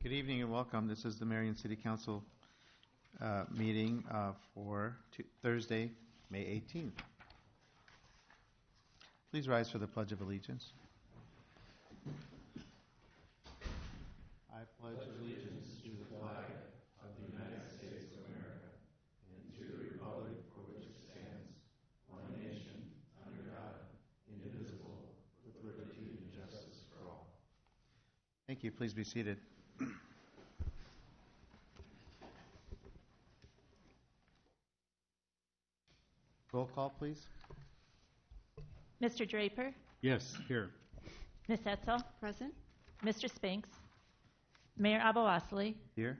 Good evening and welcome. This is the Marion City Council meeting for Thursday, May 18th. Please rise for the Pledge of Allegiance. I pledge allegiance to the flag of the United States of America and to the republic for which it stands, one nation, under God, indivisible, with liberty and justice for all. Thank you. Please be seated. Roll call, please. Mr. Draper? Yes, here. Ms. Etzel? Present. Mr. Spinks? Mayor Abou-Osley? Here.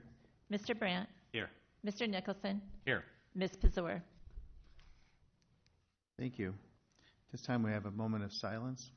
Mr. Brandt? Here. Mr. Nicholson? Here. Ms. Pazur? Thank you. This time we have a moment of silence.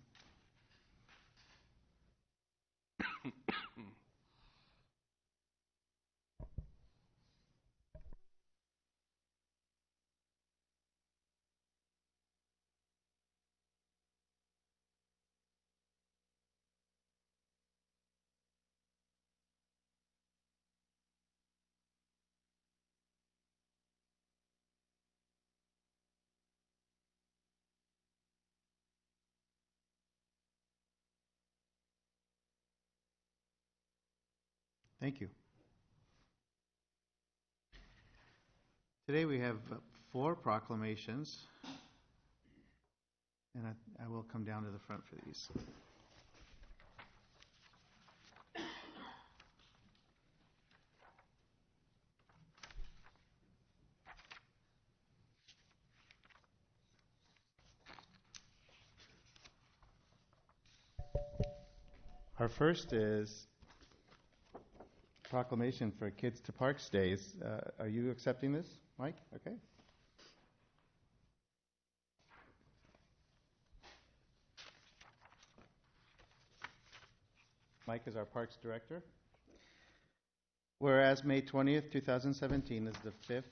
Thank you. Today we have 4 proclamations, and I will come down to the front for these. Our first is proclamation for Kids to Parks Days. Are you accepting this, Mike? Okay. Mike is our Parks Director. Whereas May 20th, 2017 is the 5th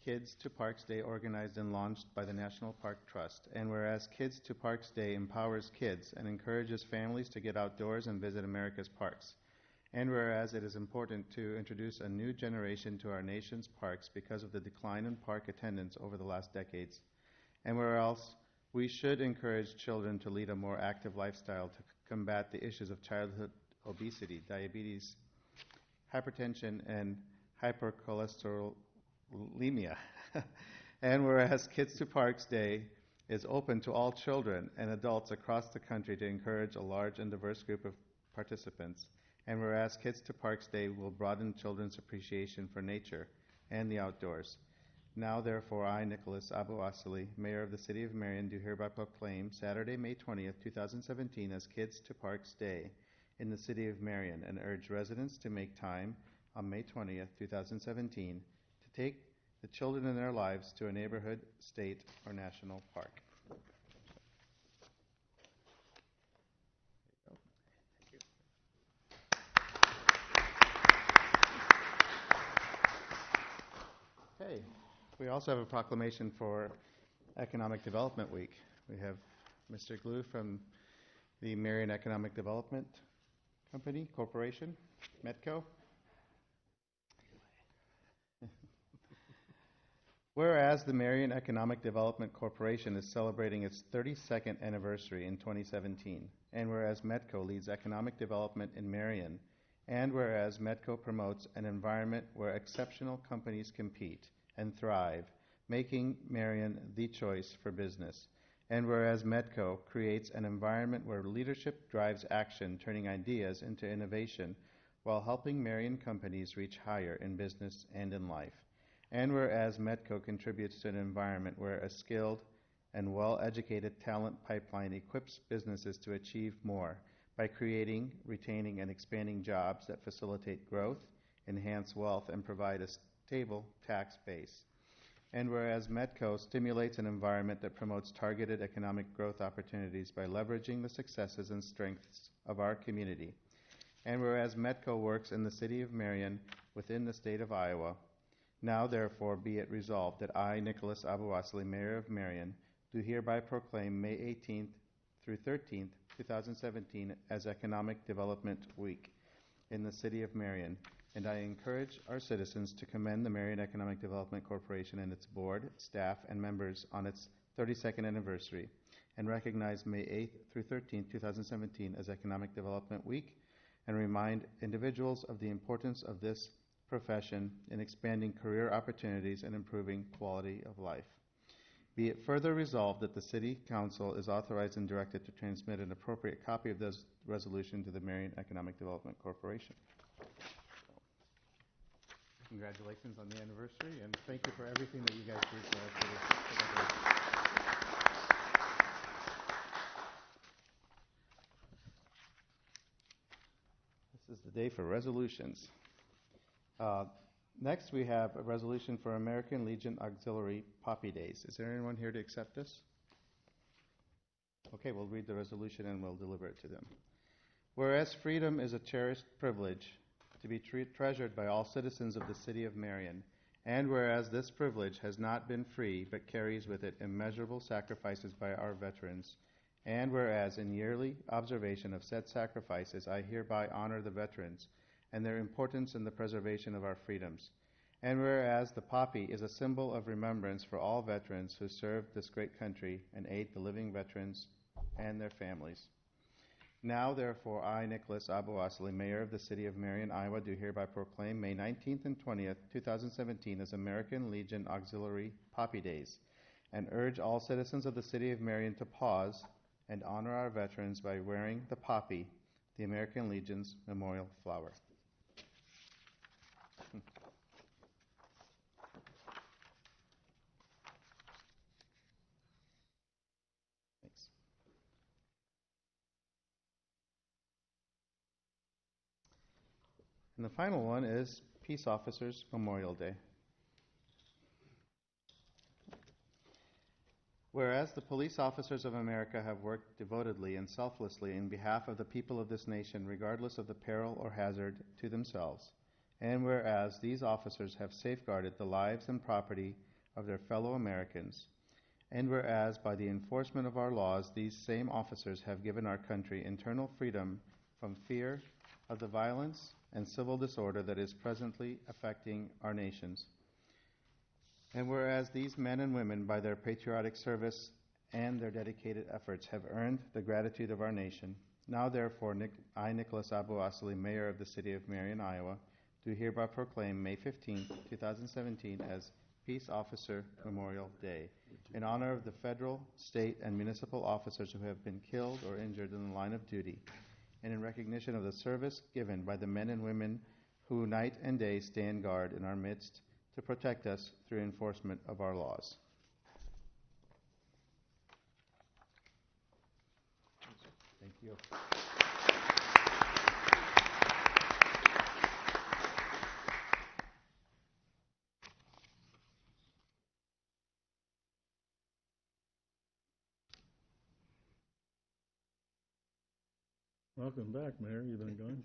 Kids to Parks Day organized and launched by the National Park Trust. And whereas Kids to Parks Day empowers kids and encourages families to get outdoors and visit America's parks. And whereas it is important to introduce a new generation to our nation's parks because of the decline in park attendance over the last decades. And whereas we should encourage children to lead a more active lifestyle to combat the issues of childhood obesity, diabetes, hypertension, and hypercholesterolemia. And whereas Kids to Parks Day is open to all children and adults across the country to encourage a large and diverse group of participants. And whereas Kids to Parks Day will broaden children's appreciation for nature and the outdoors. Now, therefore, I, Nicholas Abou-Osley, Mayor of the City of Marion, do hereby proclaim Saturday, May 20th, 2017 as Kids to Parks Day in the City of Marion and urge residents to make time on May 20th, 2017 to take the children in their lives to a neighborhood, state, or national park. Okay. We also have a proclamation for Economic Development Week. We have Mr. Glue from the Marion Economic Development Company, Corporation, METCO. Whereas the Marion Economic Development Corporation is celebrating its 32nd anniversary in 2017, and whereas METCO leads economic development in Marion, and whereas METCO promotes an environment where exceptional companies compete and thrive, making Marion the choice for business. And whereas METCO creates an environment where leadership drives action, turning ideas into innovation while helping Marion companies reach higher in business and in life. And whereas METCO contributes to an environment where a skilled and well-educated talent pipeline equips businesses to achieve more by creating, retaining, and expanding jobs that facilitate growth, enhance wealth, and provide a stable tax base. And whereas METCO stimulates an environment that promotes targeted economic growth opportunities by leveraging the successes and strengths of our community. And whereas METCO works in the City of Marion within the state of Iowa, now therefore be it resolved that I, Nicholas Abou-Osley, Mayor of Marion, do hereby proclaim May 18th through 13th, 2017 as Economic Development Week. in the City of Marion, and I encourage our citizens to commend the Marion Economic Development Corporation and its board, staff, and members on its 32nd anniversary, and recognize May 8th through 13th, 2017 as Economic Development Week, and remind individuals of the importance of this profession in expanding career opportunities and improving quality of life. Be it further resolved that the City Council is authorized and directed to transmit an appropriate copy of this resolution to the Marion Economic Development Corporation. Congratulations on the anniversary, and thank you for everything that you guys do for us. This is the day for resolutions. Next, we have a resolution for American Legion Auxiliary Poppy Days. Is there anyone here to accept this? Okay, we'll read the resolution and we'll deliver it to them. Whereas freedom is a cherished privilege to be treasured by all citizens of the City of Marion, and whereas this privilege has not been free but carries with it immeasurable sacrifices by our veterans, and whereas in yearly observation of said sacrifices I hereby honor the veterans and their importance in the preservation of our freedoms. And whereas the poppy is a symbol of remembrance for all veterans who served this great country and aid the living veterans and their families. Now, therefore, I, Nicholas Aboasli, Mayor of the City of Marion, Iowa, do hereby proclaim May 19th and 20th, 2017 as American Legion Auxiliary Poppy Days, and urge all citizens of the City of Marion to pause and honor our veterans by wearing the poppy, the American Legion's memorial flower. Thanks. And the final one is Peace Officers Memorial Day. Whereas the police officers of America have worked devotedly and selflessly in behalf of the people of this nation, regardless of the peril or hazard to themselves, and whereas these officers have safeguarded the lives and property of their fellow Americans, and whereas by the enforcement of our laws, these same officers have given our country internal freedom from fear of the violence and civil disorder that is presently affecting our nations. And whereas these men and women, by their patriotic service and their dedicated efforts, have earned the gratitude of our nation, now therefore I, Nicholas Aboasli, Mayor of the City of Marion, Iowa, do hereby proclaim May 15, 2017 as Peace Officer Memorial Day, in honor of the federal, state, and municipal officers who have been killed or injured in the line of duty, and in recognition of the service given by the men and women who night and day stand guard in our midst to protect us through enforcement of our laws. Thank you. Welcome back, Mayor. You've been gone.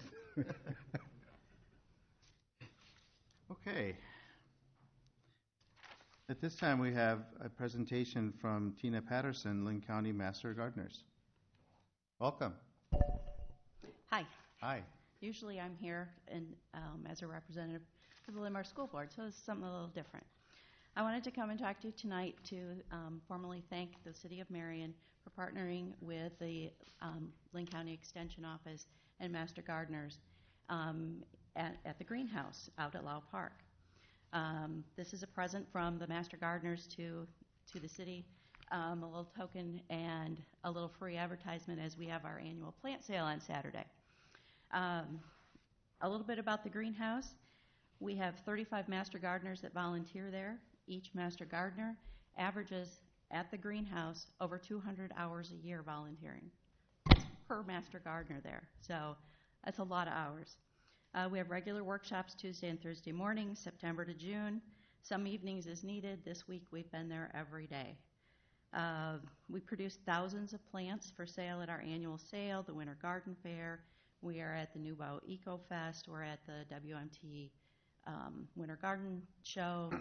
Okay. At this time, we have a presentation from Tina Patterson, Lynn County Master Gardeners. Welcome. Hi. Hi. Usually I'm here as a representative of the Limar School Board, so this is something a little different. I wanted to come and talk to you tonight to formally thank the City of Marion for partnering with the Lynn County Extension Office and Master Gardeners at the greenhouse out at Lau Park. This is a present from the Master Gardeners to the city, a little token and a little free advertisement as we have our annual plant sale on Saturday. A little bit about the greenhouse. We have 35 Master Gardeners that volunteer there. Each Master Gardener averages at the greenhouse over 200 hours a year volunteering. That's per Master Gardener there, so that's a lot of hours. We have regular workshops Tuesday and Thursday mornings, September to June. Some evenings as needed. This week we've been there every day. We produce thousands of plants for sale at our annual sale, the Winter Garden Fair. We are at the Newbow Eco Fest. We're at the WMT Winter Garden Show,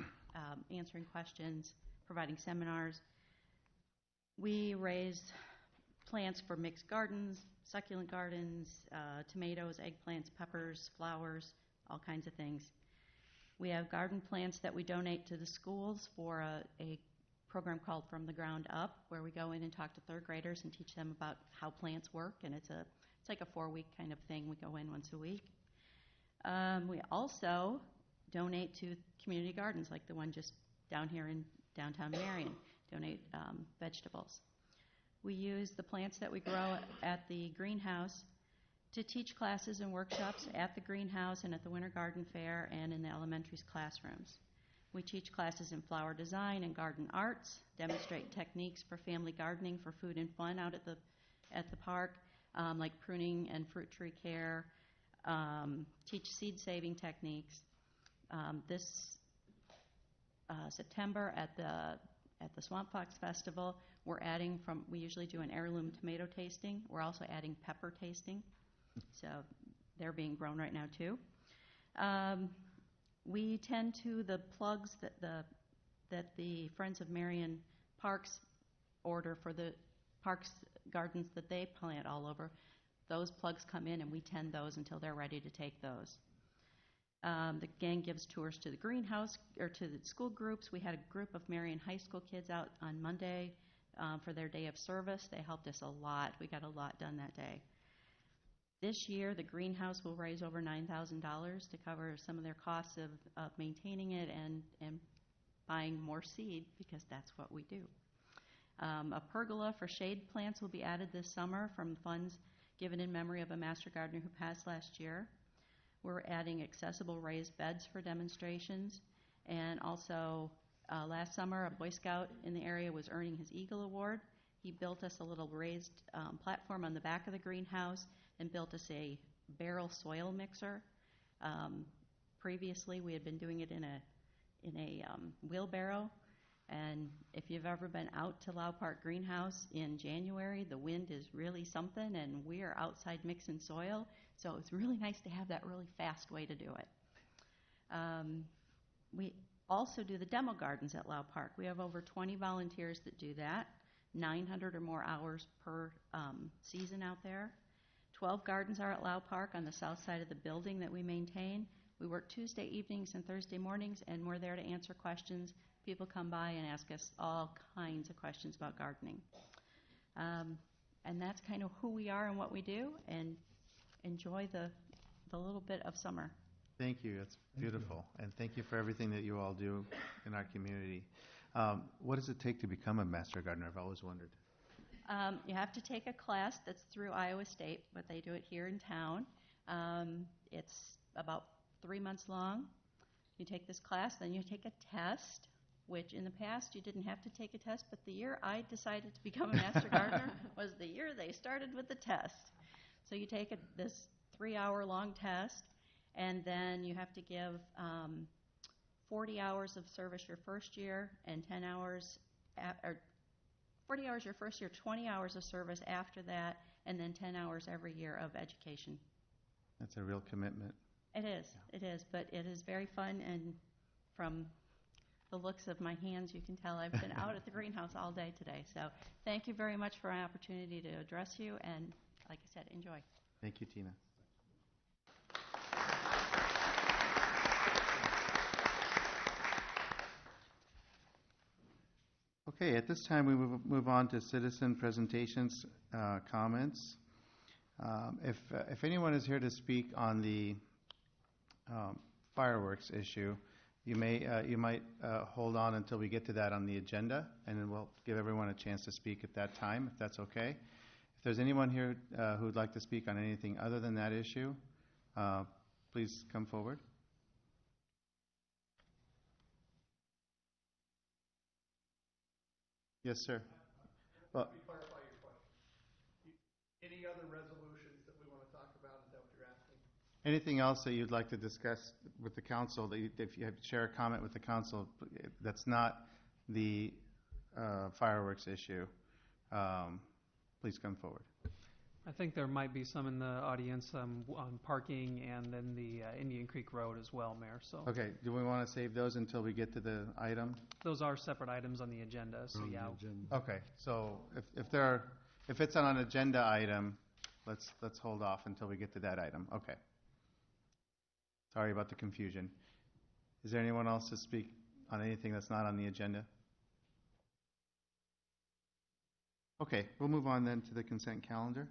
answering questions, providing seminars. We raise plants for mixed gardens, succulent gardens, tomatoes, eggplants, peppers, flowers, all kinds of things. We have garden plants that we donate to the schools for a program called From the Ground Up, where we go in and talk to third graders and teach them about how plants work, and it's like a 4-week kind of thing. We go in once a week. We also donate to community gardens, like the one just down here in downtown Marion, donate vegetables. We use the plants that we grow at the greenhouse to teach classes and workshops at the greenhouse and at the Winter Garden Fair and in the elementary's classrooms. We teach classes in flower design and garden arts, demonstrate techniques for family gardening for food and fun out at the park, like pruning and fruit tree care, teach seed saving techniques. This September at the Swamp Fox Festival, we usually do an heirloom tomato tasting. We're also adding pepper tasting. So they're being grown right now too. We tend to the plugs that the Friends of Marion Parks order for the parks gardens that they plant all over. Those plugs come in and we tend those until they're ready to take those. The gang gives tours to the greenhouse or to the school groups. We had a group of Marion High School kids out on Monday for their day of service. They helped us a lot. We got a lot done that day. This year, the greenhouse will raise over $9,000 to cover some of their costs of maintaining it and buying more seed, because that's what we do. A pergola for shade plants will be added this summer from funds given in memory of a master gardener who passed last year. We're adding accessible raised beds for demonstrations. And also, last summer, a Boy Scout in the area was earning his Eagle Award. He built us a little raised platform on the back of the greenhouse and built us a barrel soil mixer. Previously, we had been doing it in a wheelbarrow. And if you've ever been out to Lau Park Greenhouse in January, the wind is really something, and we are outside mixing soil. So it's really nice to have that really fast way to do it. We also do the demo gardens at Lau Park. We have over 20 volunteers that do that, 900 or more hours per season out there. 12 gardens are at Lau Park on the south side of the building that we maintain. We work Tuesday evenings and Thursday mornings, and we're there to answer questions. People come by and ask us all kinds of questions about gardening. And that's kind of who we are and what we do, and enjoy the little bit of summer. Thank you. It's beautiful. And thank you for everything that you all do in our community. What does it take to become a Master Gardener? I've always wondered. You have to take a class that's through Iowa State, but they do it here in town. It's about 3 months long. You take this class, then you take a test, which in the past you didn't have to take a test, but the year I decided to become a Master Gardener was the year they started with the test. So you take this 3-hour-long test, and then you have to give 40 hours of service your first year, and 10 hours, or 40 hours your first year, 20 hours of service after that, and then 10 hours every year of education. That's a real commitment. It is, but it is very fun, and from the looks of my hands, you can tell I've been out at the greenhouse all day today. So thank you very much for an opportunity to address you, and like I said, enjoy. Thank you, Tina. Okay, at this time we move on to citizen presentations, comments. If anyone is here to speak on the fireworks issue, you might hold on until we get to that on the agenda, and then we'll give everyone a chance to speak at that time, if that's okay. If there's anyone here who would like to speak on anything other than that issue, please come forward. Yes, sir. Well, Let me clarify your question. Any other resolutions that we want to talk about? Is that what you're asking? anything else that you'd like to discuss with the council, that if you have to share a comment with the council that's not the fireworks issue, please come forward. I think there might be some in the audience on parking and then the Indian Creek Road as well, Mayor. So Okay, do we want to save those until we get to the item? those are separate items on the agenda. So yeah, Okay, so if it's on an agenda item, let's hold off until we get to that item. Okay. Sorry about the confusion. Is there anyone else to speak on anything that's not on the agenda? Okay, we'll move on then to the consent calendar.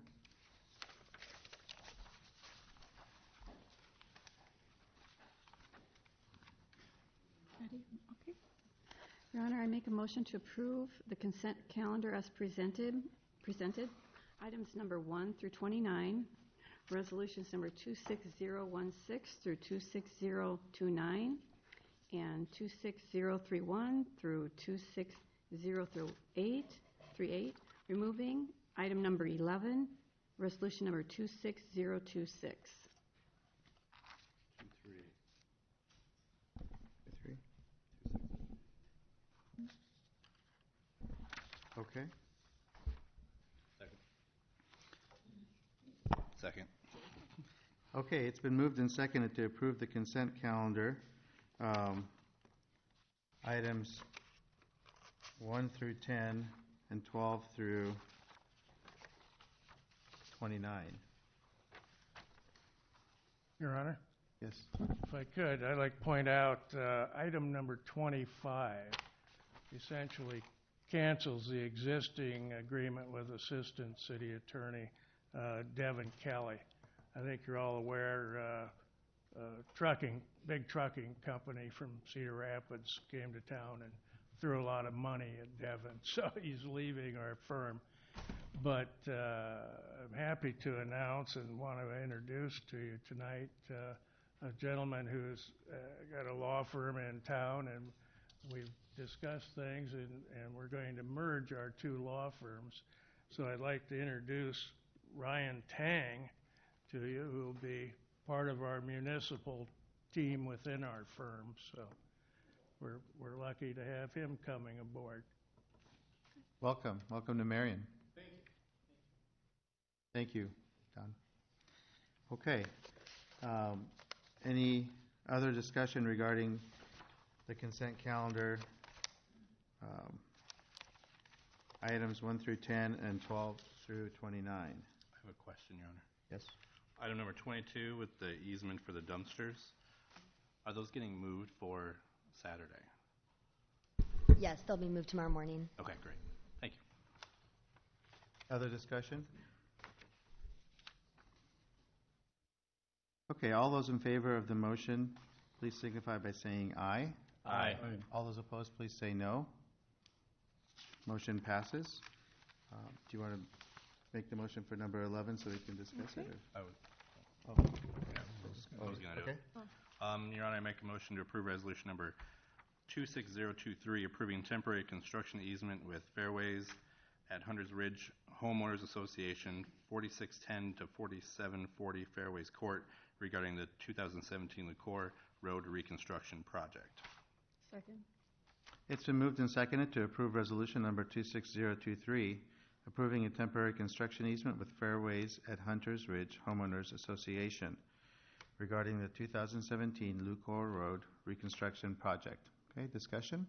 Ready? Okay. Your Honor, I make a motion to approve the consent calendar as presented. Items number 1 through 29, resolutions number 26016 through 26029, and 26031 through 26038, removing item number 11, resolution number 26026. Three. Okay. Second. Okay, it's been moved and seconded to approve the consent calendar. Items 1 through 10 and 12 through 29. Your Honor, Yes. if I could, I'd like to point out item number 25 essentially cancels the existing agreement with Assistant City Attorney Devin Kelly. I think you're all aware, big trucking company from Cedar Rapids came to town and threw a lot of money at Devin, so he's leaving our firm. But I'm happy to announce and want to introduce to you tonight a gentleman who's got a law firm in town, and we've discussed things, and we're going to merge our two law firms. So I'd like to introduce Ryan Tang to you, who will be part of our municipal team within our firm. So we're lucky to have him coming aboard. Welcome. Welcome to Marion. Thank you, Don. Okay. Any other discussion regarding the consent calendar, items 1 through 10 and 12 through 29? I have a question, Your Honor. Yes. Item number 22 with the easement for the dumpsters. Are those getting moved for Saturday? Yes, they'll be moved tomorrow morning. Okay, great. Thank you. Other discussion? Okay, all those in favor of the motion, please signify by saying aye. Aye. All those opposed, please say no. Motion passes. Do you want to make the motion for number 11 so we can discuss it? I would. Or? I was going to do Okay. it. Your Honor, I make a motion to approve resolution number 26023, approving temporary construction easement with Fairways at Hunters Ridge Homeowners Association, 4610 to 4740 Fairways Court, regarding the 2017 LaCour Road reconstruction project. Second. It's been moved and seconded to approve resolution number 26023, approving a temporary construction easement with Fairways at Hunters Ridge Homeowners Association regarding the 2017 LaCour Road reconstruction project. Okay, discussion?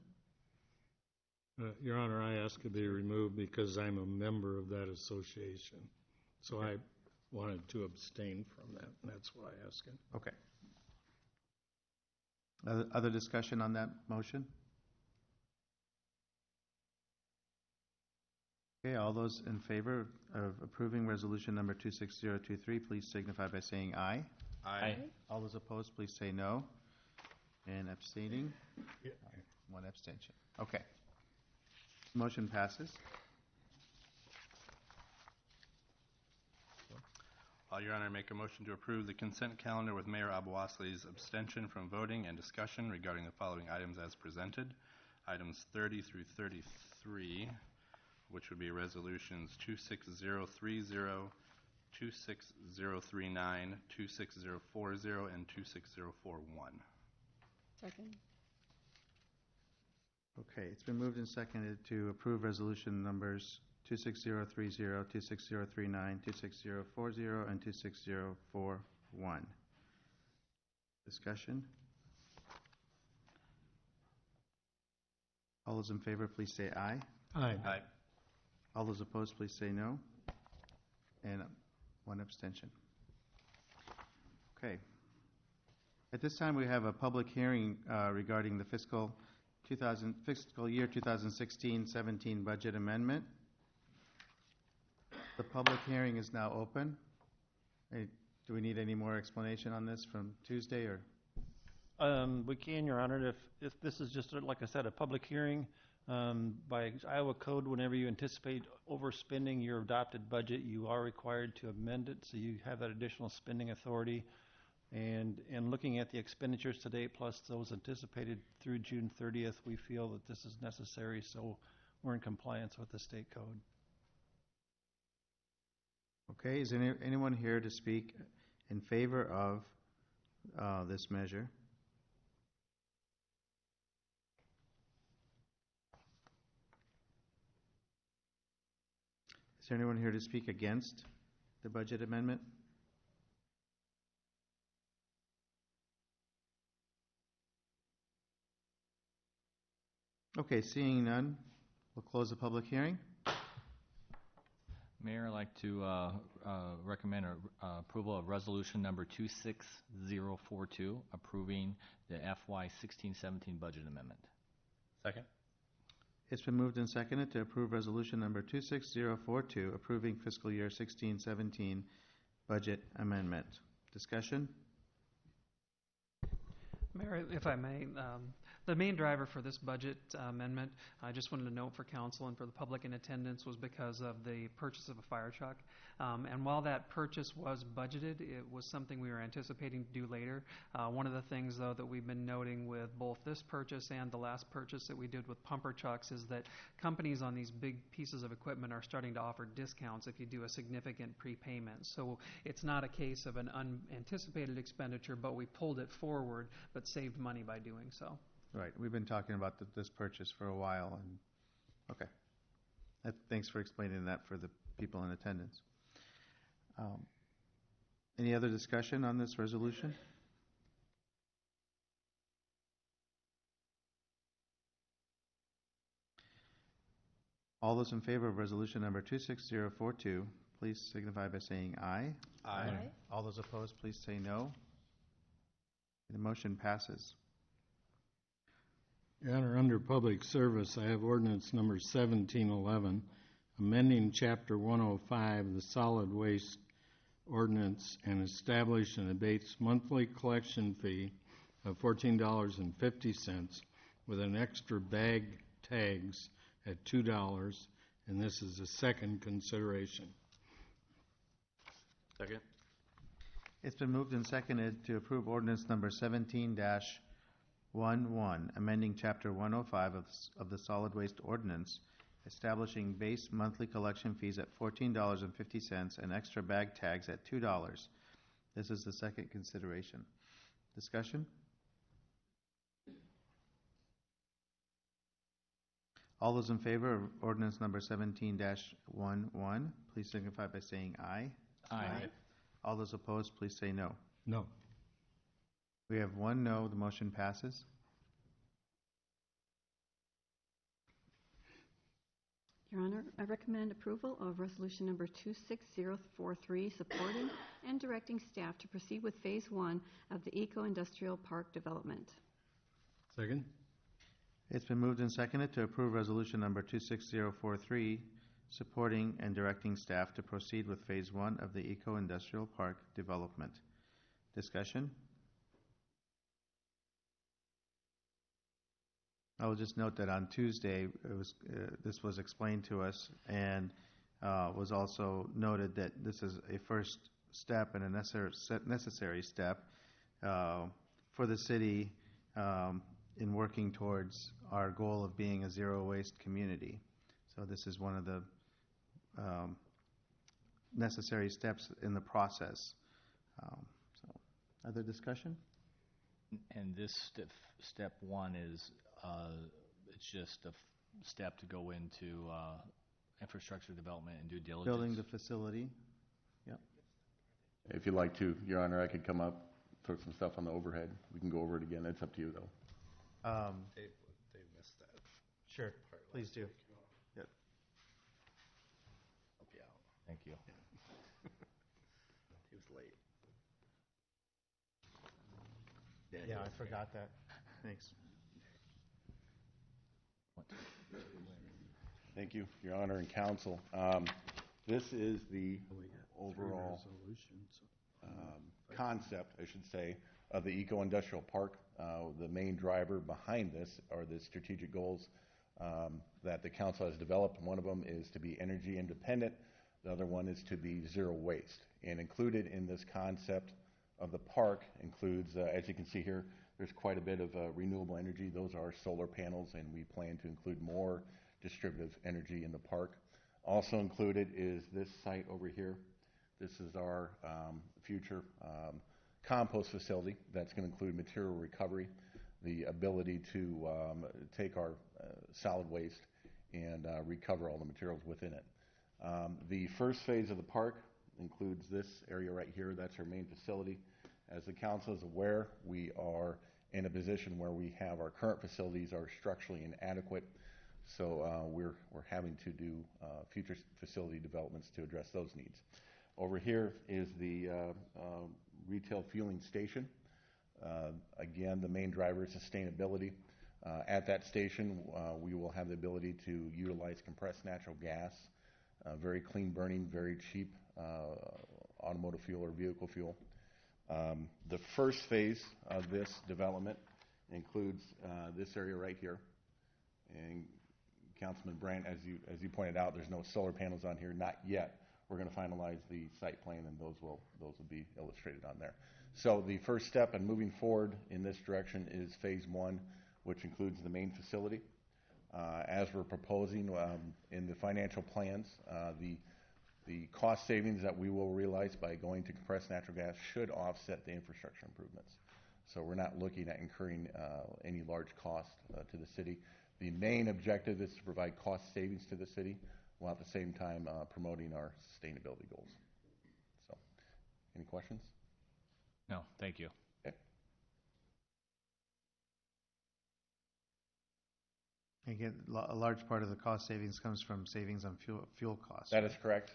Your Honor, I ask it be removed because I'm a member of that association. So I wanted to abstain from that, and that's why I ask it. Okay. Other discussion on that motion? Okay, all those in favor of approving resolution number 26023, please signify by saying aye. Aye. All those opposed, please say no. And abstaining? One abstention. Okay. Motion passes. Your Honor, I make a motion to approve the consent calendar with Mayor Abouasley's abstention from voting and discussion regarding the following items as presented. Items 30 through 33, which would be resolutions 26030, 26039, 26040, and 26041. Second. Okay, it's been moved and seconded to approve resolution numbers 26030, 26039, 26040, and 26041. Discussion? All those in favor, please say aye. Aye. Aye. All those opposed, please say no. And 1 abstention. Okay. At this time, we have a public hearing regarding the fiscal year 2016-17 budget amendment. The public hearing is now open. Do we need any more explanation on this from Tuesday, or? We can, Your Honor. If this is just, like I said, a public hearing, by Iowa code, whenever you anticipate overspending your adopted budget, you are required to amend it, so you have that additional spending authority. And in looking at the expenditures to date, plus those anticipated through June 30th, we feel that this is necessary, so we're in compliance with the state code. Okay, is anyone here to speak in favor of this measure? Is there anyone here to speak against the budget amendment? Okay, seeing none, we'll close the public hearing. Mayor, I'd like to recommend approval of resolution number 26042, approving the FY 16-17 budget amendment. Second. It's been moved and seconded to approve resolution number 26042, approving fiscal year 16-17 budget amendment. Discussion? Mayor, if I may, the main driver for this budget amendment, I just wanted to note for council and for the public in attendance, was because of the purchase of a fire truck. And while that purchase was budgeted, it was something we were anticipating to do later. One of the things, though, that we've been noting with both this purchase and the last purchase that we did with pumper trucks is that companies on these big pieces of equipment are starting to offer discounts if you do a significant prepayment. So it's not a case of an unanticipated expenditure, but we pulled it forward but saved money by doing so. Right. We've been talking about this purchase for a while, and okay. Thanks for explaining that for the people in attendance. Any other discussion on this resolution? All those in favor of resolution number 26042, please signify by saying aye. Aye. All those opposed, please say no. The motion passes. Your Honor, under public service, I have ordinance number 1711, amending Chapter 105 of the Solid Waste Ordinance and establishing a base monthly collection fee of $14.50 with an extra bag tags at $2, and this is a second consideration. Second. It's been moved and seconded to approve ordinance number 17-11, amending Chapter 105 of the Solid Waste Ordinance, establishing base monthly collection fees at $14.50 and extra bag tags at $2. This is the second consideration. Discussion? All those in favor of ordinance number 17-11, please signify by saying aye. Aye. All those opposed, please say no. No. We have one no. The motion passes. Your Honor, I recommend approval of resolution number 26043, supporting and directing staff to proceed with phase 1 of the Eco-Industrial Park development. Second? It's been moved and seconded to approve resolution number 26043, supporting and directing staff to proceed with phase 1 of the Eco-Industrial Park development. Discussion? I will just note that on Tuesday, this was explained to us, and was also noted that this is a first step and a necessary step for the city in working towards our goal of being a zero-waste community. So this is one of the necessary steps in the process. So, other discussion? And this step 1 is it's just a step to go into infrastructure development and due diligence. Building the facility. Yep. If you'd like to, Your Honor, I could come up, throw some stuff on the overhead. We can go over it again. It's up to you, though. Dave missed that. Sure. Please do. Yep. Help you out. Thank you. late. Yeah, I forgot that. Thanks. Thank you, Your Honor and Council. This is the overall concept, I should say, of the Eco-Industrial Park. The main driver behind this are the strategic goals that the council has developed. One of them is to be energy independent. The other one is to be zero waste. And included in this concept of the park includes, as you can see here, there's quite a bit of renewable energy. Those are solar panels, and we plan to include more distributive energy in the park. Also included is this site over here. This is our future compost facility that's going to include material recovery, the ability to take our solid waste and recover all the materials within it. The first phase of the park includes this area right here. That's our main facility. As the council is aware, we are in a position where we have our current facilities are structurally inadequate, so we're having to do future facility developments to address those needs. Over here is the retail fueling station. Again, the main driver is sustainability. At that station, we will have the ability to utilize compressed natural gas, very clean burning, very cheap automotive fuel or vehicle fuel. The first phase of this development includes this area right here. And Councilman Brandt, as you pointed out, there's no solar panels on here, not yet. We're going to finalize the site plan, and those will be illustrated on there. So the first step in moving forward in this direction is phase one, which includes the main facility. As we're proposing in the financial plans, the cost savings that we will realize by going to compressed natural gas should offset the infrastructure improvements. So we're not looking at incurring any large cost to the city. The main objective is to provide cost savings to the city, while at the same time promoting our sustainability goals. So, any questions? No, thank you. Okay. Again, a large part of the cost savings comes from savings on fuel costs. That is correct.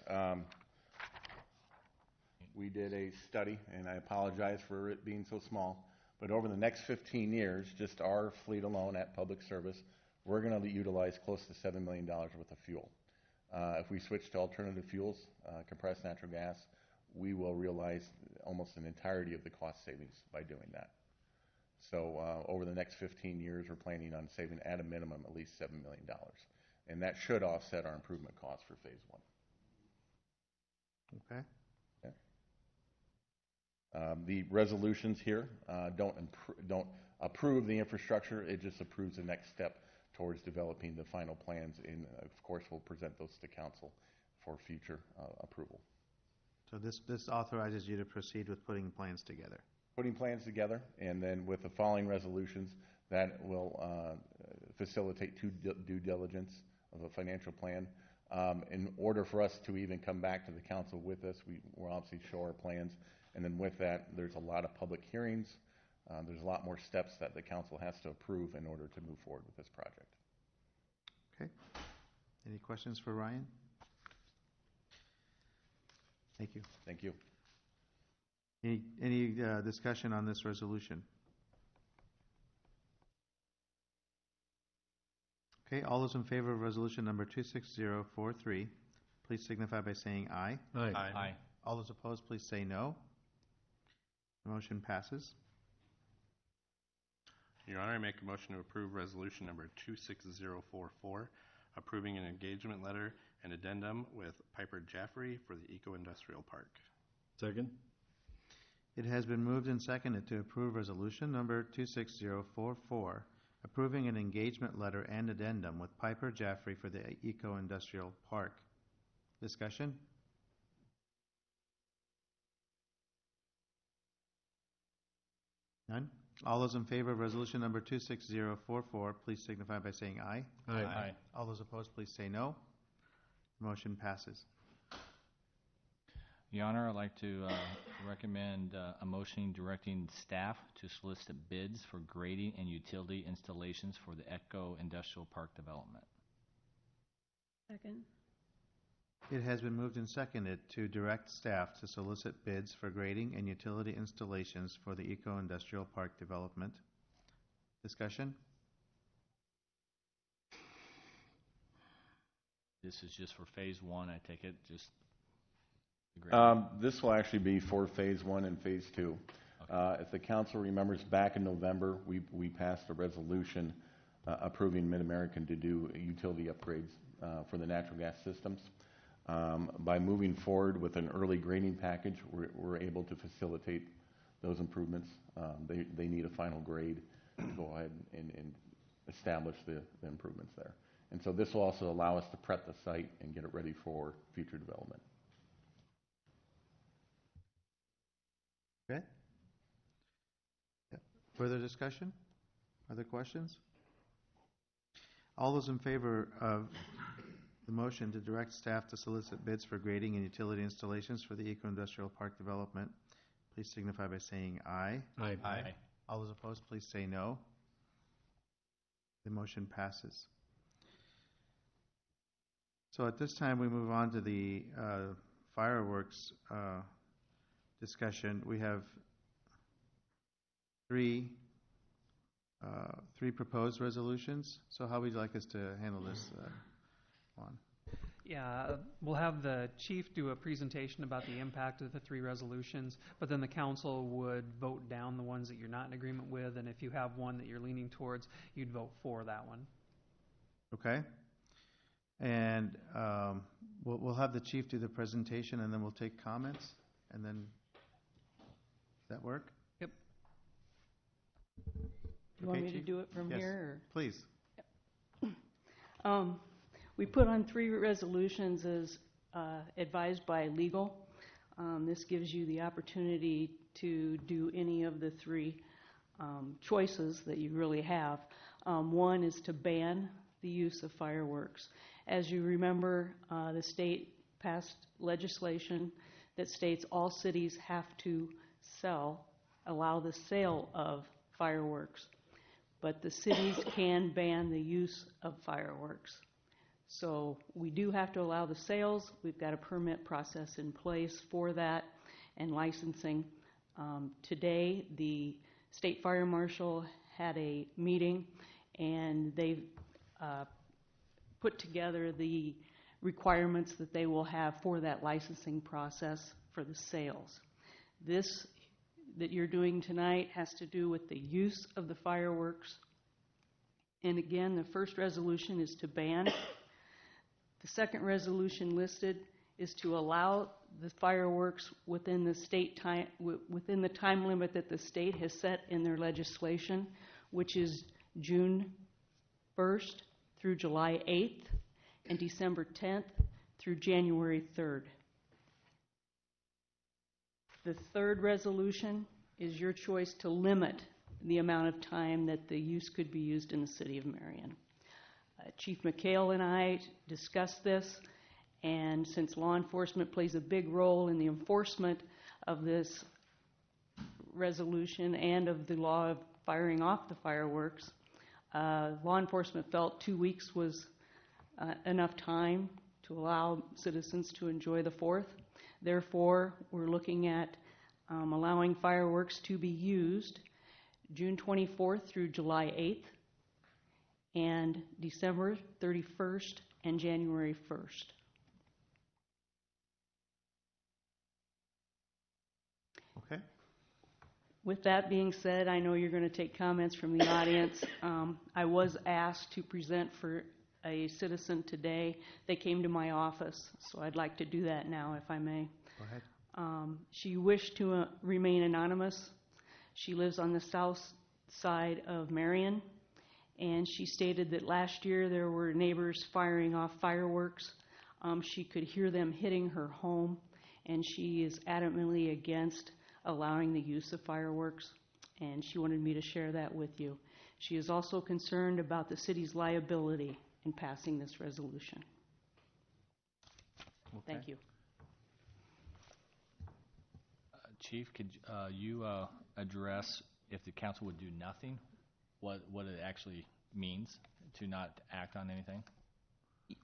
We did a study, and I apologize for it being so small, but over the next 15 years, just our fleet alone at public service, we're going to utilize close to $7 million worth of fuel. If we switch to alternative fuels, compressed natural gas, we will realize almost an entirety of the cost savings by doing that. So over the next 15 years, we're planning on saving at a minimum at least $7 million. And that should offset our improvement costs for phase one. Okay. The resolutions here don't approve the infrastructure. It just approves the next step towards developing the final plans. And of course, we'll present those to council for future approval. So this authorizes you to proceed with putting plans together. Putting plans together, and then with the following resolutions, that will facilitate due diligence of a financial plan. In order for us to even come back to the council with this, we'll obviously show our plans, and then with that, there's a lot of public hearings. There's a lot more steps that the council has to approve in order to move forward with this project. Okay. Any questions for Ryan? Thank you. Thank you. Any discussion on this resolution? Okay, all those in favor of resolution number 26043, please signify by saying aye. Aye. Aye. All those opposed, please say no. The motion passes. Your Honor, I make a motion to approve resolution number 26044, approving an engagement letter and addendum with Piper Jaffray for the Eco-Industrial Park. Second? It has been moved and seconded to approve resolution number 26044, approving an engagement letter and addendum with Piper Jaffray for the Eco-Industrial Park. Discussion? None? All those in favor of resolution number 26044, please signify by saying aye. Aye. Aye. All those opposed, please say no. Motion passes. Your Honor, I'd like to recommend a motion directing staff to solicit bids for grading and utility installations for the Eco Industrial Park development. Second. It has been moved and seconded to direct staff to solicit bids for grading and utility installations for the Eco-Industrial Park development. Discussion? This is just for phase one, I take it, just the This will actually be for Phase 1 and Phase 2. Okay. If the council remembers, back in November, we passed a resolution approving Mid-American to do utility upgrades for the natural gas systems. By moving forward with an early grading package, we're able to facilitate those improvements. They need a final grade to go ahead and establish the improvements there. And so this will also allow us to prep the site and get it ready for future development. Okay. Further discussion? Other questions? All those in favor of the motion to direct staff to solicit bids for grading and utility installations for the Eco-Industrial Park development, please signify by saying aye. Aye. Aye. All those opposed, please say no. The motion passes. So at this time, we move on to the fireworks discussion. We have three proposed resolutions. So how would you like us to handle this, Juan? Yeah, we'll have the chief do a presentation about the impact of the three resolutions, but then the council would vote down the ones that you're not in agreement with, and if you have one that you're leaning towards, you'd vote for that one. Okay. And we'll have the chief do the presentation, and then we'll take comments, and then, does that work? Yep. You want Okay, me to Chief? do it from Yes, here? please. We put on three resolutions as advised by legal. This gives you the opportunity to do any of the three choices that you really have. One is to ban the use of fireworks. As you remember, the state passed legislation that states all cities have to allow the sale of fireworks, but the cities can ban the use of fireworks. So we do have to allow the sales. We've got a permit process in place for that and licensing. Today, the state fire marshal had a meeting, and they've put together the requirements that they will have for that licensing process for the sales. This that you're doing tonight has to do with the use of the fireworks. And again, the first resolution is to ban. The second resolution listed is to allow the fireworks within the state time, within the time limit that the state has set in their legislation, which is June 1st through July 8th and December 10th through January 3rd. The third resolution is your choice to limit the amount of time that the use could be used in the city of Marion. Chief McHale and I discussed this, and since law enforcement plays a big role in the enforcement of this resolution and of the law of firing off the fireworks, law enforcement felt 2 weeks was enough time to allow citizens to enjoy the 4th. Therefore, we're looking at allowing fireworks to be used June 24th through July 8th and December 31st and January 1st. Okay. With that being said, I know you're going to take comments from the audience. I was asked to present for a citizen today. They came to my office, so I'd like to do that now, if I may. Go ahead. She wished to remain anonymous. She lives on the south side of Marion, and she stated that last year there were neighbors firing off fireworks. She could hear them hitting her home, and she is adamantly against allowing the use of fireworks, and she wanted me to share that with you. She is also concerned about the city's liability in passing this resolution. Okay. Thank you. Chief, could you address if the council would do nothing, what it actually means to not act on anything?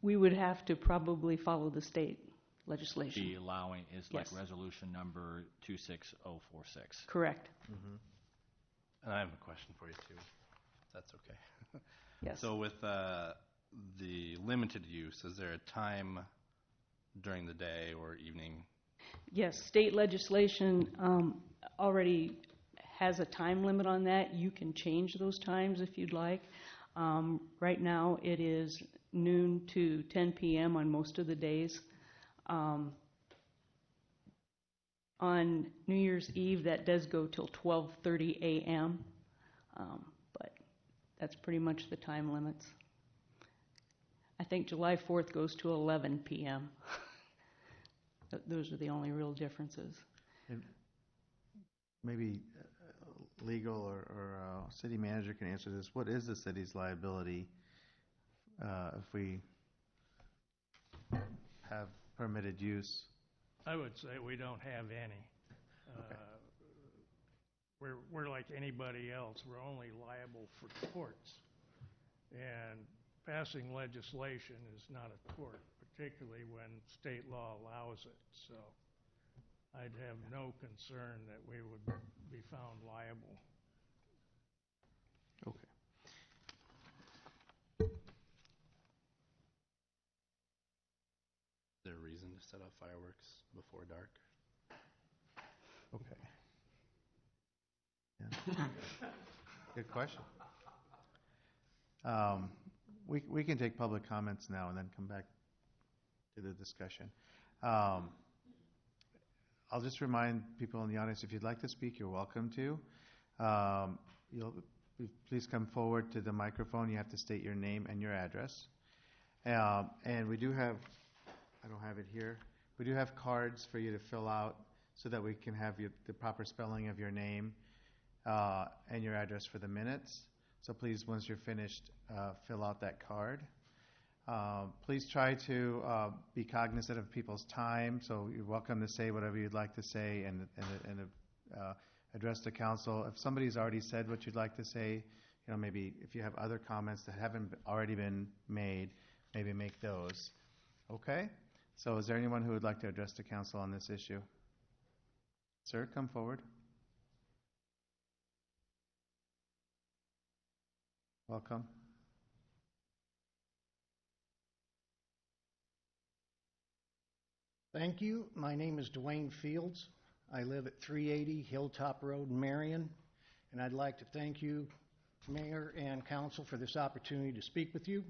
We would have to probably follow the state legislation. Be allowing, is like Yes. resolution number 26046. Correct. And I have a question for you, too, if that's okay. Yes. So with the limited use, is there a time during the day or evening? Yes, state legislation already has a time limit on that. You can change those times if you'd like. Right now, it is noon to 10 p.m. on most of the days. On New Year's Eve, that does go till 12:30 a.m., but that's pretty much the time limits. I think July 4th goes to 11 p.m. Those are the only real differences. And maybe legal or city manager can answer this. What is the city's liability if we have permitted use? I would say we don't have any. Okay. We're like anybody else. We're only liable for torts. And passing legislation is not a tort, particularly when state law allows it. So I'd have no concern that we would be found liable. Okay. Is there a reason to set off fireworks before dark? Okay. Yeah. Good question. We can take public comments now and then come back to the discussion. I'll just remind people in the audience, if you'd like to speak, you're welcome to. Please come forward to the microphone. You have to state your name and your address. And we do have, I don't have it here, we do have cards for you to fill out so that we can have the proper spelling of your name and your address for the minutes. So please, once you're finished, fill out that card. Please try to be cognizant of people's time, so you're welcome to say whatever you'd like to say and address the council. If somebody's already said what you'd like to say, maybe if you have other comments that haven't already been made, maybe make those. Okay? So is there anyone who would like to address the council on this issue? Sir, come forward. Welcome. Thank you. My name is Dwayne Fields. I live at 380 Hilltop Road, Marion, and I'd like to thank you, Mayor and Council, for this opportunity to speak with you.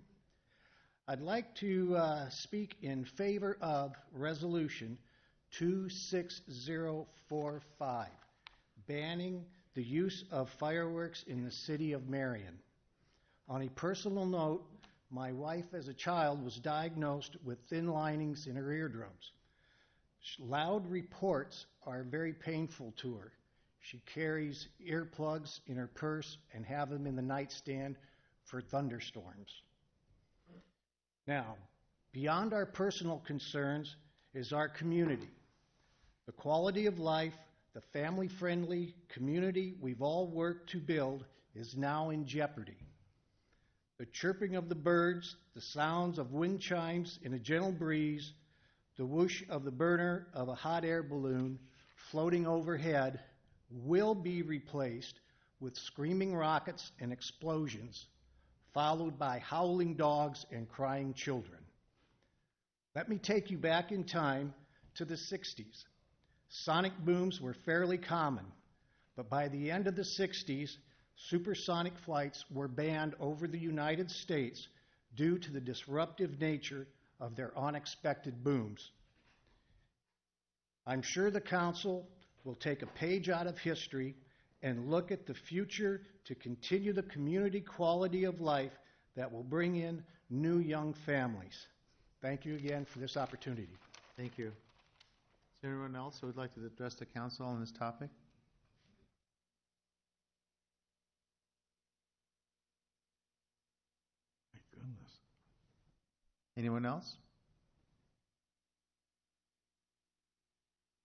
I'd like to speak in favor of Resolution 26045, banning the use of fireworks in the city of Marion. On a personal note, my wife as a child was diagnosed with thin linings in her eardrums. Loud reports are very painful to her. She carries earplugs in her purse and have them in the nightstand for thunderstorms. Now, beyond our personal concerns is our community. The quality of life, the family-friendly community we've all worked to build is now in jeopardy. The chirping of the birds, the sounds of wind chimes in a gentle breeze, the whoosh of the burner of a hot air balloon floating overhead will be replaced with screaming rockets and explosions, followed by howling dogs and crying children. Let me take you back in time to the 60s. Sonic booms were fairly common, but by the end of the 60s, supersonic flights were banned over the United States due to the disruptive nature of their unexpected booms. I'm sure the council will take a page out of history and look at the future to continue the community quality of life that will bring in new young families. Thank you again for this opportunity. Thank you. Is there anyone else who would like to address the council on this topic? My goodness. Anyone else?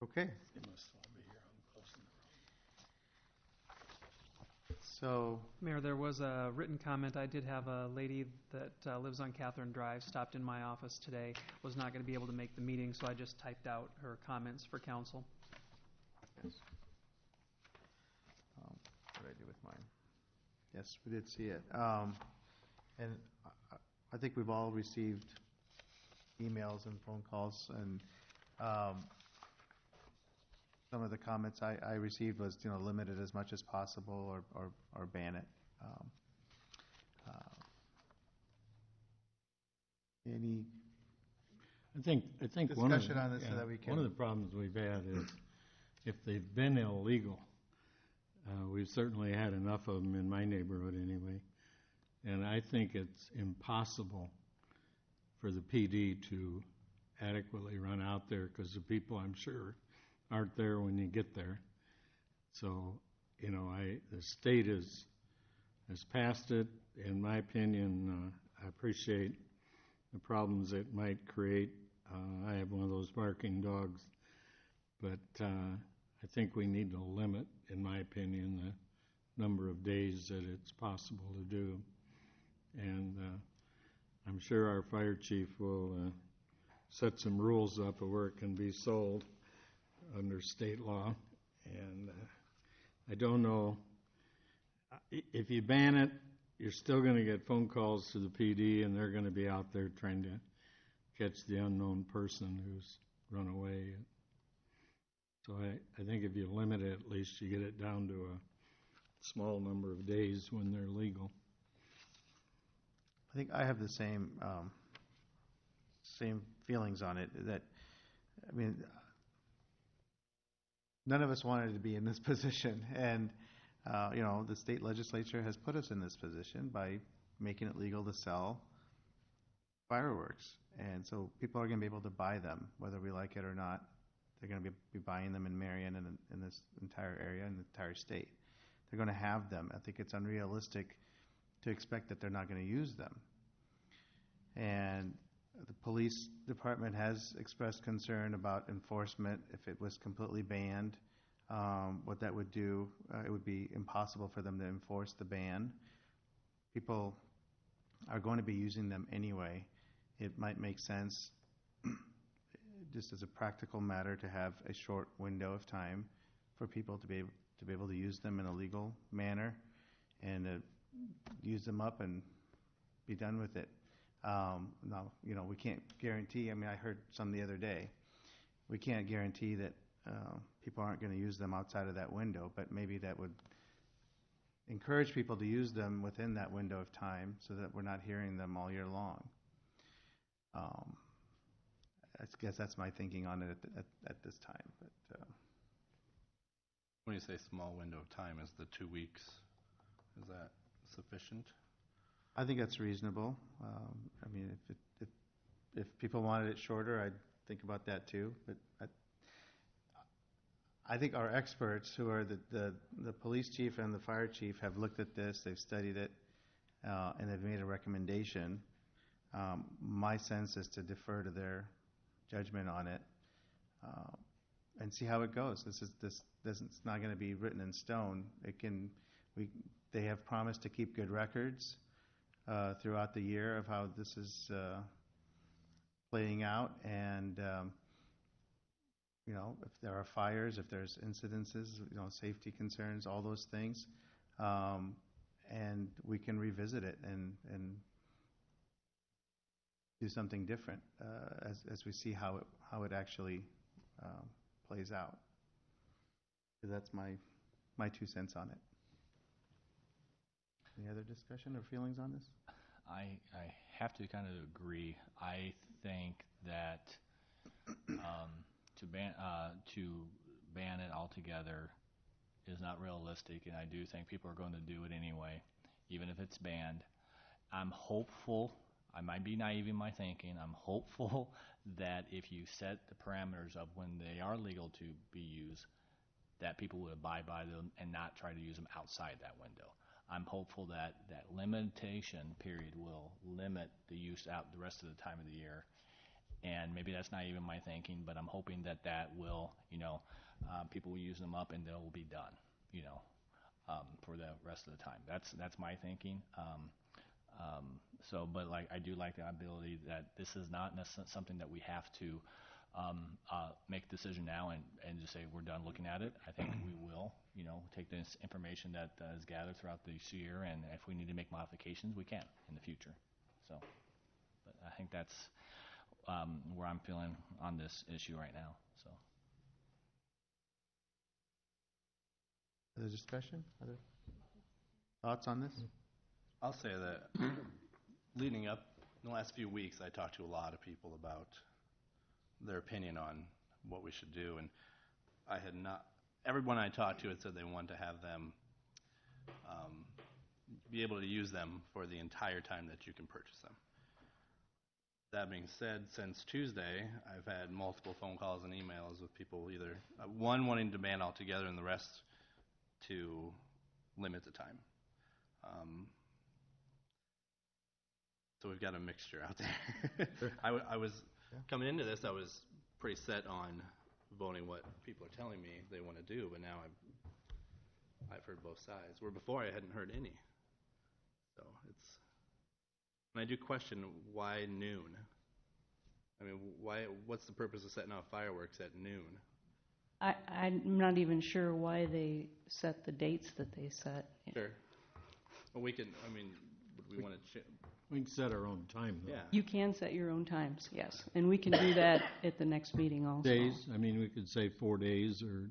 Okay. So, Mayor, there was a written comment. I did have a lady that lives on Catherine Drive, stopped in my office today, was not going to be able to make the meeting, so I just typed out her comments for council. yes. What did I do with mine? Yes, we did see it. And I think we've all received emails and phone calls, and some of the comments I received was, limit it as much as possible or ban it. Any I think discussion on this so that we can... one of the problems we've had is if they've been illegal, we've certainly had enough of them in my neighborhood anyway, and I think it's impossible for the PD to adequately run out there because the people, I'm sure, aren't there when you get there. So, the state has passed it. In my opinion, I appreciate the problems it might create. I have one of those barking dogs, but I think we need to limit, in my opinion, the number of days that it's possible to do. And I'm sure our fire chief will set some rules up of where it can be sold under state law. And I don't know, if you ban it, you're still going to get phone calls to the PD, and they're going to be out there trying to catch the unknown person who's run away. So I think if you limit it, at least you get it down to a small number of days when they're legal. I think I have the same feelings on it. That, none of us wanted to be in this position, and the state legislature has put us in this position by making it legal to sell fireworks, and so people are going to be able to buy them, whether we like it or not. They're going to be buying them in Marion and in this entire area, in the entire state. They're going to have them. I think it's unrealistic to expect that they're not going to use them. And the police department has expressed concern about enforcement. If it was completely banned, what that would do, it would be impossible for them to enforce the ban. People are going to be using them anyway. It might make sense, just as a practical matter, to have a short window of time for people to be able to use them in a legal manner and use them up and be done with it. Now, we can't guarantee. I heard some the other day. We can't guarantee that people aren't going to use them outside of that window, but maybe that would encourage people to use them within that window of time so that we're not hearing them all year long. I guess that's my thinking on it at this time. But when you say small window of time, is the 2 weeks, is that sufficient? I think that's reasonable. If people wanted it shorter, I'd think about that too. But I think our experts, who are the police chief and the fire chief, have looked at this, they've studied it, and they've made a recommendation. My sense is to defer to their judgment on it and see how it goes. This is not going to be written in stone. They have promised to keep good records throughout the year of how this is playing out, and if there are fires, if there's incidences, safety concerns, all those things, and we can revisit it and do something different as we see how it actually plays out. So that's my 2 cents on it. Any other discussion or feelings on this? I have to kind of agree. I think that to ban it altogether is not realistic, and I do think people are going to do it anyway, even if it's banned. I'm hopeful. I might be naive in my thinking. I'm hopeful that if you set the parameters of when they are legal to be used, that people would abide by them and not try to use them outside that window. I'm hopeful that that limitation period will limit the use out the rest of the time of the year. And maybe that's not even my thinking, but I'm hoping that will, people will use them up and they'll be done, for the rest of the time. That's my thinking. But like I do like the ability that this is not something that we have to make a decision now and just say we're done looking at it. I think we will, take this information that is gathered throughout this year, and if we need to make modifications, we can in the future. So, but I think that's where I'm feeling on this issue right now. So, other discussion? Other thoughts on this? I'll say that leading up in the last few weeks, I talked to a lot of people about their opinion on what we should do, and everyone I talked to had said they wanted to have them be able to use them for the entire time that you can purchase them. That being said, since Tuesday, I've had multiple phone calls and emails with people either, one wanting to ban altogether and the rest to limit the time. So we've got a mixture out there. I was coming into this, I was pretty set on voting what people are telling me they want to do, but now I've heard both sides. Where before I hadn't heard any. So and I do question why noon. I mean, what's the purpose of setting off fireworks at noon? I'm not even sure why they set the dates that they set. Sure. Well, we can. I mean, would we want to? We can set our own time, though. Yeah. You can set your own times, yes, and we can do that at the next meeting also. Days, I mean, we could say 4 days or,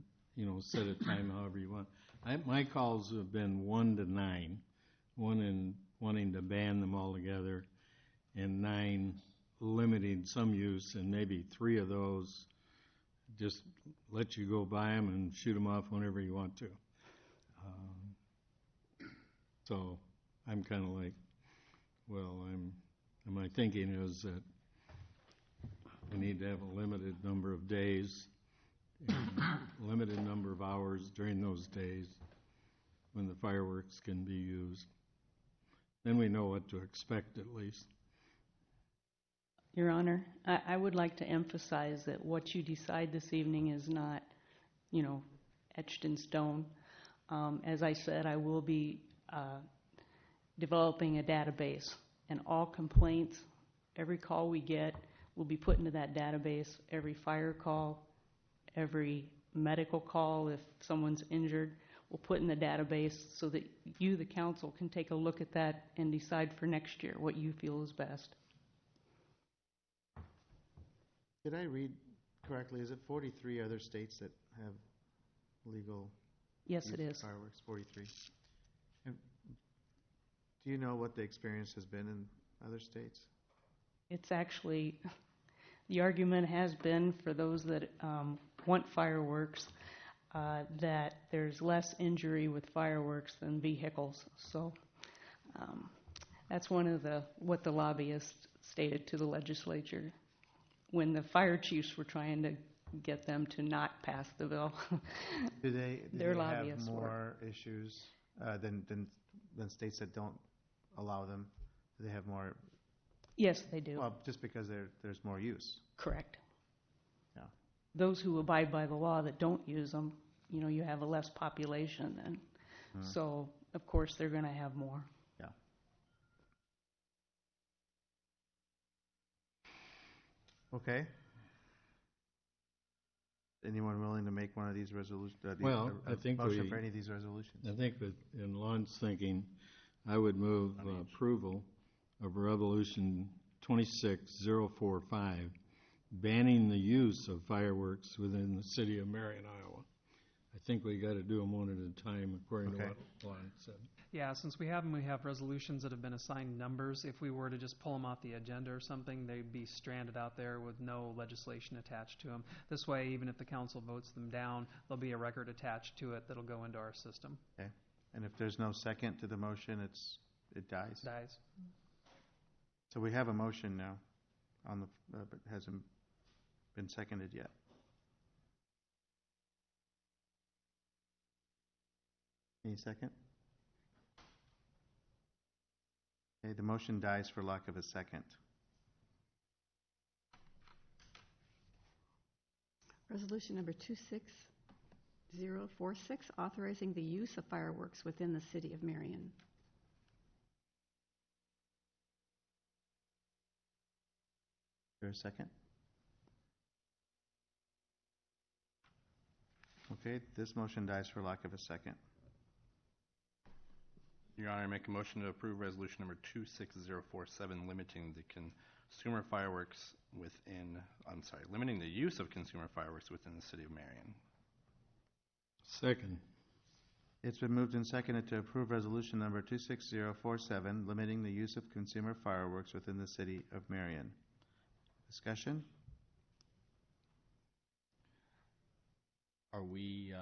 set a time however you want. My calls have been 1 to 9, one in wanting to ban them altogether, and 9 limiting some use, and maybe 3 of those just let you go buy them and shoot them off whenever you want to. So I'm kind of like, well, my thinking is that we need to have a limited number of days, and limited number of hours during those days when the fireworks can be used. Then we know what to expect at least. Your Honor, I would like to emphasize that what you decide this evening is not, etched in stone. As I said, I will be developing a database, and all complaints, every call we get will be put into that database. Every fire call, every medical call, if someone's injured, we'll put in the database so that you, the council, can take a look at that and decide for next year what you feel is best. Did I read correctly? Is it 43 other states that have legal Yes, it is. fireworks? 43. And do you know what the experience has been in other states? It's actually, the argument has been for those that want fireworks that there's less injury with fireworks than vehicles. So that's one of what the lobbyists stated to the legislature when the fire chiefs were trying to get them to not pass the bill. Do they Their have lobbyists more issues than states that don't allow them? Do they have more? Yes, they do. Well, just because there's more use. Correct. Yeah. Those who abide by the law that don't use them, you have a less population then. So, of course, they're going to have more. Yeah. Okay. Anyone willing to make one of these resolutions? Well, I think motion for any of these resolutions. I think that in Lon's thinking, I would move approval of Resolution 26045, banning the use of fireworks within the city of Marion, Iowa. I think we got to do them one at a time according to what Lon said. Yeah, since we have resolutions that have been assigned numbers. If we were to just pull them off the agenda or something, they'd be stranded out there with no legislation attached to them. This way, even if the council votes them down, there'll be a record attached to it that'll go into our system. Okay. And if there's no second to the motion, it dies? Dies. So we have a motion now, on the but hasn't been seconded yet. Any second? Okay, the motion dies for lack of a second. Resolution number 26045 6046, authorizing the use of fireworks within the city of Marion. Is there a second? Okay, this motion dies for lack of a second. Your Honor, I make a motion to approve resolution number 26047, limiting the consumer fireworks limiting the use of consumer fireworks within the city of Marion. Second. It's been moved and seconded to approve resolution number 26047, limiting the use of consumer fireworks within the city of Marion. Discussion? Are we,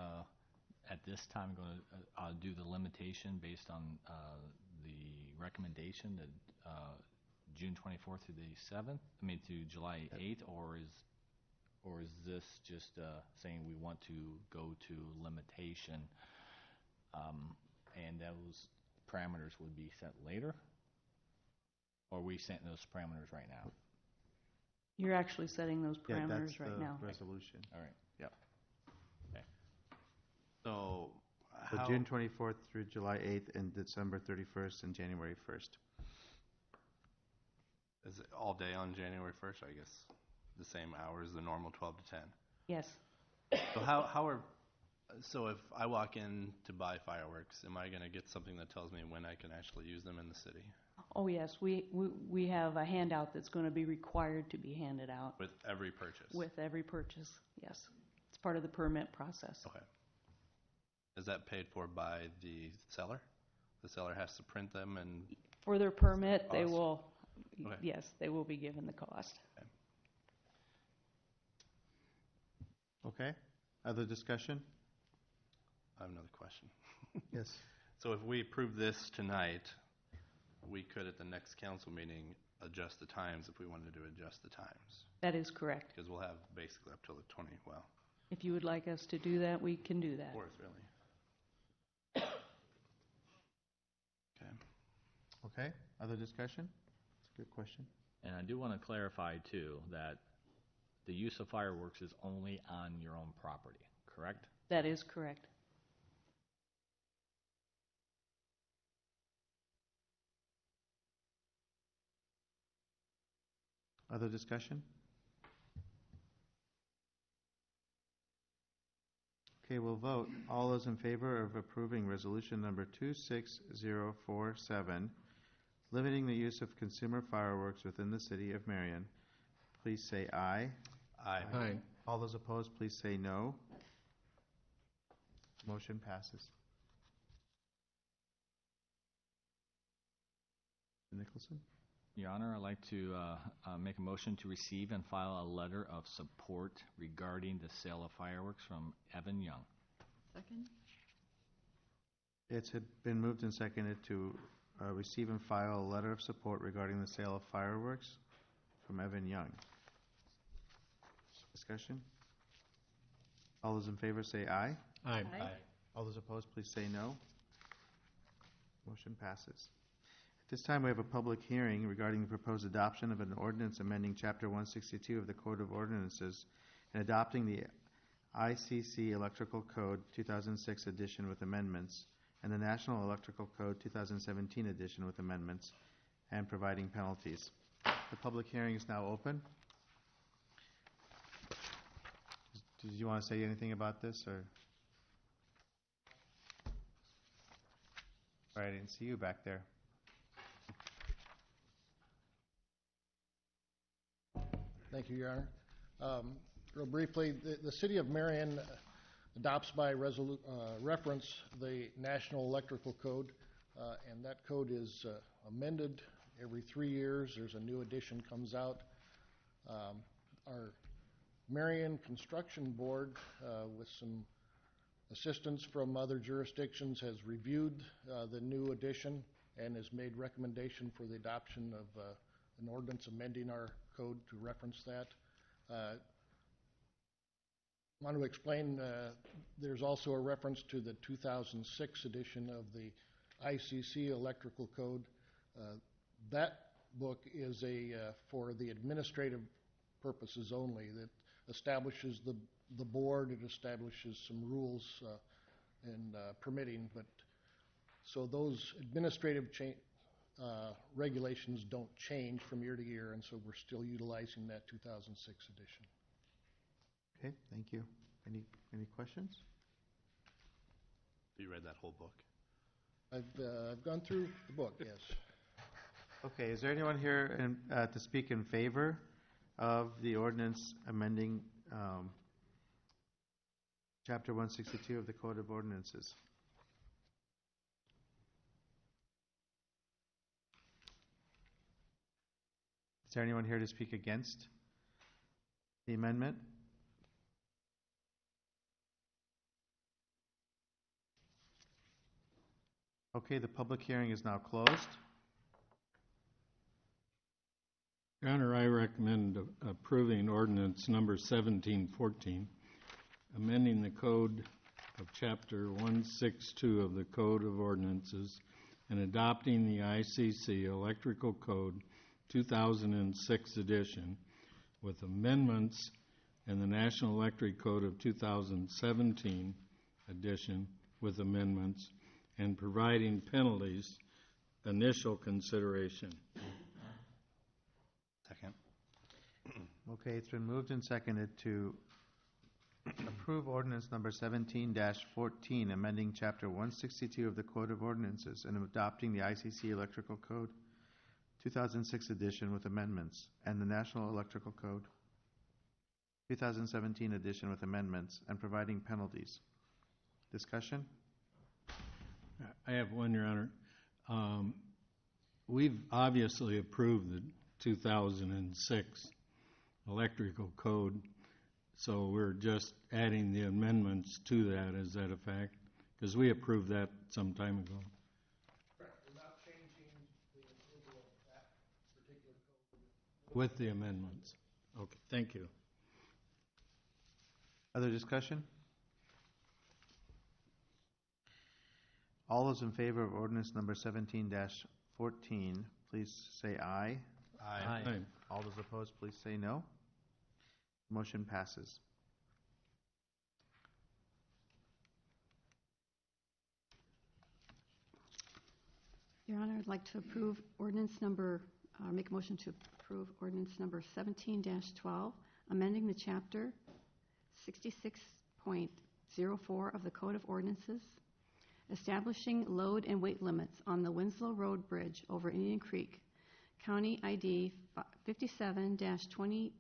at this time, going to do the limitation based on the recommendation that June 24th through the 7th? I mean, to July 8th, or is this just saying we want to go to limitation, and those parameters would be set later? Or are we setting those parameters right now? You're actually setting those parameters right now. That's the resolution. All right. Yep. Okay. So, So June 24th through July 8th and December 31st and January 1st. Is it all day on January 1st? I guess the same hours, the normal 12 to 10. Yes. So so if I walk in to buy fireworks, am I going to get something that tells me when I can actually use them in the city? Oh, yes. We have a handout that's going to be required to be handed out. With every purchase? With every purchase, yes. It's part of the permit process. Okay. Is that paid for by the seller? The seller has to print them and... For their permit, they will, Okay. yes, they will be given the cost. Okay. Other discussion? I have another question. Yes. So if we approve this tonight, we could at the next council meeting adjust the times if we wanted to adjust the times. That is correct. Because we'll have basically up till the 20, well, If you would like us to do that, we can do that. 4th really. Okay. Okay. Other discussion? That's a good question. And I do want to clarify, too, that the use of fireworks is only on your own property, correct? That is correct. Other discussion? Okay, we'll vote. All those in favor of approving resolution number 26047, limiting the use of consumer fireworks within the city of Marion, please say aye. Aye. Aye. All those opposed, please say no. Motion passes. Mr. Nicholson? Your Honor, I'd like to make a motion to receive and file a letter of support regarding the sale of fireworks from Evan Young. Second? It's been moved and seconded to receive and file a letter of support regarding the sale of fireworks from Evan Young. Discussion? All those in favor say aye. Aye. Aye. All those opposed, please say no. Motion passes. At this time, we have a public hearing regarding the proposed adoption of an ordinance amending Chapter 162 of the Code of Ordinances and adopting the ICC Electrical Code 2006 edition with amendments and the National Electrical Code 2017 edition with amendments and providing penalties. The public hearing is now open. Did you want to say anything about this, or? Sorry, I didn't see you back there. Thank you, Your Honor. Real briefly, the City of Marion adopts by reference the National Electrical Code, and that code is amended every 3 years. There's a new edition comes out. Our Marion Construction Board, with some assistance from other jurisdictions, has reviewed the new edition and has made recommendation for the adoption of an ordinance amending our code to reference that. I want to explain, there's also a reference to the 2006 edition of the ICC Electrical Code. That book is for the administrative purposes only. That establishes the board, it establishes some rules and permitting, but so those administrative regulations don't change from year to year, and so we're still utilizing that 2006 edition. Okay, thank you. Any questions? You read that whole book? I've gone through the book, yes. Okay, is there anyone here to speak in favor of the ordinance amending Chapter 162 of the Code of Ordinances? Is there anyone here to speak against the amendment? Okay, the public hearing is now closed. Your Honor, I recommend approving ordinance number 1714, amending the code of Chapter 162 of the Code of Ordinances and adopting the ICC Electrical Code 2006 edition with amendments and the National Electric Code of 2017 edition with amendments and providing penalties, initial consideration. Second. Okay, it's been moved and seconded to approve ordinance number 17-14, amending Chapter 162 of the Code of Ordinances and adopting the ICC Electrical Code 2006 edition with amendments and the National Electrical Code 2017 edition with amendments and providing penalties. Discussion? I have one, Your Honor. We've obviously approved the 2006 electrical code, so we're just adding the amendments to that. Is that a fact? Because we approved that some time ago. Correct. We're not changing the approval of that particular code. With the amendments. Okay, thank you. Other discussion? All those in favor of ordinance number 17-14, please say aye. Aye. Aye. All those opposed, please say no. Motion passes. Your Honor, I'd like to approve ordinance number, make a motion to approve ordinance number 17-12, amending the chapter 66.04 of the Code of Ordinances, establishing load and weight limits on the Winslow Road Bridge over Indian Creek, County ID 57-22147-1,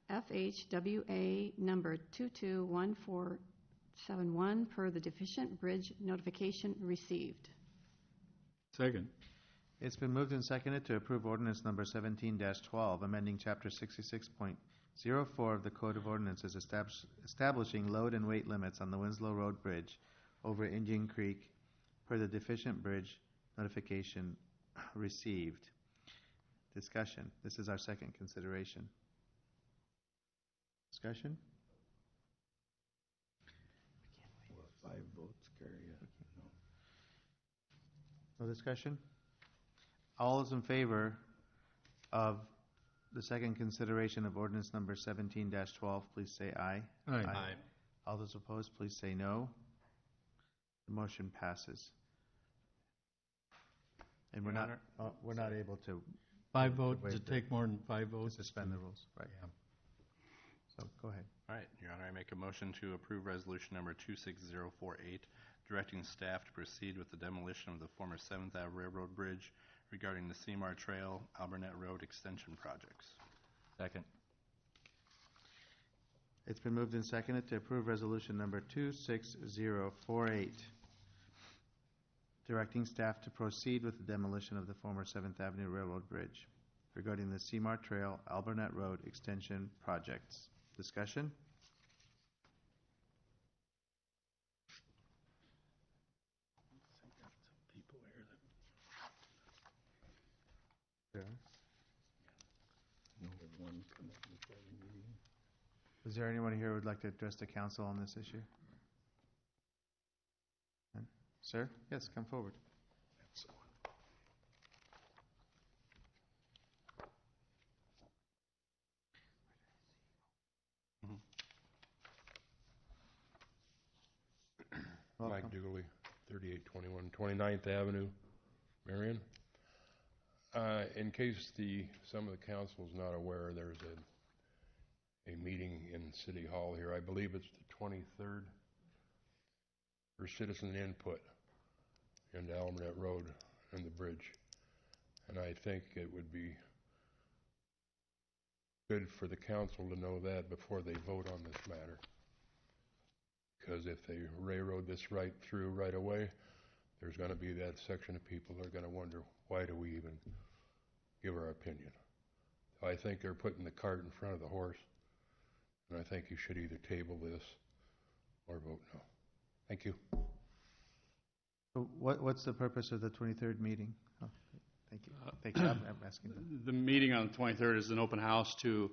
FHWA number 221471 per the deficient bridge notification received. Second. It's been moved and seconded to approve ordinance number 17-12, amending Chapter 66.04 of the Code of Ordinances, establishing load and weight limits on the Winslow Road Bridge over Indian Creek per the deficient bridge notification received. Discussion. This is our second consideration. Discussion? 5 votes carry it. No discussion? All those in favor of the second consideration of ordinance number 17-12, please say aye. Aye. Aye. All those opposed, please say no. The motion passes. And we're not able to 5 votes, waive does it the- take more than 5 votes? suspend the rules, right? Yeah. So go ahead. All right, Your Honor, I make a motion to approve resolution number 26048, directing staff to proceed with the demolition of the former 7th Ave Railroad Bridge regarding the Seymour Trail, Albernet Road extension projects. Second. It's been moved and seconded to approve resolution number 26048, directing staff to proceed with the demolition of the former 7th Avenue Railroad Bridge regarding the Seymour Trail, Albernet Road extension projects. Discussion? People here Yeah. that know one come up before the meeting. Is there anyone here who would like to address the council on this issue? Sir? Yes, come forward. That's the one. Mike Dooley, 3821 29th Avenue, Marion. In case some of the council is not aware, there's a meeting in City Hall here. I believe it's the 23rd for citizen input into Albernet Road and the bridge. And I think it would be good for the council to know that before they vote on this matter. Because if they railroad this right through right away, there's going to be that section of people that are going to wonder, why do we even give our opinion? I think they're putting the cart in front of the horse, and I think you should either table this or vote no. Thank you. So what's the purpose of the 23rd meeting? Oh, thank you. Thank you. I'm asking that. The meeting on the 23rd is an open house to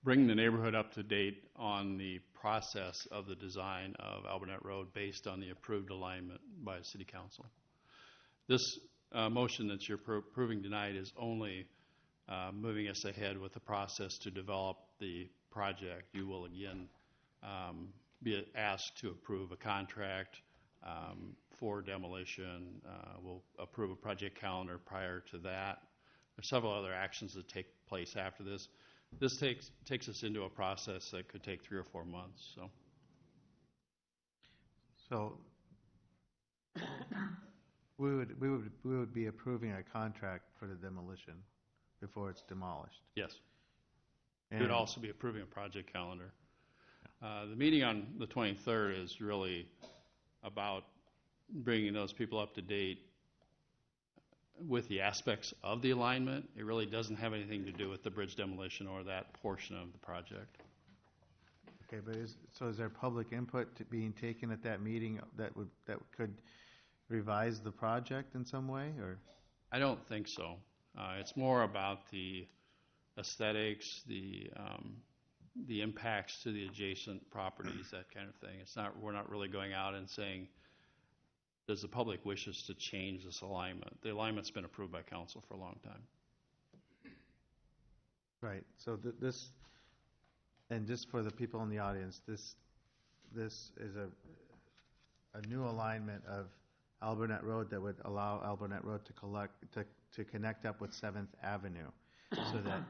bring the neighborhood up to date on the process of the design of Albernet Road based on the approved alignment by City Council. This motion that you're approving tonight is only moving us ahead with the process to develop the project. You will again be asked to approve a contract for demolition. We'll approve a project calendar prior to that. There's several other actions that take place after this. This takes us into a process that could take 3 or 4 months. So we would be approving a contract for the demolition before it's demolished. Yes. And We would also be approving a project calendar. The meeting on the 23rd is really about bringing those people up to date with the aspects of the alignment. It really doesn't have anything to do with the bridge demolition or that portion of the project. Okay, but is there public input being taken at that meeting that could revise the project in some way, or? I don't think so. It's more about the aesthetics, the impacts to the adjacent properties, that kind of thing. We're not really going out and saying, does the public wishes to change this alignment? The alignment's been approved by council for a long time. Right. So this, and just for the people in the audience, this is a new alignment of Albernet Road that would allow Albernet Road to connect up with 7th Avenue, so that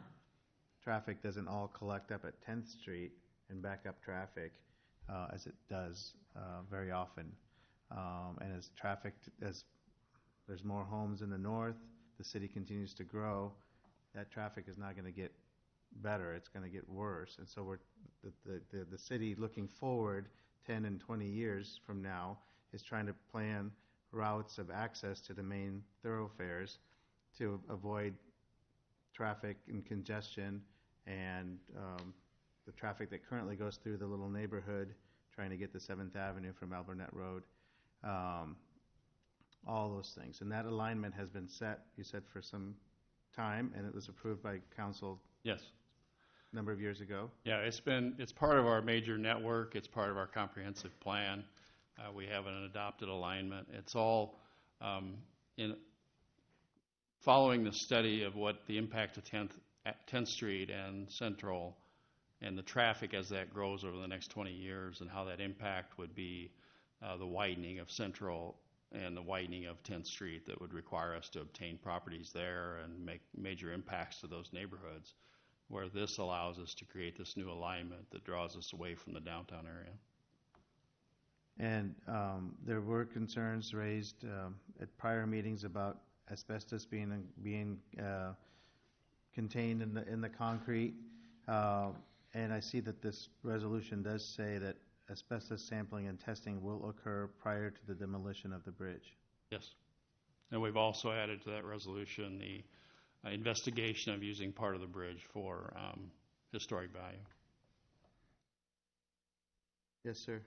traffic doesn't all collect up at 10th Street and back up traffic as it does very often. And as there's more homes in the north, the city continues to grow, that traffic is not going to get better, it's going to get worse. And so the city, looking forward 10 and 20 years from now, is trying to plan routes of access to the main thoroughfares to avoid traffic and congestion and the traffic that currently goes through the little neighborhood trying to get to 7th Avenue from Albernet Road. All those things. And that alignment has been set, you said, for some time, and it was approved by council. Yes. A number of years ago. Yeah, it's part of our major network. It's part of our comprehensive plan. We have an adopted alignment. It's all in following the study of what the impact of 10th Street and Central and the traffic as that grows over the next 20 years and how that impact would be the widening of Central and the widening of 10th Street that would require us to obtain properties there and make major impacts to those neighborhoods, where this allows us to create this new alignment that draws us away from the downtown area. And there were concerns raised at prior meetings about asbestos being contained in the concrete. And I see that this resolution does say that asbestos sampling and testing will occur prior to the demolition of the bridge. Yes. And we've also added to that resolution the investigation of using part of the bridge for historic value. Yes, sir.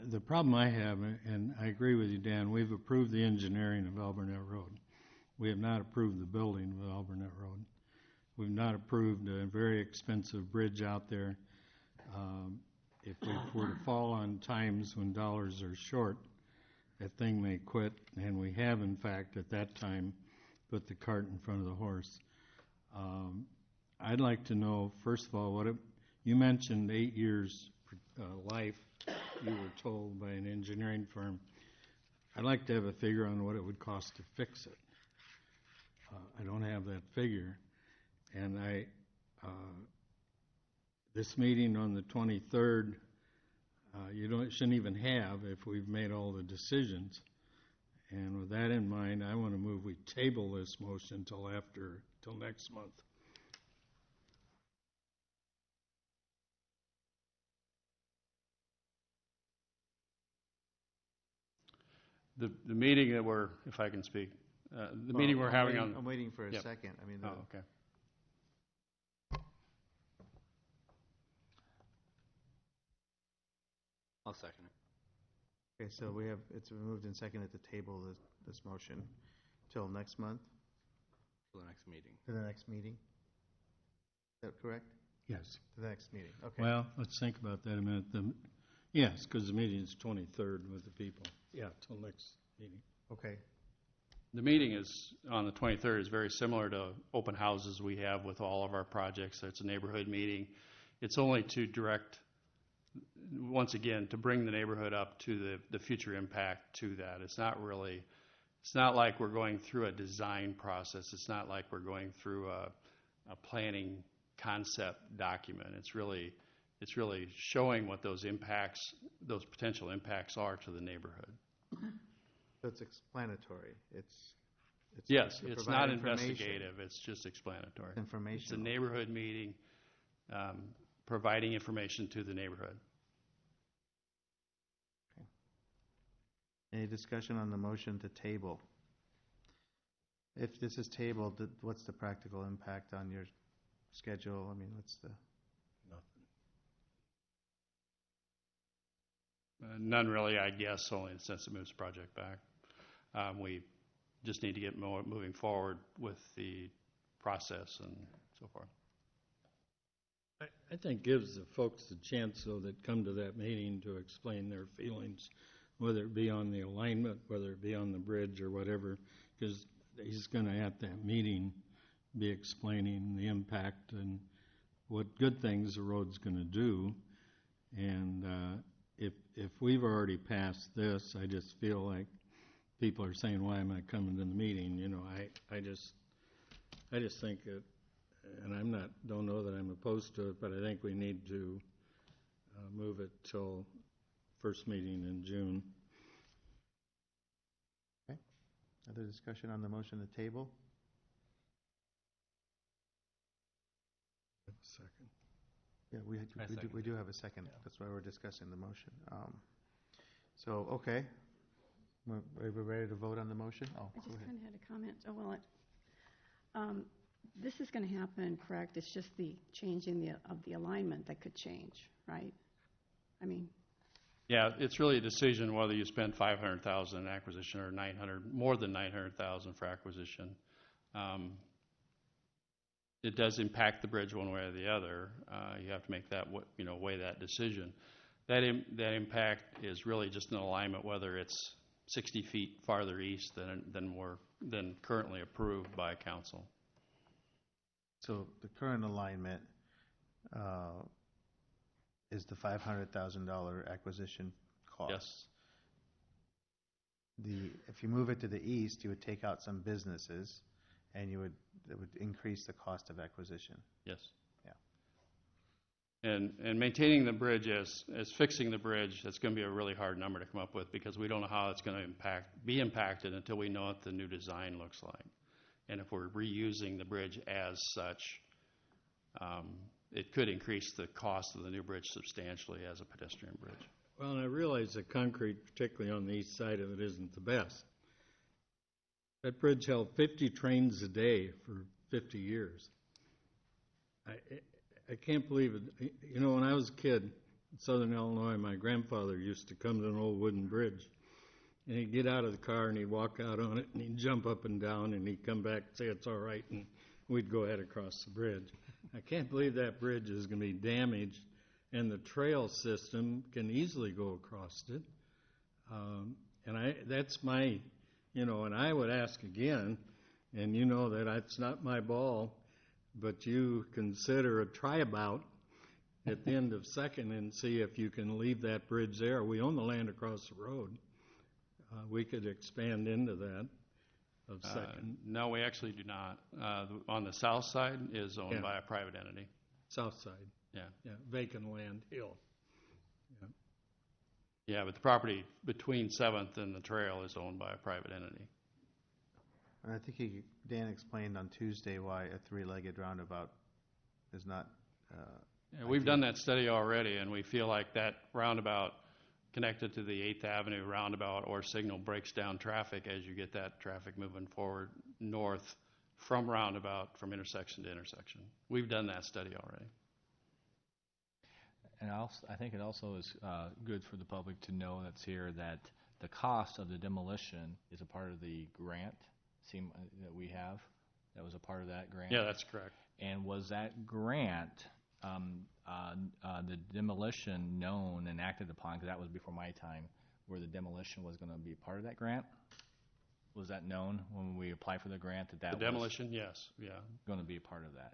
The problem I have, and I agree with you, Dan, we've approved the engineering of Albernet Road. We have not approved the building of Albernet Road. We've not approved a very expensive bridge out there. If we were to fall on times when dollars are short, that thing may quit, and we have, in fact, at that time, put the cart in front of the horse. I'd like to know, first of all, you mentioned 8 years life you were told by an engineering firm. I'd like to have a figure on what it would cost to fix it. I don't have that figure. And this meeting on the 23rd, shouldn't even have if we've made all the decisions. And with that in mind, I want to move we table this motion till next month. The meeting that we're, if I can speak, the meeting we're having on. I'm waiting for a Yep. second. I mean, Oh, okay. I'll second it. okay, so it's been moved and seconded to table this motion till next month, For the next meeting. to the next meeting. Is that correct? Yes. To the next meeting, okay. Well, let's think about that a minute. Yes, because the meeting is 23rd with the people. Yeah, till next meeting. Okay, The meeting is, on the 23rd, is very similar to open houses we have with all of our projects. It's a neighborhood meeting. It's only to direct, once again, to bring the neighborhood up to the future impact to that. It's not like we're going through a design process. It's not like we're going through a planning concept document. It's really showing what those potential impacts are to the neighborhood. so it's explanatory. Yes, to it's provide not information. investigative, it's just explanatory. It's a Informational. neighborhood meeting, providing information to the neighborhood. Any discussion on the motion to table? If this is tabled, what's the practical impact on your schedule? I mean, what's the... None really, I guess, only in the sense it moves the project back. We just need to get moving forward with the process and so forth. I think gives the folks the chance, though, that come to that meeting to explain their feelings, whether it be on the alignment, whether it be on the bridge or whatever, because he's going to, at that meeting, be explaining the impact and what good things the road's going to do. And if we've already passed this, I just feel like people are saying, why am I coming to the meeting? You know, I just think it, and don't know that I'm opposed to it, but I think we need to move it till first meeting in June. Okay. Other discussion on the motion to table? Second. Yeah, we do have a second. Yeah. That's why we're discussing the motion. So, okay. We're ready to vote on the motion? Oh, I go just ahead. kind of had a comment. This is going to happen, correct? It's just the changing of the alignment that could change, right? I mean... Yeah, it's really a decision whether you spend $500,000 in acquisition or more than $900,000 for acquisition. It does impact the bridge one way or the other. You have to make that, weigh that decision. That impact is really just an alignment, whether it's 60 feet farther east than currently approved by council. So the current alignment is the $500,000 acquisition cost. Yes. If you move it to the east, you would take out some businesses, and it would increase the cost of acquisition. Yes. Yeah. And maintaining the bridge as fixing the bridge, that's going to be a really hard number to come up with because we don't know how it's going to be impacted until we know what the new design looks like. And if we're reusing the bridge as such, it could increase the cost of the new bridge substantially as a pedestrian bridge. Well, and I realize the concrete, particularly on the east side of it, isn't the best. That bridge held 50 trains a day for 50 years. I can't believe it. You know, when I was a kid in southern Illinois, my grandfather used to come to an old wooden bridge. And he'd get out of the car and he'd walk out on it and he'd jump up and down and he'd come back and say it's all right and we'd go ahead across the bridge. I can't believe that bridge is going to be damaged and the trail system can easily go across it. That's my, and I would ask again, and you know that that's not my ball, but you consider a try-about at the end of Second and see if you can leave that bridge there. We own the land across the road. We could expand into that of Second. No, we actually do not. On the south side is owned Yeah. by a private entity. South side, Yeah. yeah, vacant land, hill. Yeah. Yeah, but the property between 7th and the trail is owned by a private entity. And I think Dan explained on Tuesday why a three-legged roundabout is not. Yeah, we've done that study already, and we feel like that roundabout connected to the 8th Avenue roundabout or signal breaks down traffic as you get that traffic moving forward north from roundabout, from intersection to intersection. We've done that study already. And I think it also is good for the public to know that's here that the cost of the demolition is a part of the grant that we have. That was a part of that grant. Yeah, that's correct. And was that grant, the demolition known and acted upon, because that was before my time, where the demolition was going to be part of that grant? Was that known when we applied for the grant that The demolition, yes, yeah. going to be a part of that?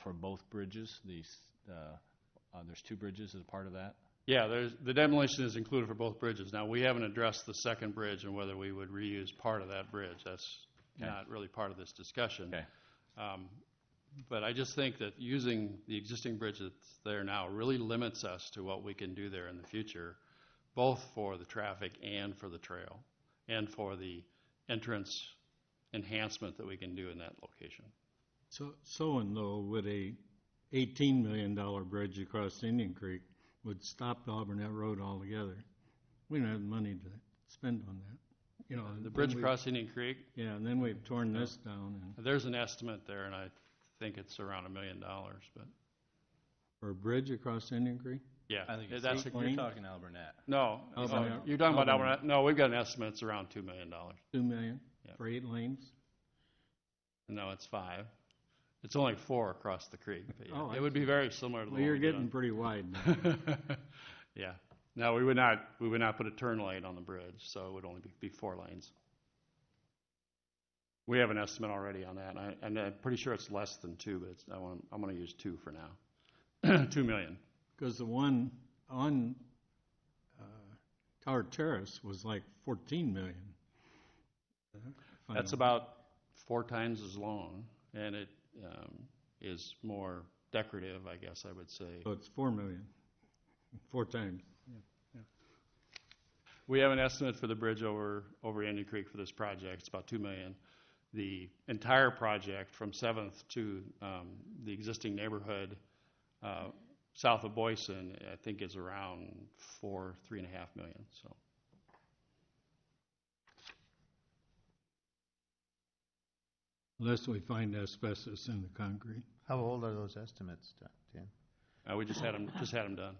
For both bridges, there's two bridges as part of that? Yeah, the demolition is included for both bridges. Now, we haven't addressed the second bridge and whether we would reuse part of that bridge. That's not really part of this discussion. Okay. But I just think that using the existing bridge that's there now really limits us to what we can do there in the future, both for the traffic and for the trail, and for the entrance enhancement that we can do in that location. So and though, with a $18 million bridge across Indian Creek would stop the Auburnett Road altogether. We don't have the money to spend on that. You know, The bridge across Indian Creek? Yeah, and then we've torn this down. And There's an estimate there, and I think it's around $1 million, but. for a bridge across Indian Creek? Yeah. I think that's you're talking Alburnett. No, Alburnett. you're talking about Alburnett. Alburnett. No, we've got an estimate, it's around $2 million. $2 million Yeah. for 8 lanes? No, it's 5. It's only 4 across the creek. But yeah, Oh, I it would be very similar to the Well, one you're we did getting on- pretty wide now. Yeah. No, we would not put a turn lane on the bridge, so it would only be 4 lanes. We have an estimate already on that, and I'm pretty sure it's less than 2, but I'm going to use 2 for now. 2 million. Because the one on Tower Terrace was like 14 million. That's about 4 times as long, and it is more decorative, I guess I would say. So it's 4 million, 4 times. Yeah. We have an estimate for the bridge over Indian Creek for this project. It's about $2 million. The entire project from 7th to the existing neighborhood south of Boyson, I think, is around $3.5 million. So. Unless we find asbestos in the concrete. How old are those estimates, Dan? We just had them done.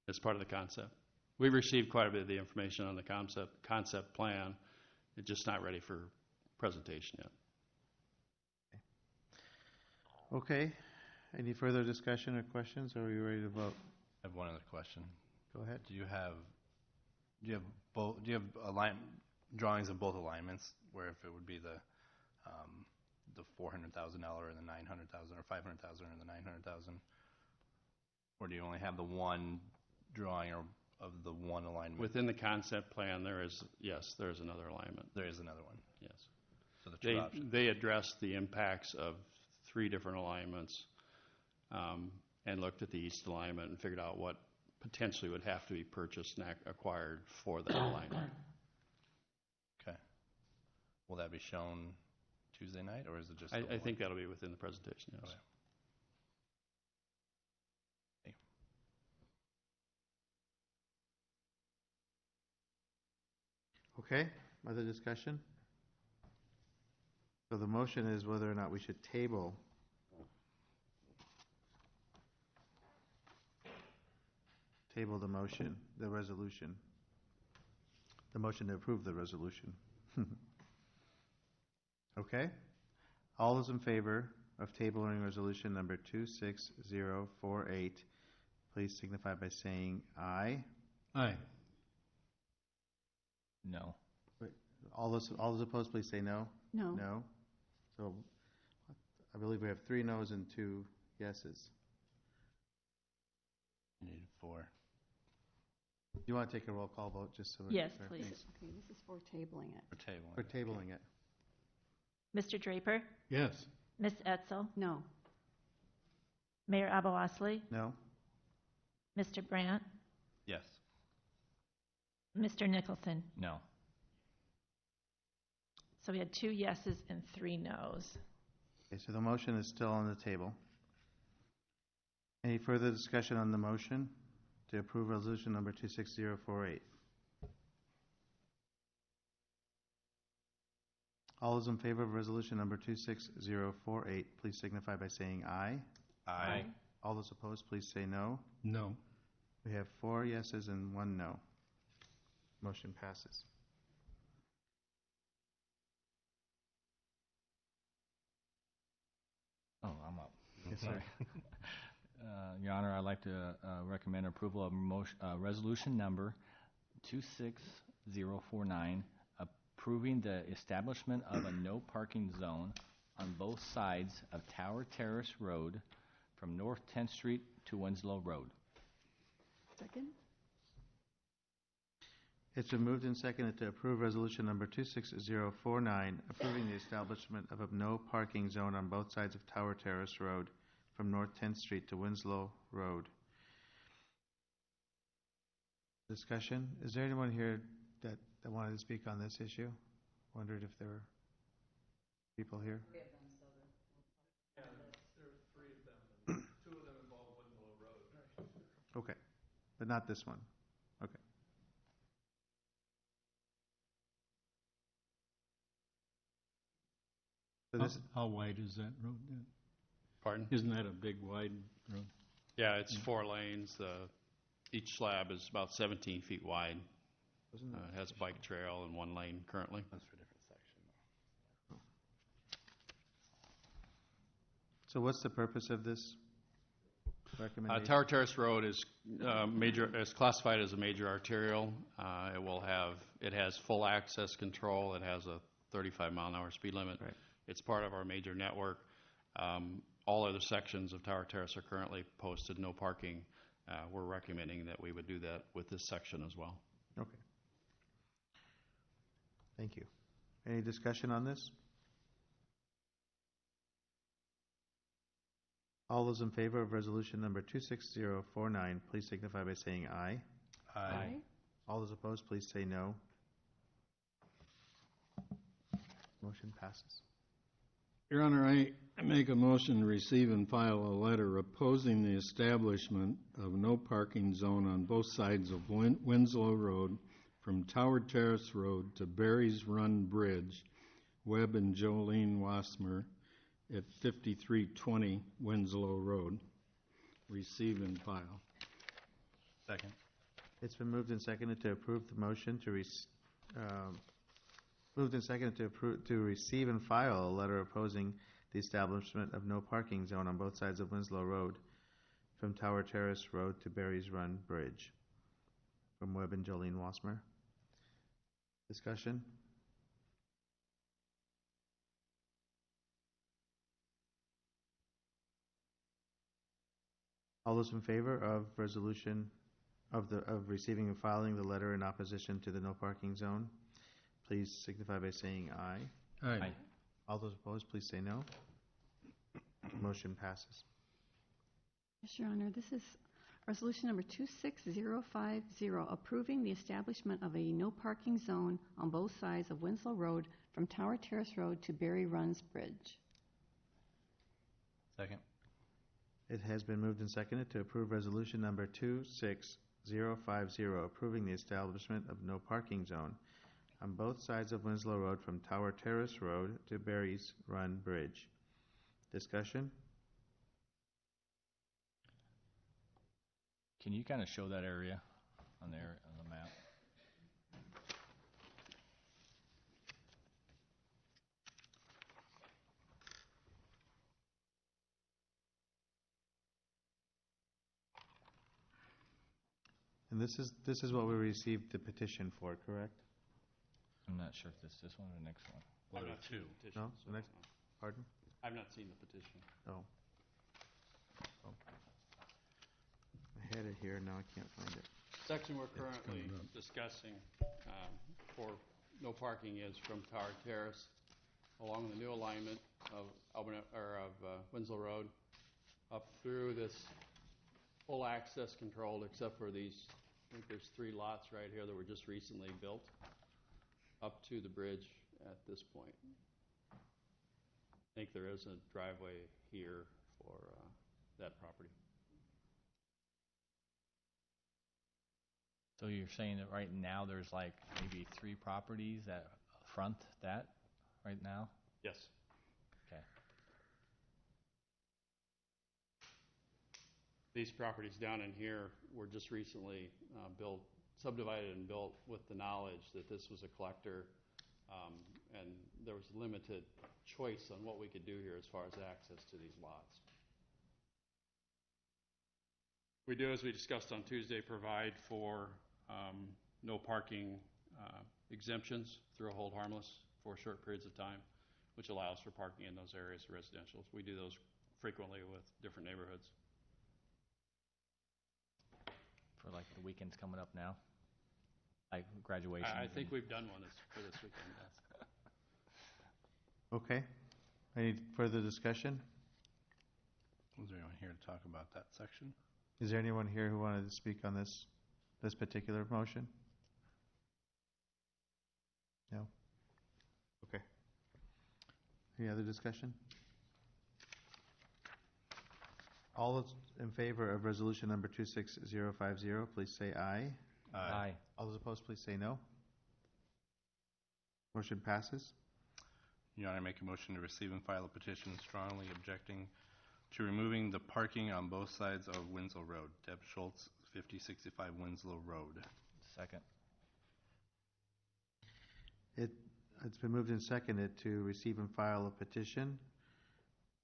As part of the concept. We've received quite a bit of the information on the concept plan. It's just not ready for presentation yet. Okay. Any further discussion or questions? Or are you ready to vote? I have one other question. Go ahead. Do you have drawings of both alignments, where if it would be the $400,000 or the $900,000 or $500,000 or the $900,000, or do you only have the one drawing of the one alignment? Within the concept plan, there is another alignment. There is another one. Yes. So the two options. They addressed the impacts of 3 different alignments and looked at the east alignment and figured out what potentially would have to be purchased and acquired for that alignment. Okay. Will that be shown Tuesday night, or is it just? I think that'll be within the presentation, yes. Okay. Other discussion? So the motion is whether or not we should table the motion, the resolution. The motion to approve the resolution. Okay? All those in favor of tabling resolution number 26048, please signify by saying aye. Aye. No. Wait, all those opposed, please say no. No. No. So I believe we have 3 noes and 2 yeses. You need 4. Do you want to take a roll call vote, just so we're Yes, clear? please. Thanks. Okay, this is for tabling it. For tabling. For tabling it. Mr. Draper, Yes. Ms. Etzel, No. Mayor Abawasley, No? Mr. Brandt, Yes. Mr. Nicholson. No. So we had 2 yeses and 3 nos. Okay, so the motion is still on the table. Any further discussion on the motion to approve resolution number 26048? All those in favor of resolution number 26048, please signify by saying aye. Aye. All those opposed, please say no. No. We have 4 yeses and 1 no. Motion passes. Oh, I'm up. Yes, sir. Sorry. Your Honor, I'd like to recommend approval of resolution number 26049, approving the establishment of a no parking zone on both sides of Tower Terrace Road from North 10th Street to Winslow Road. Second? It's been moved and seconded to approve resolution number 26049, approving the establishment of a no parking zone on both sides of Tower Terrace Road from North 10th Street to Winslow Road. Discussion? Is there anyone here that wanted to speak on this issue? Wondered if there were people here. Yeah, there are 3 of them, and 2 of them involve Winslow Road. Okay, but not this one. Okay. So this, How wide is that road then? Pardon? Isn't that a big wide road? Yeah, it's 4 lanes. Each slab is about 17 feet wide. It has a bike trail and 1 lane currently. That's for different section. so what's the purpose of this recommendation? Tower Terrace Road is classified as a major arterial. It has full access control. It has a 35-mile-an-hour speed limit. Right. It's part of our major network. All other sections of Tower Terrace are currently posted no parking. We're recommending that we would do that with this section as well. Okay. Thank you. Any discussion on this? All those in favor of resolution number 26049, please signify by saying aye. Aye. All those opposed, please say no. Motion passes. Your Honor, I make a motion to receive and file a letter opposing the establishment of no parking zone on both sides of Winslow Road from Tower Terrace Road to Barry's Run Bridge, Webb and Jolene Wasmer at 5320 Winslow Road. Receive and file. Second. It's been moved and seconded to approve the motion to receive and file a letter opposing the establishment of no parking zone on both sides of Winslow Road from Tower Terrace Road to Barry's Run Bridge. From Webb and Jolene Wasmer. Discussion? All those in favor of resolution of receiving and filing the letter in opposition to the no parking zone, please signify by saying aye. Aye. All those opposed, please say no. Motion passes. Yes, Your Honor, this is resolution number 26050, approving the establishment of a no parking zone on both sides of Winslow Road from Tower Terrace Road to Berry Runs Bridge. Second. It has been moved and seconded to approve resolution number 26050, approving the establishment of no parking zone on both sides of Winslow Road from Tower Terrace Road to Barry's Run Bridge. Discussion? Can you kind of show that area on the map? And this is what we received the petition for, correct? I'm not sure if this one or the next one. I've not seen the petition. No? The next, pardon? I've not seen the petition. Oh. had it here, now I can't find it. Section we're currently discussing for no parking is from Tower Terrace along the new alignment of Winslow Road up through this full access controlled except for these, I think there's 3 lots right here that were just recently built up to the bridge at this point. I think there is a driveway here for that property. So you're saying that right now there's like maybe 3 properties that front that right now? Yes. Okay. These properties down in here were just recently subdivided and built with the knowledge that this was a collector, and there was limited choice on what we could do here as far as access to these lots. We do, as we discussed on Tuesday, provide for no parking exemptions through a hold harmless for short periods of time, which allows for parking in those areas of residential. We do those frequently with different neighborhoods. For like the weekends coming up now? Like graduation? I think we've done one for this weekend, yes. Okay. Any further discussion? Is there anyone here to talk about that section? Is there anyone here who wanted to speak on this particular motion? No? Okay. Any other discussion? All those in favor of resolution number 26050, please say aye. Aye. All those opposed, please say no. Motion passes. Your Honor, I make a motion to receive and file a petition strongly objecting to removing the parking on both sides of Winslow Road. Deb Schultz, 5065 Winslow Road. Second. It's been moved and seconded to receive and file a petition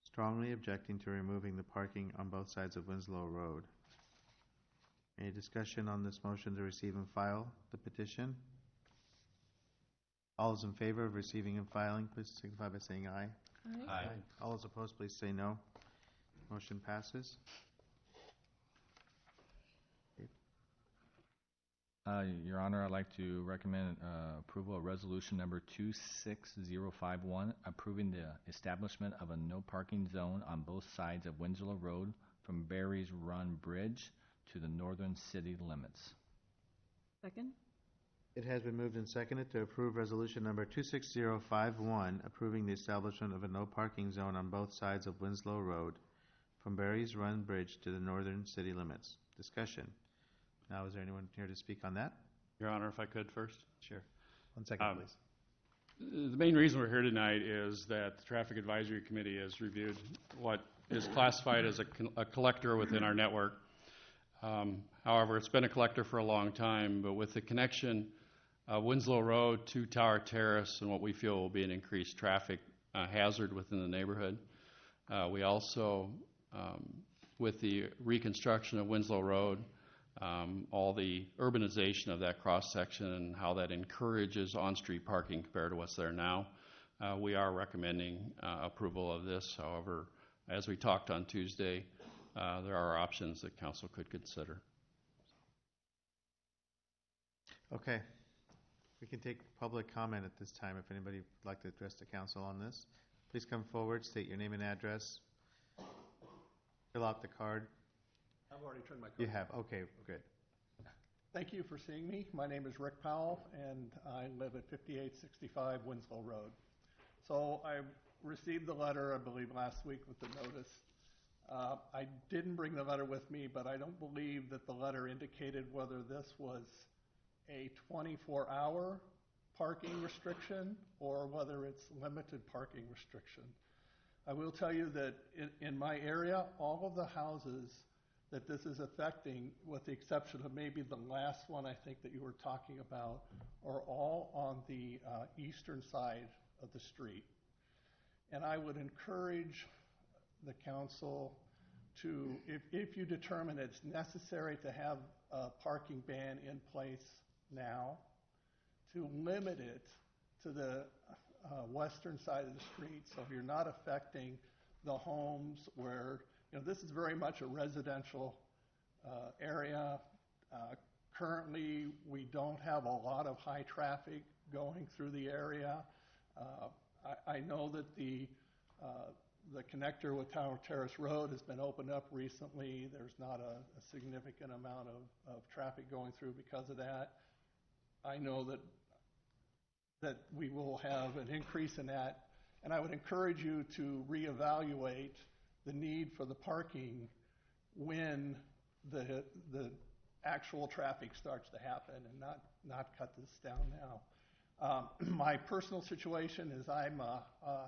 strongly objecting to removing the parking on both sides of Winslow Road. Any discussion on this motion to receive and file the petition? All those in favor of receiving and filing, please signify by saying aye. Aye. All those opposed, please say no. Motion passes. Your Honor, I'd like to recommend approval of resolution number 26051, approving the establishment of a no parking zone on both sides of Winslow Road from Barry's Run Bridge to the northern city limits. Second? It has been moved and seconded to approve resolution number 26051, approving the establishment of a no parking zone on both sides of Winslow Road from Barry's Run Bridge to the northern city limits. Discussion. Now, is there anyone here to speak on that? Your Honor, if I could first. Sure. 1 second, please. The main reason we're here tonight is that the Traffic Advisory Committee has reviewed what is classified as a collector within our network. However, it's been a collector for a long time, but with the connection of Winslow Road to Tower Terrace and what we feel will be an increased traffic hazard within the neighborhood, we also, with the reconstruction of Winslow Road, all the urbanization of that cross-section and how that encourages on-street parking compared to what's there now, we are recommending approval of this. However, as we talked on Tuesday, there are options that council could consider. Okay. We can take public comment at this time if anybody would like to address the council on this. Please come forward, state your name and address, fill out the card. I've already turned my card. You have? Okay, good. Thank you for seeing me. My name is Rick Powell, and I live at 5865 Winslow Road. So I received the letter, I believe, last week with the notice. I didn't bring the letter with me, but I don't believe that the letter indicated whether this was a 24-hour parking restriction or whether it's limited parking restriction. I will tell you that in my area, all of the houses that this is affecting, with the exception of maybe the last one I think that you were talking about, are all on the eastern side of the street. And I would encourage the council to, if you determine it's necessary to have a parking ban in place now, to limit it to the western side of the street, so you're not affecting the homes where, you know, this is very much a residential area. Currently, we don't have a lot of high traffic going through the area. I know that the connector with Tower Terrace Road has been opened up recently. There's not a significant amount of traffic going through because of that. I know that we will have an increase in that, and I would encourage you to reevaluate the need for the parking when the actual traffic starts to happen, and not cut this down now. My personal situation is I'm a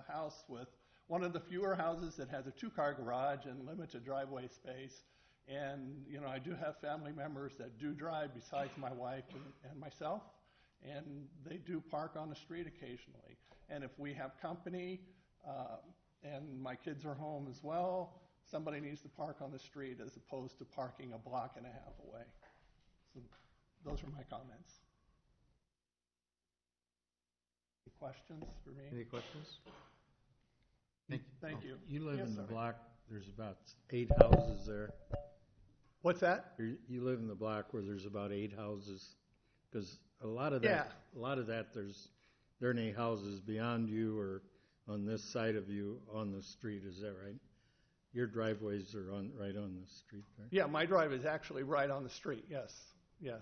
house with one of the fewer houses that has a two-car garage and limited driveway space. And, I do have family members that do drive besides my wife and myself, and they do park on the street occasionally. And if we have company and my kids are home as well, somebody needs to park on the street as opposed to parking a block and a half away. So those are my comments. Any questions for me? Any questions? Thank you. You live Yes, in the sir. block, there's about 8 houses there. What's that? You live in the block where there's about 8 houses? Because a lot of that, there aren't any houses beyond you or on this side of you on the street, is that right? Your driveways are right on the street there? Yeah, my drive is actually right on the street, yes. Yeah.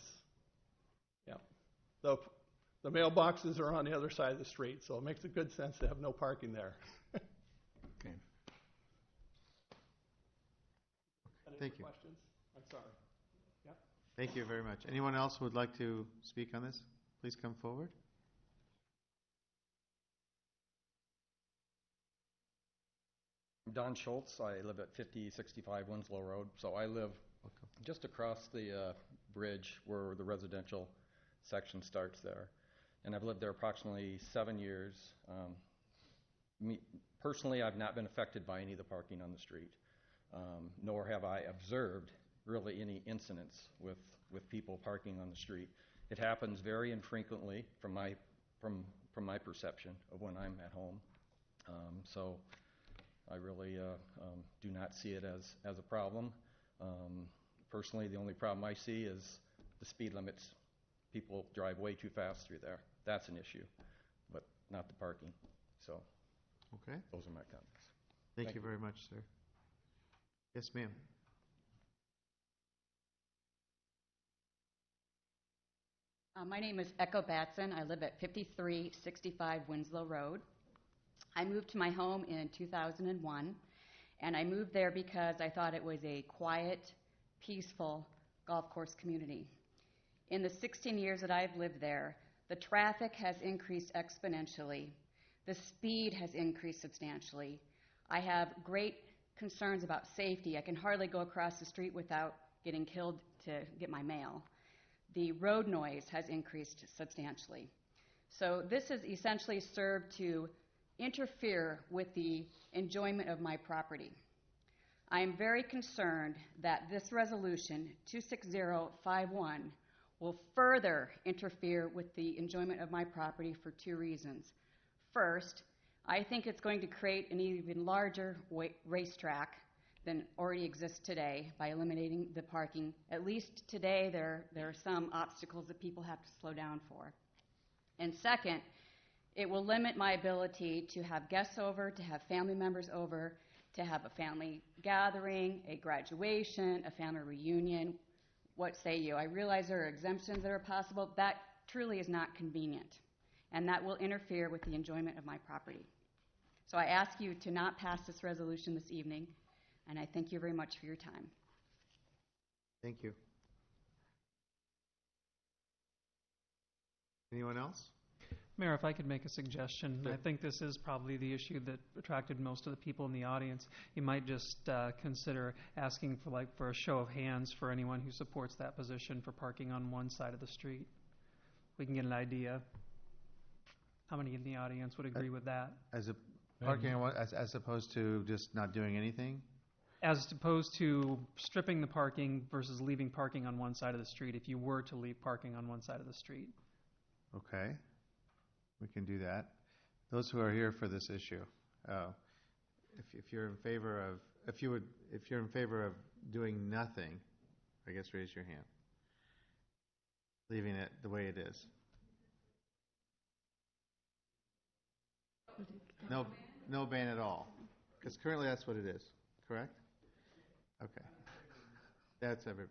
The mailboxes are on the other side of the street, so it makes a good sense to have no parking there. Okay. Thank you. Questions? I'm sorry. Yeah. Thank you very much. Anyone else who would like to speak on this? Please come forward. I'm Don Schultz. I live at 5065 Winslow Road. So I live just across the bridge where the residential section starts there. And I've lived there approximately 7 years. Personally, I've not been affected by any of the parking on the street, nor have I observed really any incidents with people parking on the street. It happens very infrequently from my perception of when I'm at home. So I really do not see it as a problem. Personally, the only problem I see is the speed limits. People drive way too fast through there. That's an issue, but not the parking. So, okay. Those are my comments. Thank you very much, sir. Yes, ma'am. My name is Echo Batson. I live at 5365 Winslow Road. I moved to my home in 2001, and I moved there because I thought it was a quiet, peaceful golf course community. In the 16 years that I've lived there, the traffic has increased exponentially. The speed has increased substantially. I have great concerns about safety. I can hardly go across the street without getting killed to get my mail. The road noise has increased substantially. So this has essentially served to interfere with the enjoyment of my property. I am very concerned that this resolution 26051 will further interfere with the enjoyment of my property for 2 reasons. First, I think it's going to create an even larger racetrack than already exists today by eliminating the parking. At least today there are some obstacles that people have to slow down for. And second, it will limit my ability to have guests over, to have family members over, to have a family gathering, a graduation, a family reunion. What say you? I realize there are exemptions that are possible. That truly is not convenient, and that will interfere with the enjoyment of my property. So I ask you to not pass this resolution this evening, and I thank you very much for your time. Thank you. Anyone else? Mayor, if I could make a suggestion, Sure. I think this is probably the issue that attracted most of the people in the audience. You might just consider asking for a show of hands for anyone who supports that position for parking on one side of the street. We can get an idea. How many in the audience would agree with that? As opposed to just not doing anything? As opposed to stripping the parking versus leaving parking on one side of the street if you were to leave parking on one side of the street. Okay. We can do that. Those who are here for this issue, if you're in favor of doing nothing, I guess raise your hand. Leaving it the way it is. No ban at all. Because currently that's what it is, correct? Okay. That's okay.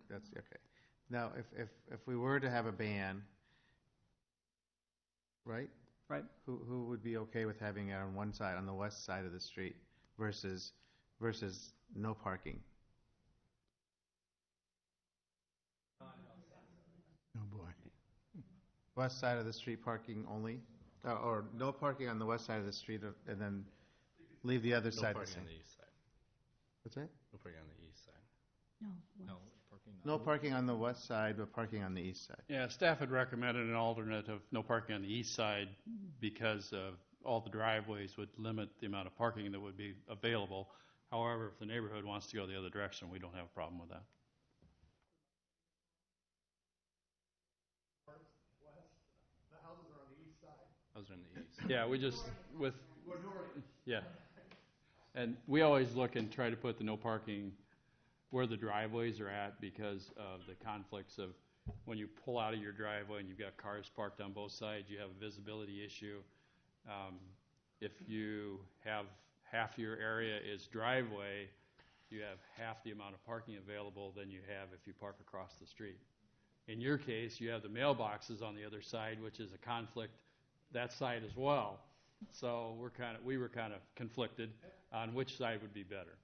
Now, if we were to have a ban, right? Right. Who would be okay with having it on one side, on the west side of the street, versus no parking? Oh, boy. West side of the street parking only? Or no parking on the west side of the street, and then leave the other side the parking same? on the east side. What's that? No parking on the east side. No. No parking on the west side, but parking on the east side. Yeah, staff had recommended an alternate of no parking on the east side because of all the driveways would limit the amount of parking that would be available. However, if the neighborhood wants to go the other direction, we don't have a problem with that. The houses are on the east side. Those are on the east. Yeah, we just, yeah. And we always look and try to put the no parking where the driveways are at because of the conflicts of when you pull out of your driveway and you've got cars parked on both sides, you have a visibility issue. If you have half your area is driveway, you have half the amount of parking available than you have if you park across the street. In your case, you have the mailboxes on the other side, which is a conflict that side as well. So we were kind of conflicted on which side would be better.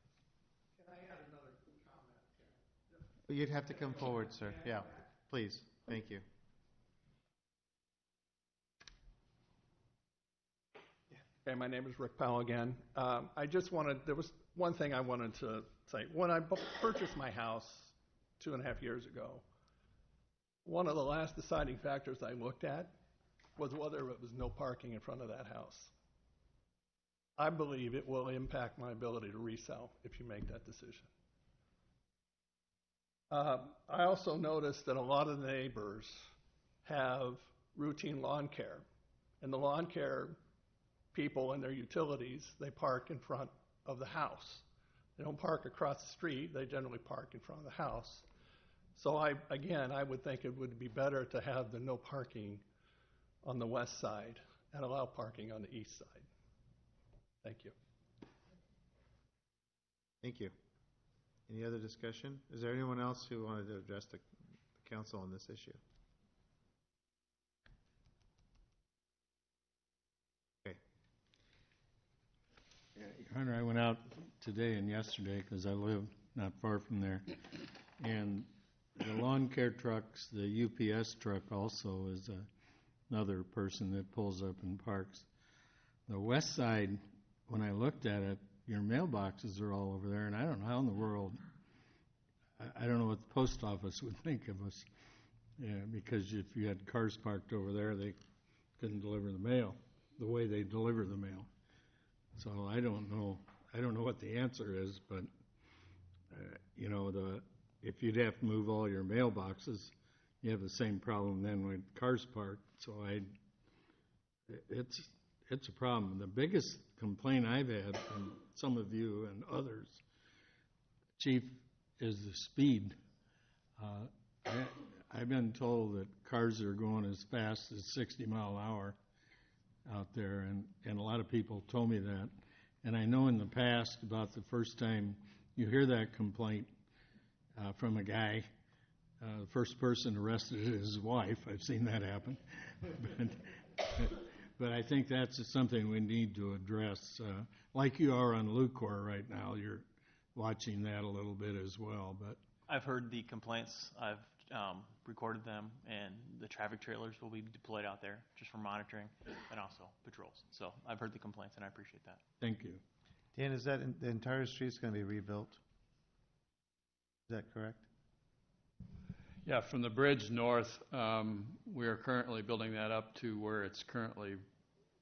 Can I add another comment? You'd have to come forward, sir. Yeah, please. Thank you. Okay, my name is Rick Powell again. There was one thing I wanted to say. When I purchased my house 2.5 years ago, one of the last deciding factors I looked at was whether it was no parking in front of that house. I believe it will impact my ability to resell if you make that decision. I also noticed that a lot of the neighbors have routine lawn care, and the lawn care people and their utilities, they park in front of the house. They don't park across the street, they generally park in front of the house. So I would think it would be better to have the no parking on the west side and allow parking on the east side. Thank you. Thank you. Any other discussion? Is there anyone else who wanted to address the council on this issue? Okay. Yeah, Your Honor, I went out today and yesterday because I live not far from there, and the lawn care trucks, the UPS truck also is another person that pulls up and parks. The west side, when I looked at it, your mailboxes are all over there, and I don't know how in the world, I don't know what the post office would think of us, because if you had cars parked over there, they couldn't deliver the mail the way they deliver the mail. So I don't know what the answer is, but if you'd have to move all your mailboxes, you have the same problem then with cars parked. So it's a problem. The biggest complaint I've had from some of you and others, Chief, is the speed. I've been told that cars are going as fast as 60 mile an hour out there, and a lot of people told me that. And I know in the past, about the first time you hear that complaint from a guy, the first person arrested is his wife. I've seen that happen. But I think that's something we need to address. Like you are on Lucor right now, you're watching that a little bit as well. But I've heard the complaints. I've recorded them, and the traffic trailers will be deployed out there just for monitoring and also patrols. So I've heard the complaints, and I appreciate that. Thank you. Dan, is that the entire street's going to be rebuilt? Is that correct? Yeah, from the bridge north, we are currently building that up to where it's currently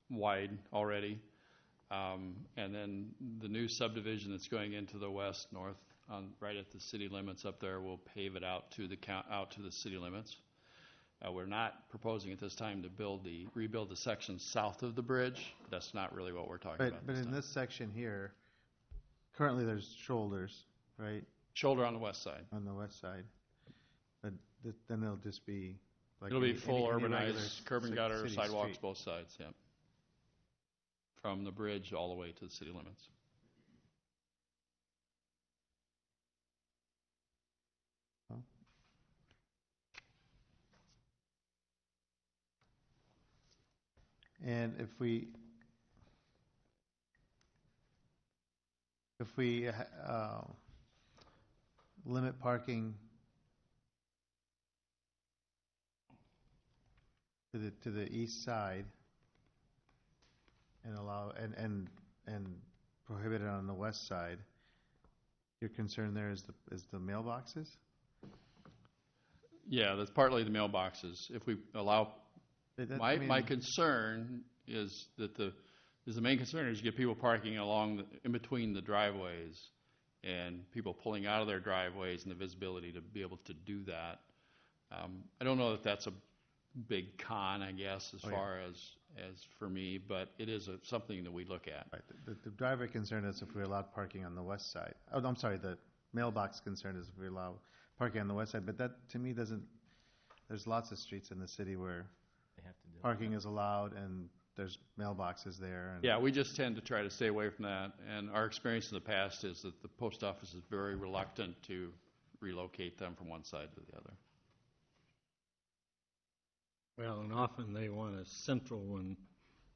wide already. And then the new subdivision that's going into the west north, right at the city limits up there, will pave it out to the city limits. We're not proposing at this time to rebuild the section south of the bridge. That's not really what we're talking about. But in this section here, currently there's shoulders, right? Shoulder on the west side. On the west side. then it'll just be like It'll be any- full any regular urbanized, curb and ci- gutter, city sidewalks street. both sides, yeah. From the bridge all the way to the city limits. And if we limit parking to the east side and allow and prohibit it on the west side, your concern there is the mailboxes? Yeah, that's partly the mailboxes. If we allow, my concern is that the main concern is you get people parking in between the driveways and people pulling out of their driveways and the visibility to be able to do that. I don't know that that's a big con, I guess, as far as for me, but it is something that we look at. Right. The driver concern is if we allow parking on the west side. Oh, I'm sorry, the mailbox concern is if we allow parking on the west side, but that to me doesn't, there's lots of streets in the city where parking is allowed and there's mailboxes there. And yeah, we just tend to try to stay away from that, and our experience in the past is that the post office is very reluctant to relocate them from one side to the other. Well, and often they want a central one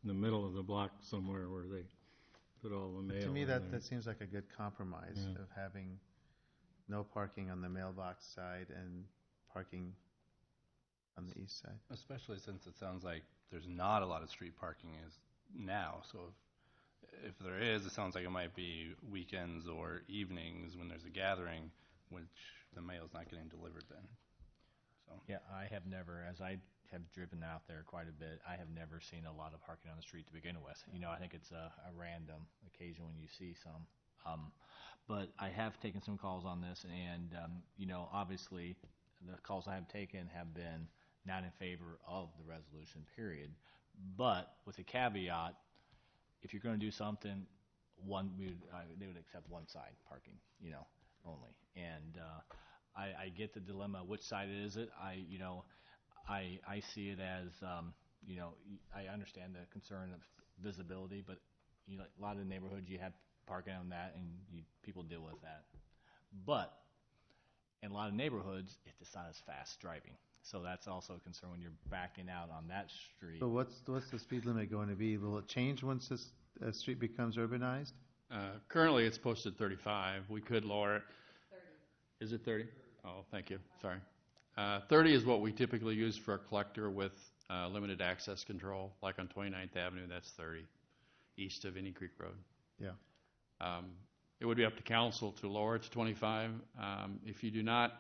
in the middle of the block somewhere where they put all the mail. To me, in that there. seems like a good compromise of having no parking on the mailbox side and parking on the east side. Especially since it sounds like there's not a lot of street parking now. So if there is, it sounds like it might be weekends or evenings when there's a gathering, which the mail's not getting delivered then. So Yeah, I have never, as I have driven out there quite a bit, I have never seen a lot of parking on the street to begin with. I think it's a random occasion when you see some. But I have taken some calls on this, and, obviously the calls I have taken have been not in favor of the resolution, period. But with a caveat, if you're going to do something, they would accept one side parking, only. And I get the dilemma. Which side is it? I see it as, I understand the concern of visibility, but a lot of the neighborhoods you have parking on that, and people deal with that. But in a lot of neighborhoods, it's not as fast driving. So that's also a concern when you're backing out on that street. So what's the speed limit going to be? Will it change once this street becomes urbanized? Currently, it's posted 35. We could lower it. 30. Is it 30? Oh, thank you. Sorry. 30 is what we typically use for a collector with limited access control. Like on 29th Avenue, that's 30, east of Indian Creek Road. Yeah. It would be up to council to lower it to 25. If you do not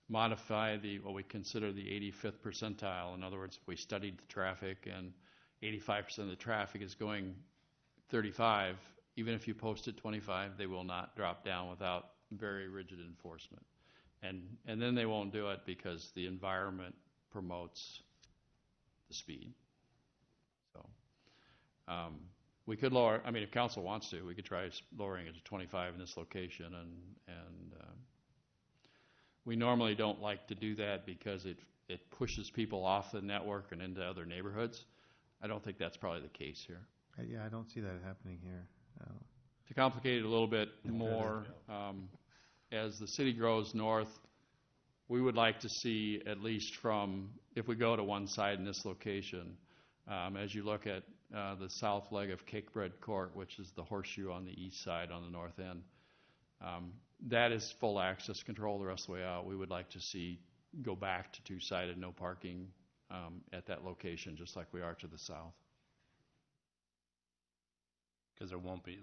modify what we consider the 85th percentile, in other words, if we studied the traffic and 85% of the traffic is going 35, even if you post it 25, they will not drop down without very rigid enforcement. And then they won't do it because the environment promotes the speed. So we could lower, if council wants to, we could try lowering it to 25 in this location, and we normally don't like to do that because it pushes people off the network and into other neighborhoods. I don't think that's probably the case here. Yeah, I don't see that happening here. To complicate it a little bit more, as the city grows north, we would like to see at least if we go to one side in this location, as you look at the south leg of Cakebread Court, which is the horseshoe on the east side on the north end, that is full access control the rest of the way out. We would like to see go back to two-sided, no parking at that location, just like we are to the south. Because there won't be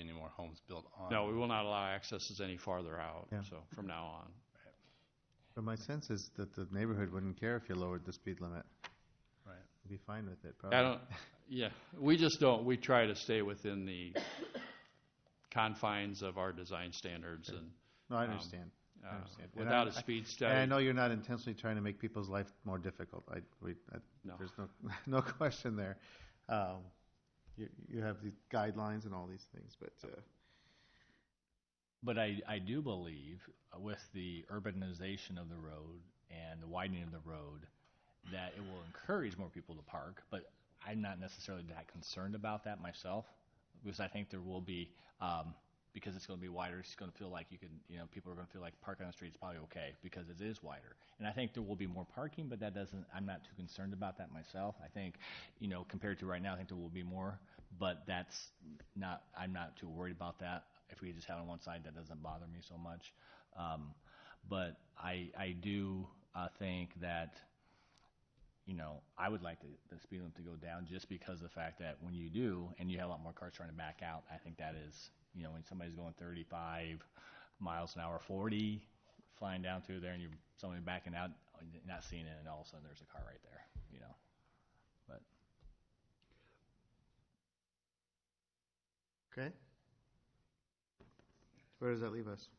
any more homes built on. No, we will not allow accesses any farther out. Yeah. So from now on. But my sense is that the neighborhood wouldn't care if you lowered the speed limit. Right. They'd be fine with it, probably. We just don't. We try to stay within the confines of our design standards. And no, I understand. I understand. Without a speed study. And I know you're not intentionally trying to make people's life more difficult. No. There's no question there. You have the guidelines and all these things, But I do believe with the urbanization of the road and the widening of the road, that it will encourage more people to park, but I'm not necessarily that concerned about that myself, because I think there will be, because it's going to be wider, it's going to feel like people are going to feel like parking on the street is probably okay, because it is wider. And I think there will be more parking, but I'm not too concerned about that myself. I think, compared to right now, I think there will be more, but I'm not too worried about that. If we just have it on one side, that doesn't bother me so much. But I do think that, I would like the speed limit to go down, just because of the fact that when you do, and you have a lot more cars trying to back out, I think that is, when somebody's going 35 miles an hour, 40, flying down through there, and somebody backing out, you're not seeing it, and all of a sudden there's a car right there, But Okay. Where does that leave us?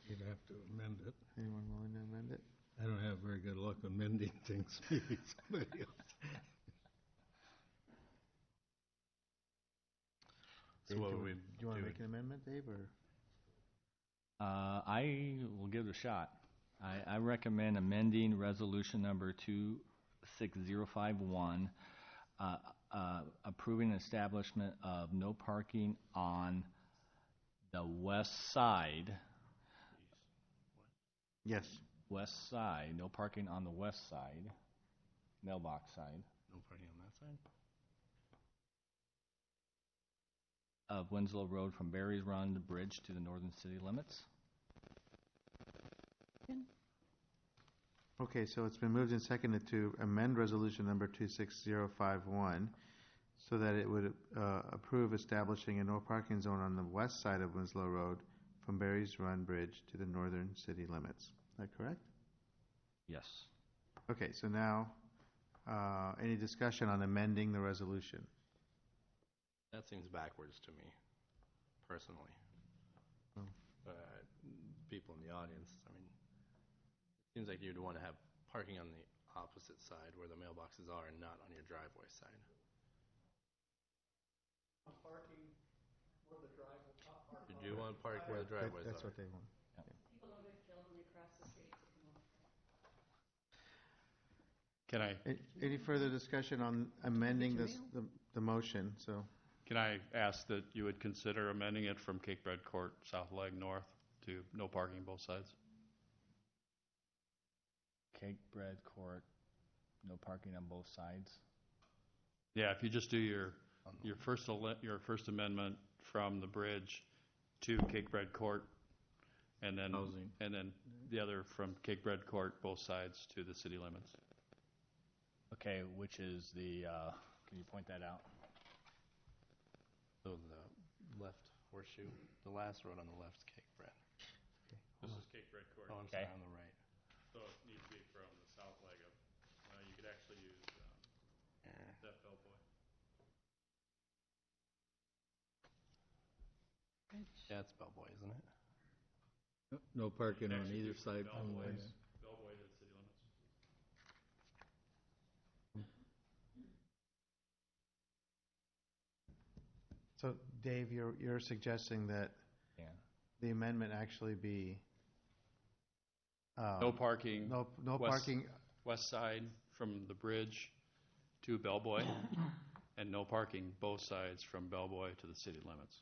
You'd have to amend it. Anyone willing to amend it? I don't have very good luck amending things. Maybe somebody else. Dave, So what do would we you want to do? make an amendment, Dave, or? I will give it a shot. I recommend amending resolution number 26051, approving establishment of no parking on the west side. Yes. West side, no parking on the west side, mailbox side No parking on that side? of Winslow Road from Barry's Run Bridge to the northern city limits. Okay, so it's been moved and seconded to amend resolution number 26051 so that it would approve establishing a no parking zone on the west side of Winslow Road from Barry's Run Bridge to the northern city limits. Is that correct? Yes. Okay, so now, any discussion on amending the resolution? That seems backwards to me, personally. Oh. People in the audience, it seems like you'd want to have parking on the opposite side where the mailboxes are and not on your driveway side. Parking where the driveway. You do want to park where the driveways That's are. what they want. People don't get killed when they cross the street. Can I, Any further discussion on amending the motion? So, can I ask that you would consider amending it from Cake Bread Court, South Leg North, to no parking both sides? Cake Bread Court, no parking on both sides. Yeah, if you just do your first amendment from the bridge to Cake Bread Court, and then the other from Cake Bread Court, both sides to the city limits. Okay, which is the, can you point that out? So the left horseshoe, the last road on the left is Cake Bread. This is Cake Bread Court. Oh, I'm sorry, on the right. So it needs to be from the south leg of, you could actually use that bellboy. Yeah, it's Bellboy, isn't it? No parking on either side. Bellboy to the city limits. so Dave, you're suggesting that the amendment actually be No parking. No west, parking. West side from the bridge to Bellboy, and no parking both sides from Bellboy to the city limits.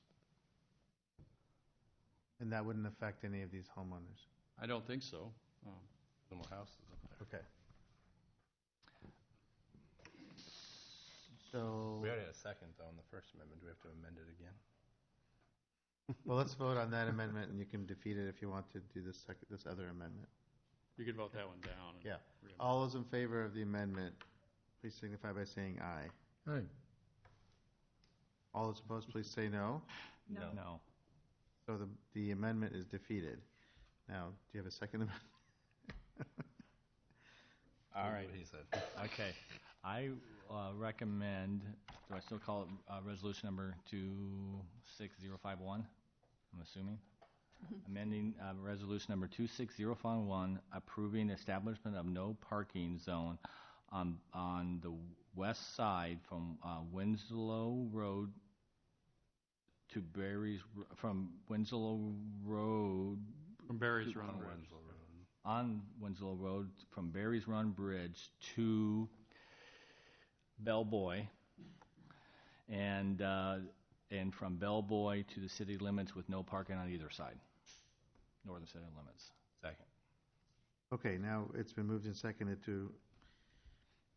And that wouldn't affect any of these homeowners? I don't think so. No more houses up there. Okay. So, We already had a second, though, on the first amendment. Do we have to amend it again? well, let's vote on that amendment, and you can defeat it if you want to do this other amendment. You could vote that one down. And Yeah. All those in favor of the amendment, please signify by saying aye. Aye. All those opposed, please say no. No. No. So the amendment is defeated. Now, do you have a second amendment? All right. What he said. Okay. I recommend, do I still call it resolution number 26051? I'm assuming. Amending resolution number 26051, approving establishment of no parking zone on the west side from Winslow Road to Barry's, from Winslow Road. From Barry's Run On Bridge. Winslow Road. on Winslow Road from Barry's Run Bridge to Bellboy, and from Bellboy to the city limits with no parking on either side, northern city limits. Second. Okay, now it's been moved and seconded to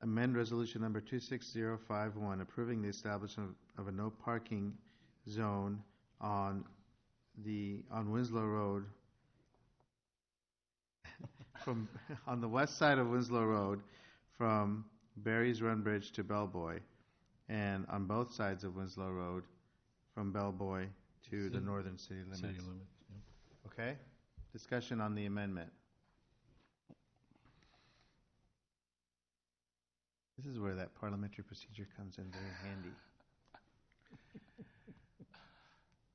amend resolution number 26051, approving the establishment of a no parking zone on Winslow Road on the west side of Winslow Road from Barry's Run Bridge to Bellboy, and on both sides of Winslow Road from Bellboy to the northern city limits. City limits, yep. Okay? Discussion on the amendment. This is where that parliamentary procedure comes in very handy.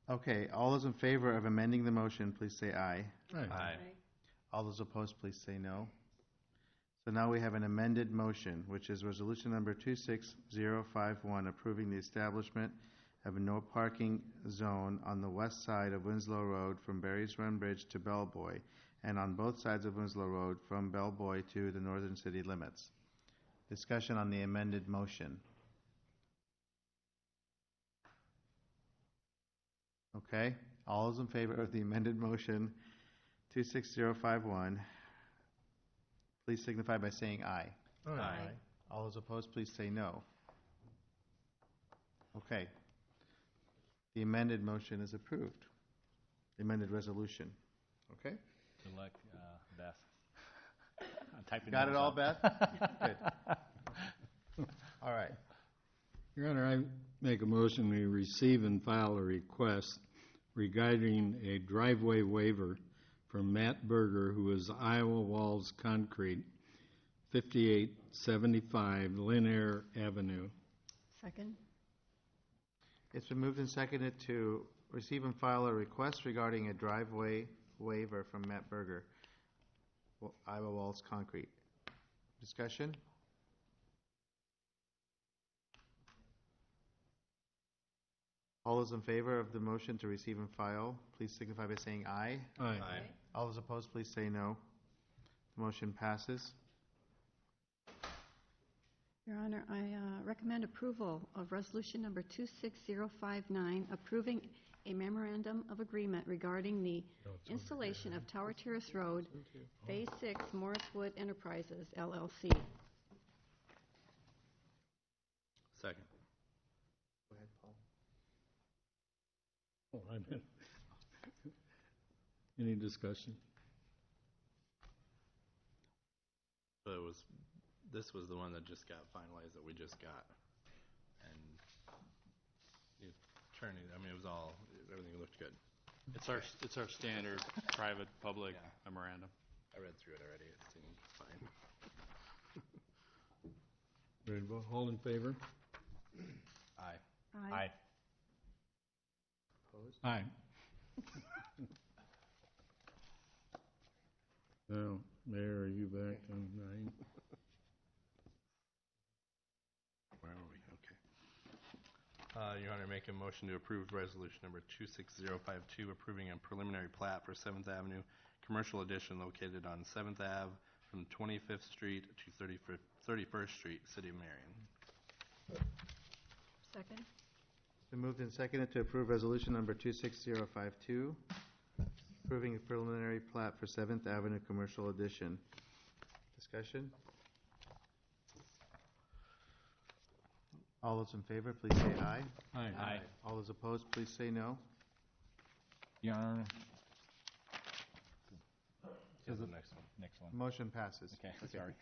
Okay, all those in favor of amending the motion, please say aye. Aye. All those opposed, please say no. So now we have an amended motion, which is resolution number 26051, approving the establishment of a no parking zone on the west side of Winslow Road from Barry's Run Bridge to Bellboy, and on both sides of Winslow Road from Bellboy to the northern city limits. Discussion on the amended motion. Okay, all those in favor of the amended motion 26051, please signify by saying aye. Aye. All those opposed, please say no. Okay. The amended motion is approved. The amended resolution. Okay? Good luck, Beth. I'm typing Got it those all, up. Beth? Good. All right. Your Honor, I make a motion we receive and file a request regarding a driveway waiver from Matt Berger, who is Iowa Walls Concrete, 5875 Linear Avenue. Second. It's been moved and seconded to receive and file a request regarding a driveway waiver from Matt Berger, Iowa Walls Concrete. Discussion? All those in favor of the motion to receive and file, please signify by saying aye. Aye. All those opposed, please say no. The motion passes. Your Honor, I recommend approval of resolution number 26059, approving a memorandum of agreement regarding the installation of Tower Terrace Road, Phase 6, Morriswood Enterprises, LLC. Second. Go ahead, Paul. Oh, any discussion? So this was the one that just got finalized that we just got. And the attorney, I mean, everything looked good. It's our standard private public memorandum. I read through it already. It seemed fine. Ready to vote? All in favor? Aye. Aye. Opposed? Aye. Now, Mayor, are you back on 9? Where are we? Okay. Your Honor, make a motion to approve resolution number 26052, approving a preliminary plat for 7th Avenue Commercial Addition located on 7th Ave from 25th Street to 31st Street, City of Marion. Second. It's been moved and seconded to approve resolution number 26052, approving a preliminary plat for 7th Avenue Commercial Addition. Discussion? All those in favor, please say aye. Aye. Aye. All those opposed, please say no. Your Honor. Here's the next one. Next one. Motion passes. Okay, sorry.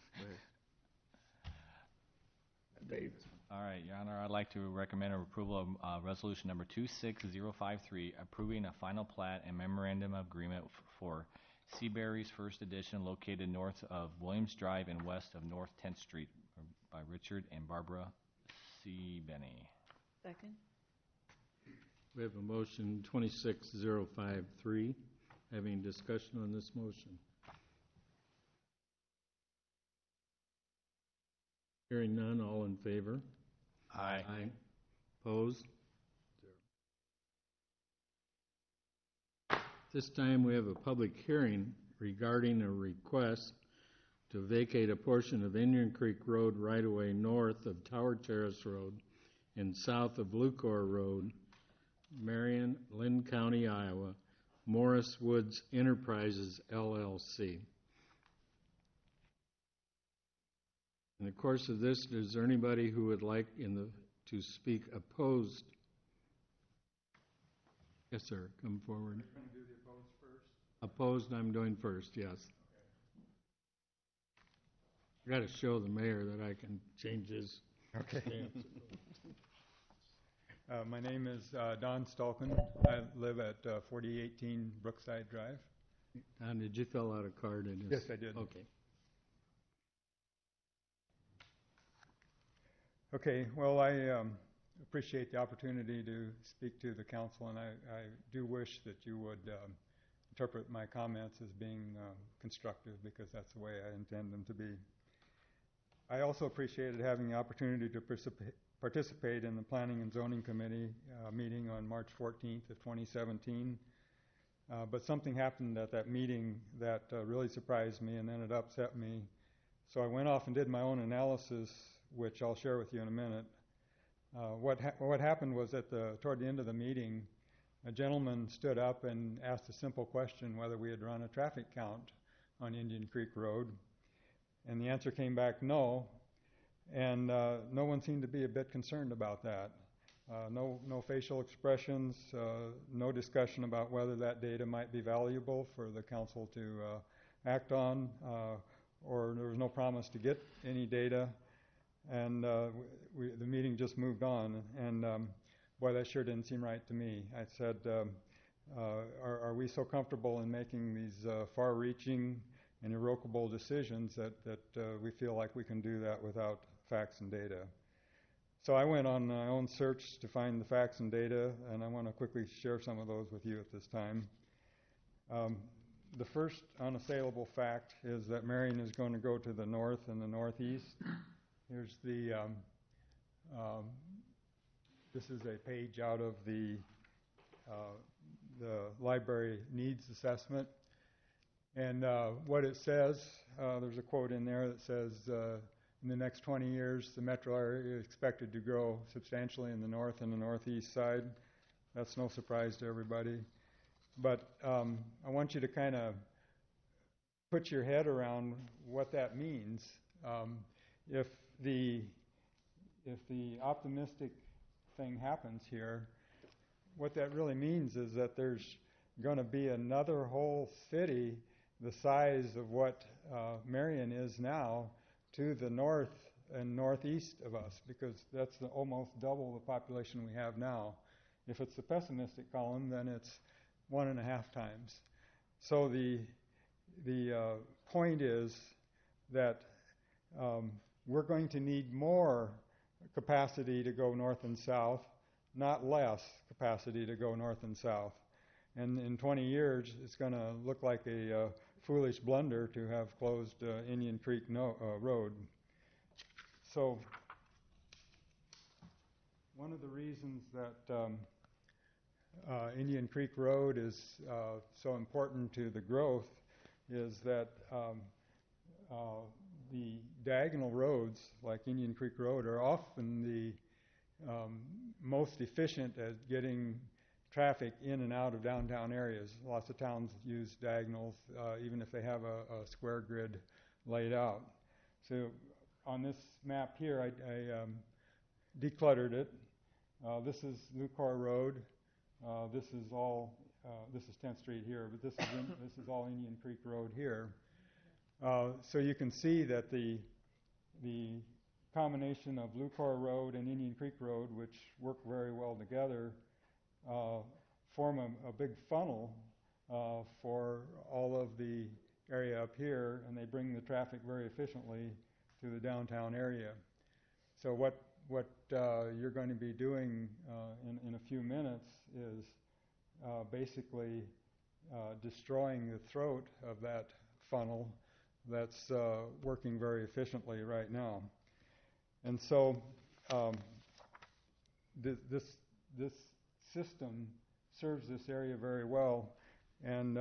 Go ahead. All right, Your Honor, I'd like to recommend approval of resolution number 26053, approving a final plat and memorandum of agreement for Seaberry's First Edition located north of Williams Drive and west of North 10th Street by Richard and Barbara C. Benny. Second. We have a motion 26053. Having discussion on this motion. Hearing none, all in favor? Aye. Aye. Opposed? This time we have a public hearing regarding a request to vacate a portion of Indian Creek Road right-of-way north of Tower Terrace Road and south of Lucor Road, Marion, Lynn County, Iowa, Morris Woods Enterprises, LLC. In the course of this, is there anybody who would like to speak opposed? Yes, sir. Come forward. You're going to do the opposed first? Opposed, I'm doing first, yes. I got to show the mayor that I can change his stance. My name is Don Stolken. I live at 4018 Brookside Drive. Don, did you fill out a card? Yes, I did. Okay. Okay, well, I appreciate the opportunity to speak to the council, and I do wish that you would interpret my comments as being constructive, because that's the way I intend them to be. I also appreciated having the opportunity to participate in the Planning and Zoning Committee meeting on March 14th of 2017. But something happened at that meeting that really surprised me, and then it upset me. So I went off and did my own analysis, which I'll share with you in a minute. What happened was toward the end of the meeting, a gentleman stood up and asked a simple question whether we had run a traffic count on Indian Creek Road. And the answer came back no, and no one seemed to be a bit concerned about that. No facial expressions, no discussion about whether that data might be valuable for the council to act on, or there was no promise to get any data. And the meeting just moved on, and boy, that sure didn't seem right to me. I said, are we so comfortable in making these far-reaching and irrevocable decisions that we feel like we can do that without facts and data? So I went on my own search to find the facts and data, and I want to quickly share some of those with you at this time. The first unassailable fact is that Marion is going to go to the north and the northeast. Here's this is a page out of the library needs assessment. And what it says, there's a quote in there that says, in the next 20 years, the metro area is expected to grow substantially in the north and the northeast side. That's no surprise to everybody. But I want you to kind of put your head around what that means. If the optimistic thing happens here, what that really means is that there's going to be another whole city the size of what Marion is now to the north and northeast of us, because that's almost double the population we have now. If it's the pessimistic column, then it's 1.5 times. So the point is that we're going to need more capacity to go north and south, not less capacity to go north and south. And in 20 years, it's going to look like a foolish blunder to have closed Indian Creek Road. So one of the reasons that Indian Creek Road is so important to the growth is that the diagonal roads, like Indian Creek Road, are often the most efficient at getting traffic in and out of downtown areas. Lots of towns use diagonals, even if they have a square grid laid out. So on this map here, I decluttered it. This is Lucor Road. This is 10th Street here, but this is all Indian Creek Road here. So you can see that the combination of Lucor Road and Indian Creek Road, which work very well together, form a big funnel for all of the area up here, and they bring the traffic very efficiently to the downtown area. So what you're going to be doing in a few minutes is basically destroying the throat of that funnel that's working very efficiently right now. And so this system serves this area very well. And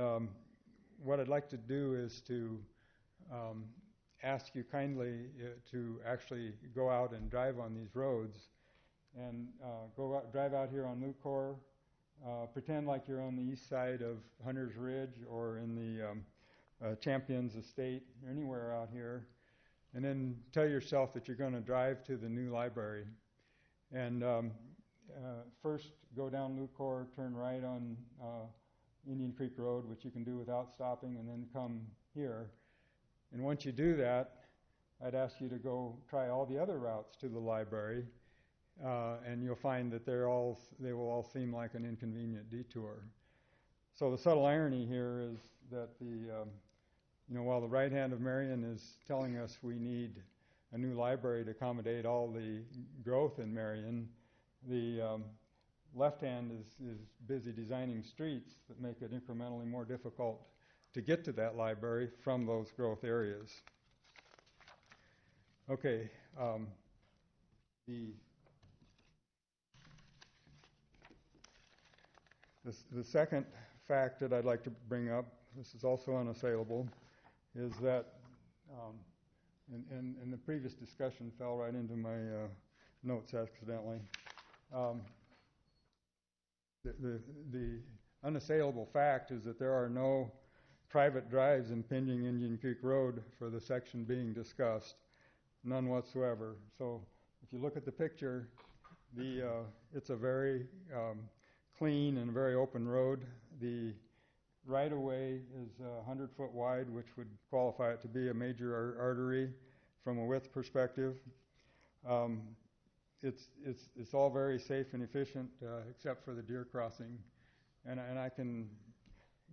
what I'd like to do is to ask you kindly to actually go out and drive on these roads and drive out here on Lucor, pretend like you're on the east side of Hunter's Ridge or in the Champions Estate, or anywhere out here, and then tell yourself that you're going to drive to the new library. And first go down Lucor, turn right on Indian Creek Road, which you can do without stopping, and then come here. And once you do that, I'd ask you to go try all the other routes to the library, and you'll find that they will all seem like an inconvenient detour. So the subtle irony here is that while the right hand of Marion is telling us we need a new library to accommodate all the growth in Marion, the left hand is busy designing streets that make it incrementally more difficult to get to that library from those growth areas. Okay, the second fact that I'd like to bring up, this is also unassailable, is that, and the previous discussion fell right into my notes accidentally. The unassailable fact is that there are no private drives impinging Indian Creek Road for the section being discussed, none whatsoever. So if you look at the picture, it's a very clean and very open road. The right-of-way is 100 foot wide, which would qualify it to be a major artery from a width perspective. It's all very safe and efficient, except for the deer crossing. And I can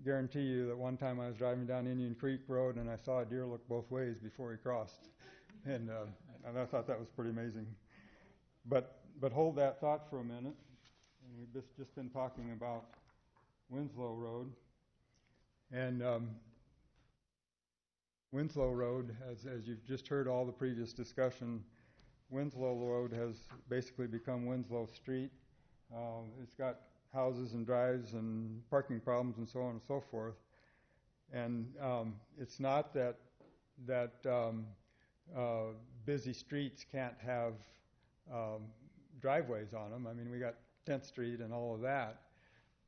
guarantee you that one time I was driving down Indian Creek Road and I saw a deer look both ways before he crossed. And I thought that was pretty amazing. But hold that thought for a minute. And we've just been talking about Winslow Road. And Winslow Road, as you've just heard all the previous discussion, Winslow Road has basically become Winslow Street. It's got houses and drives and parking problems and so on and so forth. And it's not that busy streets can't have driveways on them. I mean, we got 10th Street and all of that.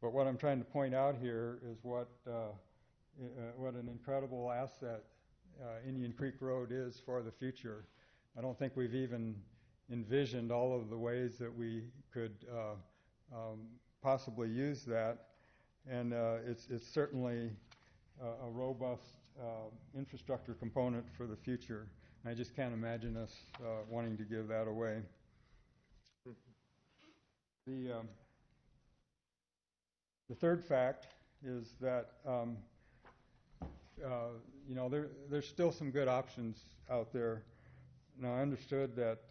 But what I'm trying to point out here is what an incredible asset Indian Creek Road is for the future. I don't think we've even envisioned all of the ways that we could possibly use that. And it's certainly a robust infrastructure component for the future. I just can't imagine us wanting to give that away. The third fact is that there's still some good options out there. Now, I understood that,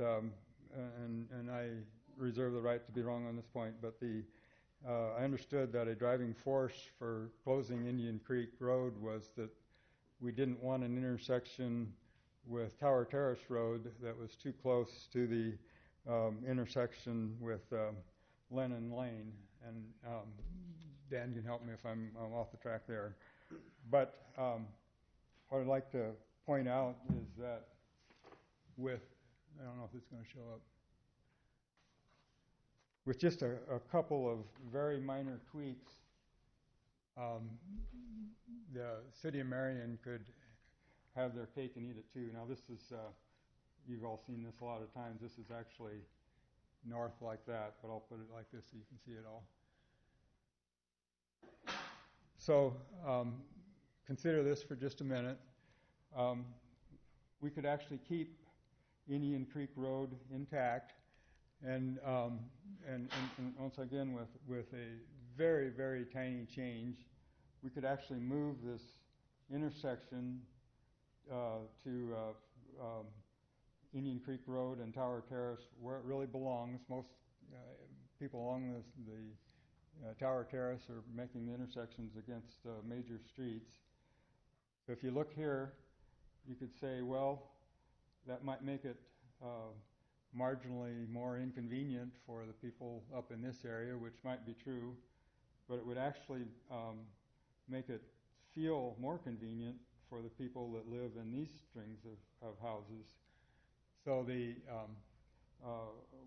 and I reserve the right to be wrong on this point, but I understood that a driving force for closing Indian Creek Road was that we didn't want an intersection with Tower Terrace Road that was too close to the intersection with Lennon Lane. And Dan can help me if I'm off the track there. But what I'd like to point out is that I don't know if it's going to show up, with just a couple of very minor tweaks, the city of Marion could have their cake and eat it too. Now this is, you've all seen this a lot of times, this is actually north like that, but I'll put it like this so you can see it all. So consider this for just a minute. We could actually keep Indian Creek Road intact, and once again with a very, very tiny change, we could actually move this intersection to Indian Creek Road and Tower Terrace where it really belongs. Most people along the Tower Terrace are making the intersections against major streets. So if you look here, you could say, well, that might make it marginally more inconvenient for the people up in this area, which might be true, but it would actually make it feel more convenient for the people that live in these strings of houses. So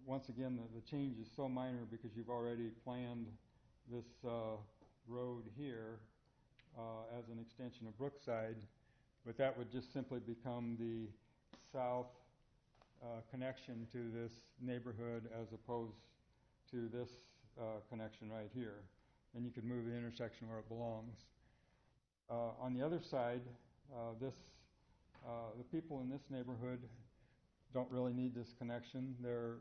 once again, the change is so minor because you've already planned this road here as an extension of Brookside, but that would just simply become the south connection to this neighborhood as opposed to this connection right here. And you could move the intersection where it belongs. On the other side, the people in this neighborhood don't really need this connection. They're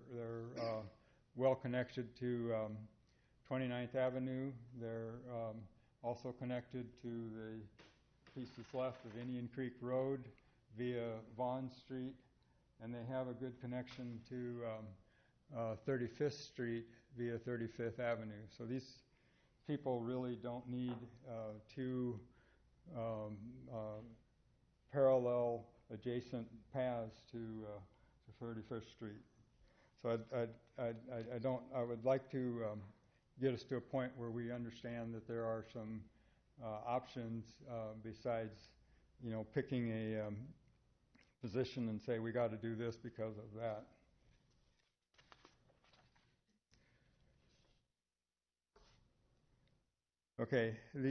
well connected to 29th Avenue. They're also connected to the piece that's left of Indian Creek Road via Vaughn Street, and they have a good connection to 35th Street via 35th Avenue. So these people really don't need two parallel adjacent paths to 31st Street. So I would like to get us to a point where we understand that there are some options besides, picking a position and say we got to do this because of that. Okay, I'm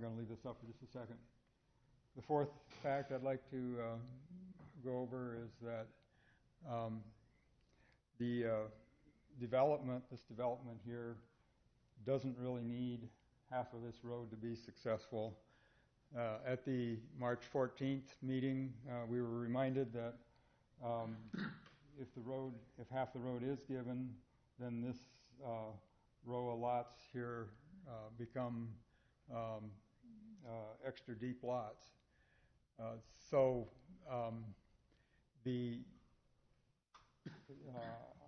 going to leave this up for just a second. The fourth fact I'd like to go over is that this development here doesn't really need half of this road to be successful. At the March 14th meeting, we were reminded that if half the road is given, then this row of lots here become extra deep lots.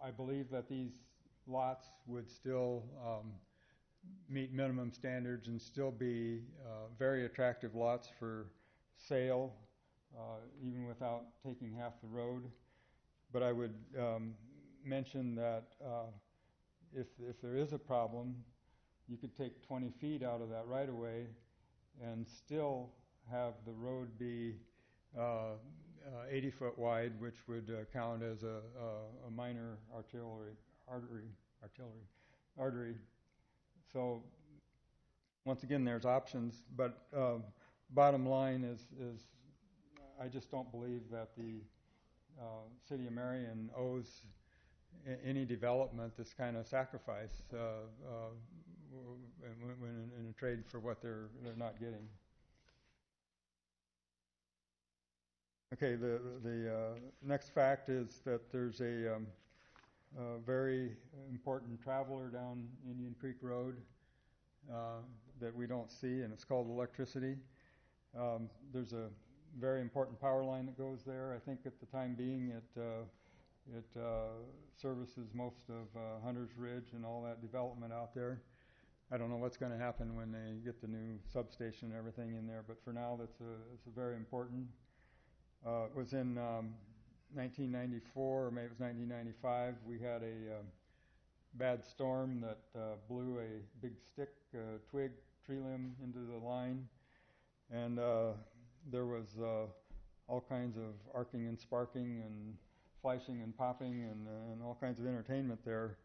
I believe that these lots would still meet minimum standards and still be very attractive lots for sale, even without taking half the road. But I would mention that if there is a problem, you could take 20 feet out of that right-of-way and still have the road be 80 foot wide, which would count as a minor artery. So once again, there's options, but bottom line is I just don't believe that the City of Marion owes any development this kind of sacrifice in a trade for what they're not getting. Okay, the next fact is that there's a very important traveler down Indian Creek Road that we don't see, and it's called electricity. There's a very important power line that goes there. I think at the time being it services most of Hunter's Ridge and all that development out there. I don't know what's going to happen when they get the new substation and everything in there, but for now it's a very important. It was in 1994, or maybe it was 1995, we had a bad storm that blew a big stick, twig, tree limb into the line, and there was all kinds of arcing and sparking and flashing and popping and all kinds of entertainment there.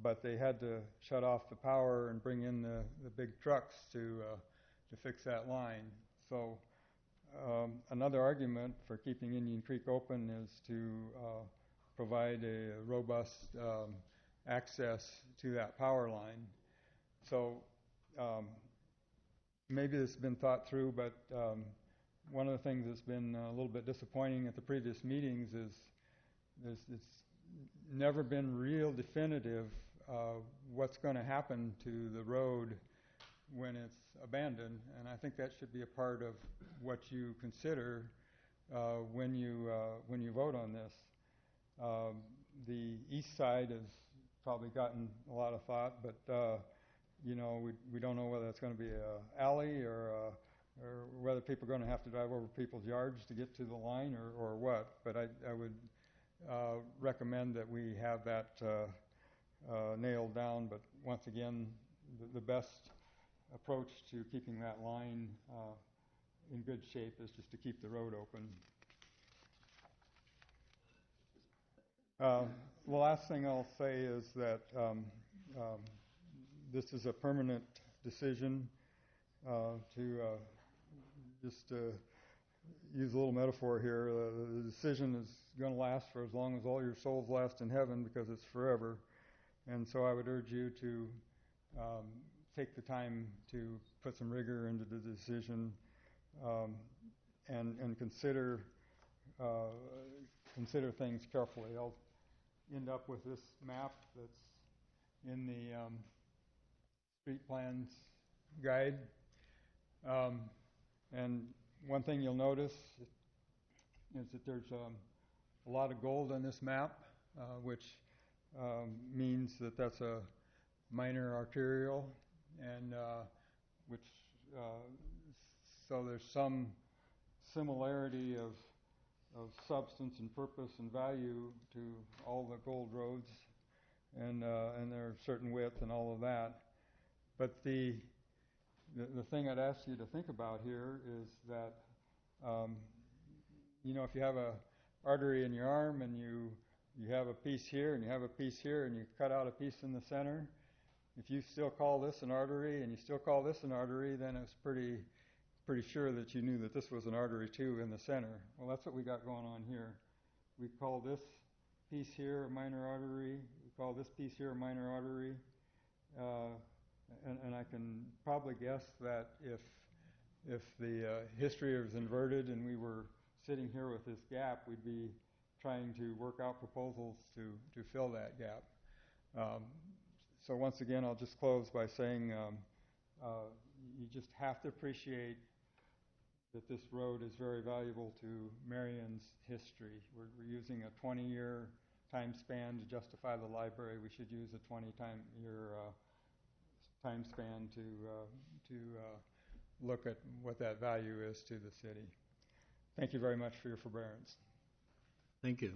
But they had to shut off the power and bring in the big trucks to fix that line. So another argument for keeping Indian Creek open is to provide a robust access to that power line. So maybe this has been thought through, but one of the things that's been a little bit disappointing at the previous meetings is it's never been real definitive what's going to happen to the road when it's abandoned, and I think that should be a part of what you consider when you vote on this. The east side has probably gotten a lot of thought, but we don't know whether it's going to be an alley or whether people are going to have to drive over people's yards to get to the line or what. But I would recommend that we have that nailed down. But once again, the best approach to keeping that line in good shape is just to keep the road open. The last thing I'll say is that this is a permanent decision to just use a little metaphor here. The decision is going to last for as long as all your souls last in heaven, because it's forever. And so I would urge you to take the time to put some rigor into the decision and consider things carefully. I'll end up with this map that's in the street plans guide. And one thing you'll notice is that there's a lot of gold on this map, which means that that's a minor arterial, and which so there's some similarity of substance and purpose and value to all the gold roads, and there are certain width and all of that. But the thing I'd ask you to think about here is that if you have a artery in your arm and you have a piece here and you have a piece here and you cut out a piece in the center, if you still call this an artery and you still call this an artery, then it's pretty sure that you knew that this was an artery too in the center. Well, that's what we got going on here. We call this piece here a minor artery. We call this piece here a minor artery. And I can probably guess that if the history was inverted and we were sitting here with this gap, we'd be trying to work out proposals to fill that gap. So once again, I'll just close by saying you just have to appreciate that this road is very valuable to Marion's history. We're using a 20-year time span to justify the library. We should use a 20-year time span to look at what that value is to the city. Thank you very much for your forbearance. Thank you.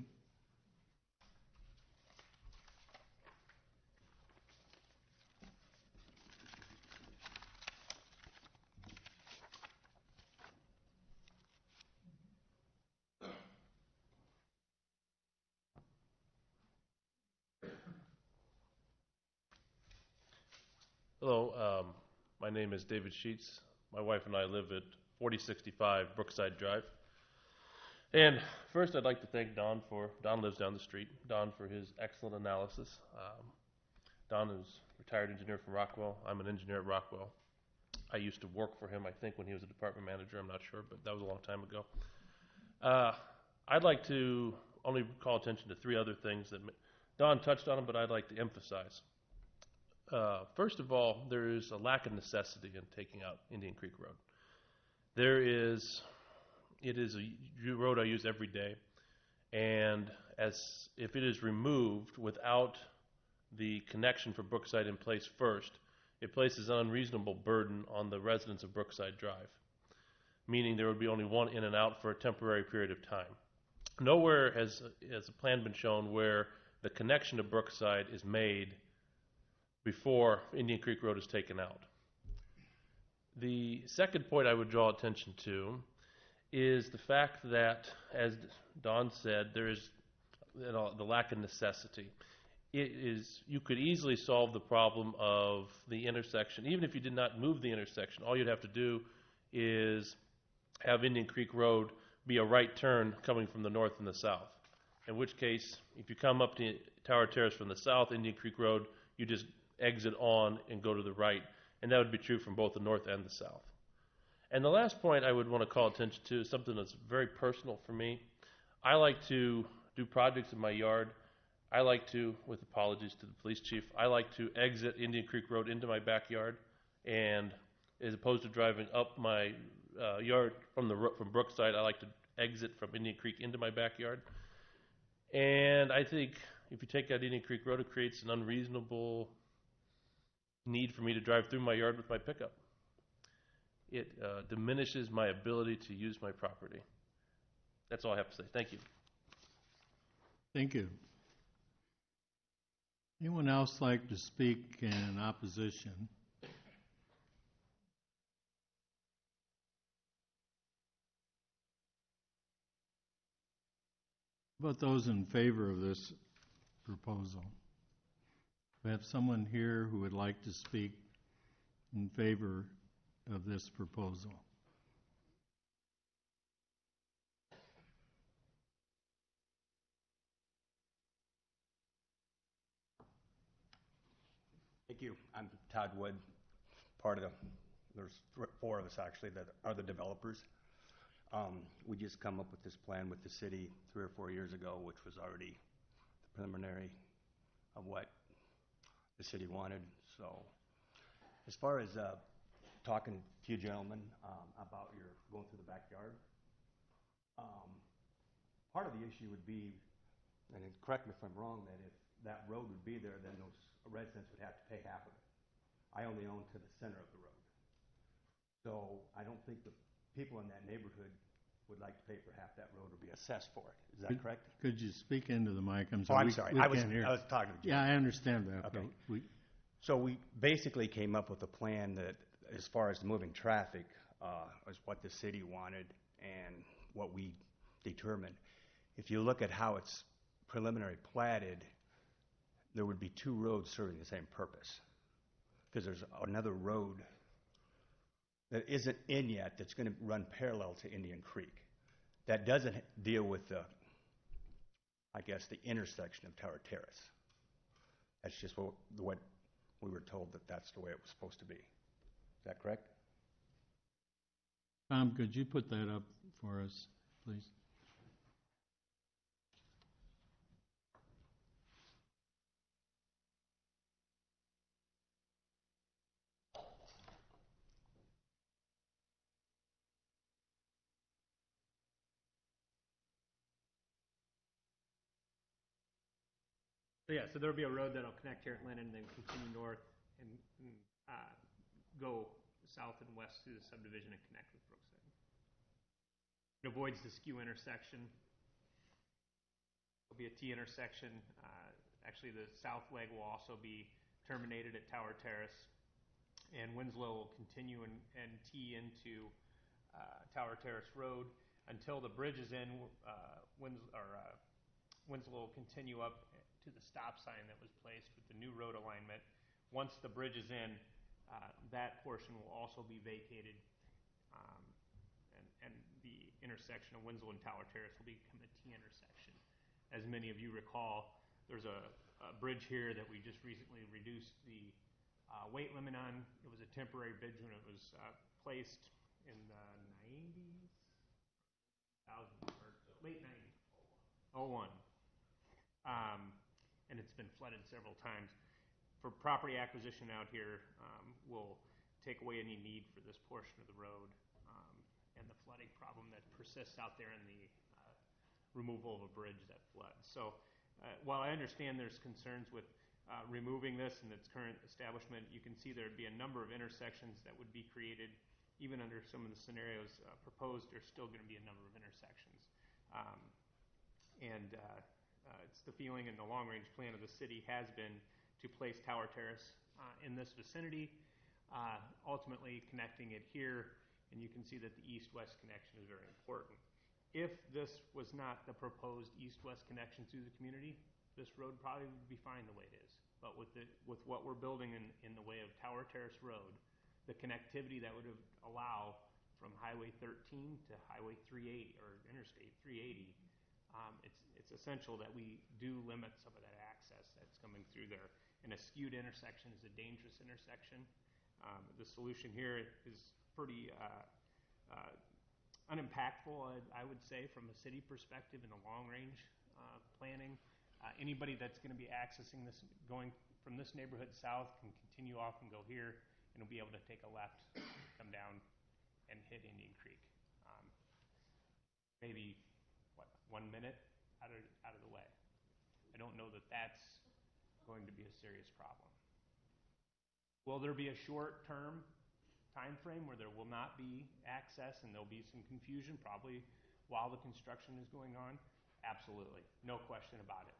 Hello, my name is David Sheets. My wife and I live at 4065 Brookside Drive. And first I'd like to thank Don lives down the street, Don for his excellent analysis. Don is a retired engineer from Rockwell. I'm an engineer at Rockwell. I used to work for him, I think, when he was a department manager. I'm not sure, but that was a long time ago. I'd like to only call attention to three other things that Don touched on, but I'd like to emphasize. First of all, there is a lack of necessity in taking out Indian Creek Road. It is a road I use every day, and if it is removed without the connection for Brookside in place first, it places an unreasonable burden on the residents of Brookside Drive, meaning there would be only one in and out for a temporary period of time. Nowhere has a plan been shown where the connection to Brookside is made before Indian Creek Road is taken out. The second point I would draw attention to is the fact that, as Don said, there is the lack of necessity. You could easily solve the problem of the intersection. Even if you did not move the intersection, all you'd have to do is have Indian Creek Road be a right turn coming from the north and the south. In which case, if you come up to Tower Terrace from the south, Indian Creek Road, you just exit on and go to the right. And that would be true from both the north and the south. And the last point I would want to call attention to is something that's very personal for me. I like to do projects in my yard. I like to, with apologies to the police chief, I like to exit Indian Creek Road into my backyard, and as opposed to driving up my yard from Brookside, I like to exit from Indian Creek into my backyard. And I think if you take out Indian Creek Road, it creates an unreasonable need for me to drive through my yard with my pickup. It diminishes my ability to use my property. That's all I have to say. Thank you. Thank you. Anyone else like to speak in opposition? About those in favor of this proposal? We have someone here who would like to speak in favor of this proposal. Thank you. I'm Todd Wood, part of there's four of us actually that are the developers. We just come up with this plan with the city 3 or 4 years ago, which was already the preliminary of what the city wanted. So as far as talking to you gentlemen about your going through the backyard, part of the issue would be, and correct me if I'm wrong, that if that road would be there, then those residents would have to pay half of it. I only own to the center of the road. So I don't think the people in that neighborhood would like to pay for half that road or be assessed for it. Is that correct? Could you speak into the mic? I'm Oh, sorry. I'm sorry. I was talking to Jim. Yeah, I understand that. Okay. but So we basically came up with a plan that, as far as moving traffic, is what the city wanted and what we determined. If you look at how it's preliminary platted, there would be 2 roads serving the same purpose. Because there's another road that isn't in yet that's going to run parallel to Indian Creek. That doesn't deal with the, I guess, the intersection of Tower Terrace. That's just what we were told that that's the way it was supposed to be. Is that correct? Tom, could you put that up for us, please? So yeah, so there'll be a road that'll connect here at Lennon and then continue north and go south and west through the subdivision and connect with Brookside. It avoids the skew intersection. There'll be a T intersection. Actually, the south leg will also be terminated at Tower Terrace, and Winslow will continue and tee into Tower Terrace Road until the bridge is in. Winslow will continue up to the stop sign that was placed with the new road alignment. Once the bridge is in, that portion will also be vacated, and the intersection of Winslow and Tower Terrace will become a T intersection. As many of you recall, there's a bridge here that we just recently reduced the weight limit on. It was a temporary bridge when it was placed in the 90s, or late 90s, 01. And it's been flooded several times. For property acquisition out here, we'll take away any need for this portion of the road and the flooding problem that persists out there in the removal of a bridge that floods. So while I understand there's concerns with removing this in its current establishment, you can see there'd be a number of intersections that would be created. Even under some of the scenarios proposed, there's still going to be a number of intersections. It's the feeling in the long-range plan of the city has been to place Tower Terrace in this vicinity, ultimately connecting it here, and you can see that the east-west connection is very important. If this was not the proposed east-west connection through the community, this road probably would be fine the way it is. But with what we're building in the way of Tower Terrace Road, the connectivity that would allow from Highway 13 to Highway 380 or Interstate 380, it's essential that we do limit some of that access that's coming through there. And a skewed intersection is a dangerous intersection. The solution here is pretty unimpactful, I would say, from a city perspective in the long-range planning. Anybody that's going to be accessing this, going from this neighborhood south, can continue off and go here, and will be able to take a left, come down, and hit Indian Creek. Maybe 1 minute out of the way. I don't know that that's going to be a serious problem. Will there be a short-term time frame where there will not be access and there'll be some confusion, probably while the construction is going on? Absolutely, no question about it.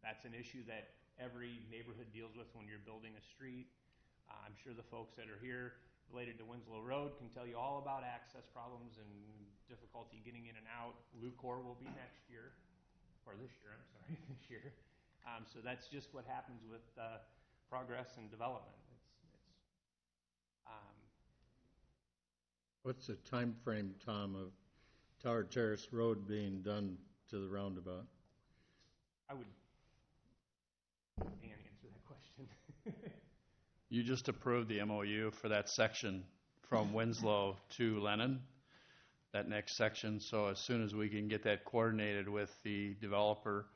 That's an issue that every neighborhood deals with when you're building a street. I'm sure the folks that are here related to Winslow Road can tell you all about access problems and difficulty getting in and out. Lucor will be next year. or this year, I'm sorry, this year. So that's just what happens with progress and development. What's the time frame, Tom, of Tower Terrace Road being done to the roundabout? I would, Dan, answer that question. You just approved the MOU for that section from Winslow to Lennon, that next section. So as soon as we can get that coordinated with the developer,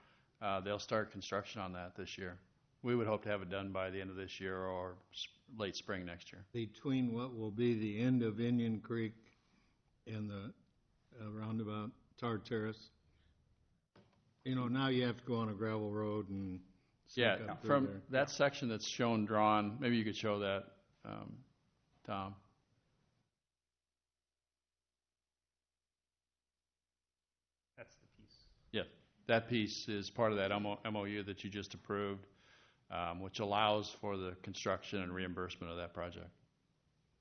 they'll start construction on that this year. We would hope to have it done by the end of this year or late spring next year. Between what will be the end of Indian Creek and the roundabout Tower Terrace? You know, now you have to go on a gravel road and Yeah, up through from there. that section that's shown drawn, maybe you could show that, Tom. That's the piece. Yeah, that piece is part of that MOU that you just approved, which allows for the construction and reimbursement of that project,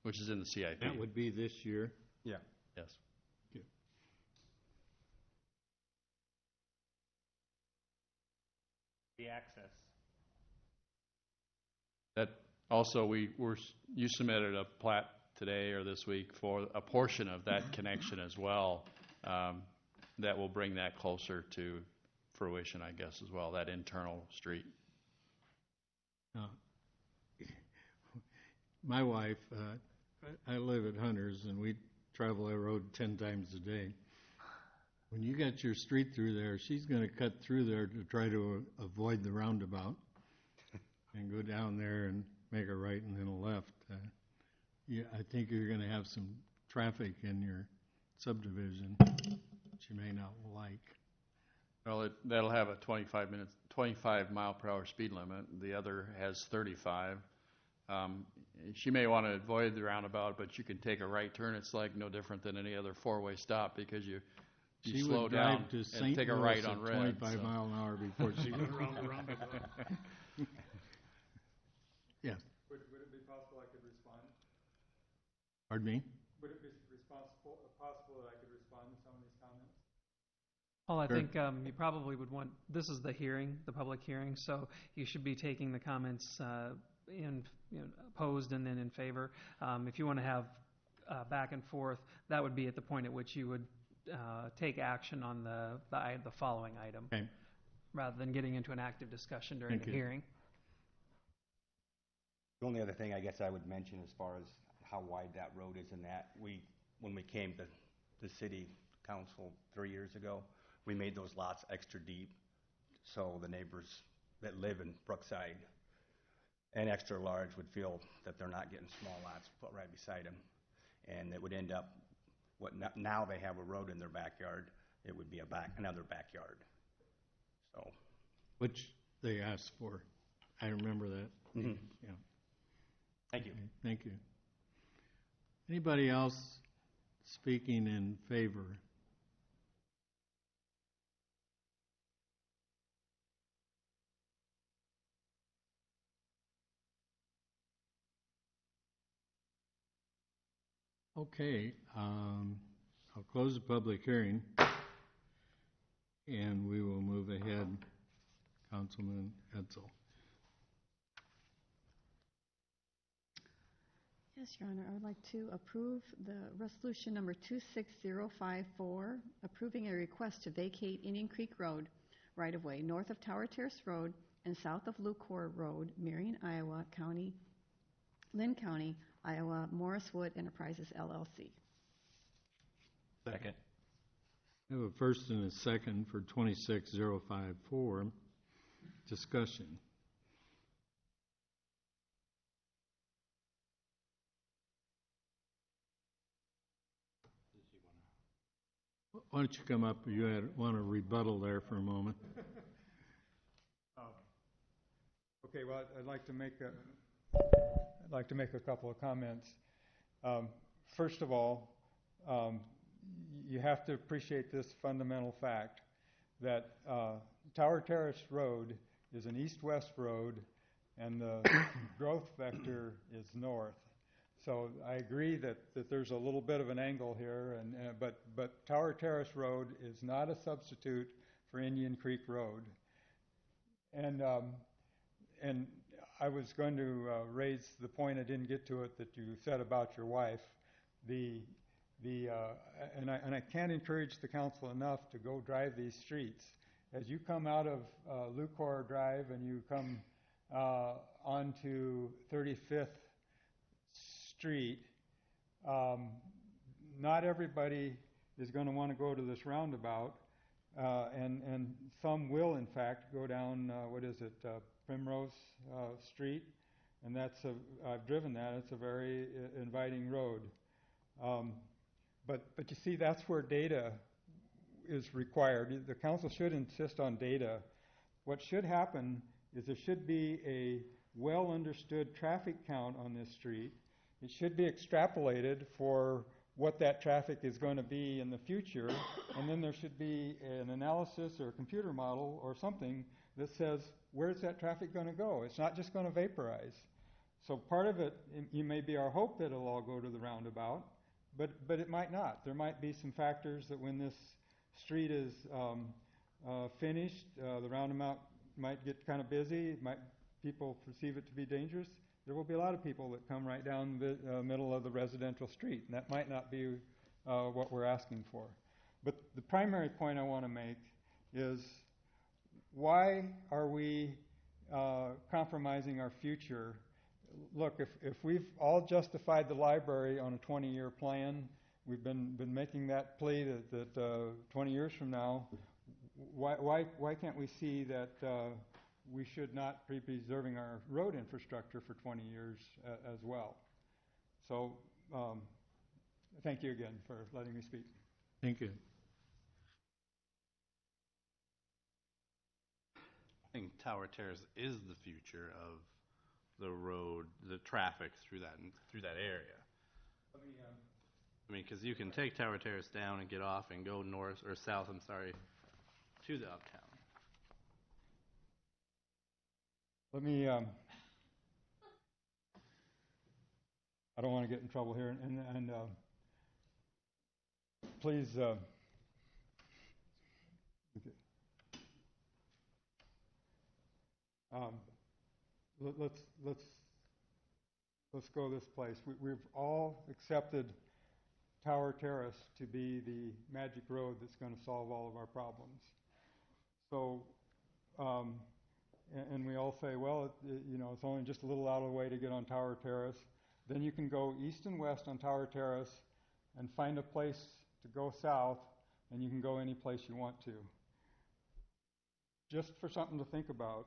which is in the CIP. That would be this year? Yeah. Yes. Okay. The access. That also, you submitted a plat today or this week for a portion of that connection as well. That will bring that closer to fruition, I guess, as well, that internal street. My wife, I live at Hunters, and we travel that road 10 times a day. When you got your street through there, she's going to cut through there to try to avoid the roundabout and go down there and make a right and then a left. Yeah, I think you're going to have some traffic in your subdivision that you may not like. Well, that'll have a 25 mile per hour speed limit. The other has 35. She may want to avoid the roundabout, but you can take a right turn. It's like no different than any other four-way stop because you slow down to and St. take a Louis right at on red. 25 mile an hour before she got around the roundabout. Yeah. Would it be possible I could respond? Pardon me? Would it be possible that I could respond to some of these comments? Well, I Sure. think you probably would want, this is the hearing, the public hearing, so you should be taking the comments in opposed and then in favor. If you want to have back and forth, that would be at the point at which you would take action on the following item, Okay. rather than getting into an active discussion during Thank the you. hearing. The only other thing I guess I would mention as far as how wide that road is in that, when we came to the city council 3 years ago, we made those lots extra deep so the neighbors that live in Brookside and extra large would feel that they're not getting small lots put right beside them. And it would end up, now they have a road in their backyard, it would be another backyard. So, Which they asked for. I remember that. Mhm. Yeah. Thank you. Okay, thank you. Anybody else speaking in favor? Okay, I'll close the public hearing, and we will move ahead. Councilman Edsel. Yes, Your Honor, I would like to approve the resolution number 26054, approving a request to vacate Indian Creek Road right-of-way north of Tower Terrace Road and south of Lucor Road, Marion, Iowa, Lynn County, Iowa, Morriswood Enterprises, LLC. Second. I have a first and a second for 26054. Discussion. Why don't you come up? You want to rebuttal there for a moment. Okay, well, I'd like to make a couple of comments. First of all, you have to appreciate this fundamental fact that Tower Terrace Road is an east-west road, and the growth vector is north. So I agree that there's a little bit of an angle here, but Tower Terrace Road is not a substitute for Indian Creek Road. And I was going to raise the point, I didn't get to it, that you said about your wife. And I can't encourage the council enough to go drive these streets. As you come out of Lucor Drive and you come onto 35th Street, not everybody is going to want to go to this roundabout, and some will, in fact, go down, Primrose Street, and I've driven that. It's a very inviting road. But you see, that's where data is required. The council should insist on data. What should happen is there should be a well-understood traffic count on this street. It should be extrapolated for what that traffic is going to be in the future, and then there should be an analysis or a computer model or something that says, where's that traffic going to go? It's not just going to vaporize. So part of it may be our hope that it'll all go to the roundabout, but it might not. There might be some factors that when this street is finished, the roundabout might get kind of busy, people perceive it to be dangerous. There will be a lot of people that come right down the middle of the residential street, and that might not be what we're asking for. But the primary point I want to make is, why are we compromising our future? Look, if we've all justified the library on a 20-year plan, we've been making that plea that 20 years from now, why can't we see that we should not be preserving our road infrastructure for 20 years as well? So thank you again for letting me speak. Thank you. I think Tower Terrace is the future of the road, the traffic through that area. I mean, because you can take Tower Terrace down and get off and go north or south, to the uptown. Let me, I don't want to get in trouble here, and please, let's go this place. We've all accepted Tower Terrace to be the magic road that's going to solve all of our problems. So, and we all say, well, it's only just a little out of the way to get on Tower Terrace. Then you can go east and west on Tower Terrace and find a place to go south, and you can go any place you want to. Just for something to think about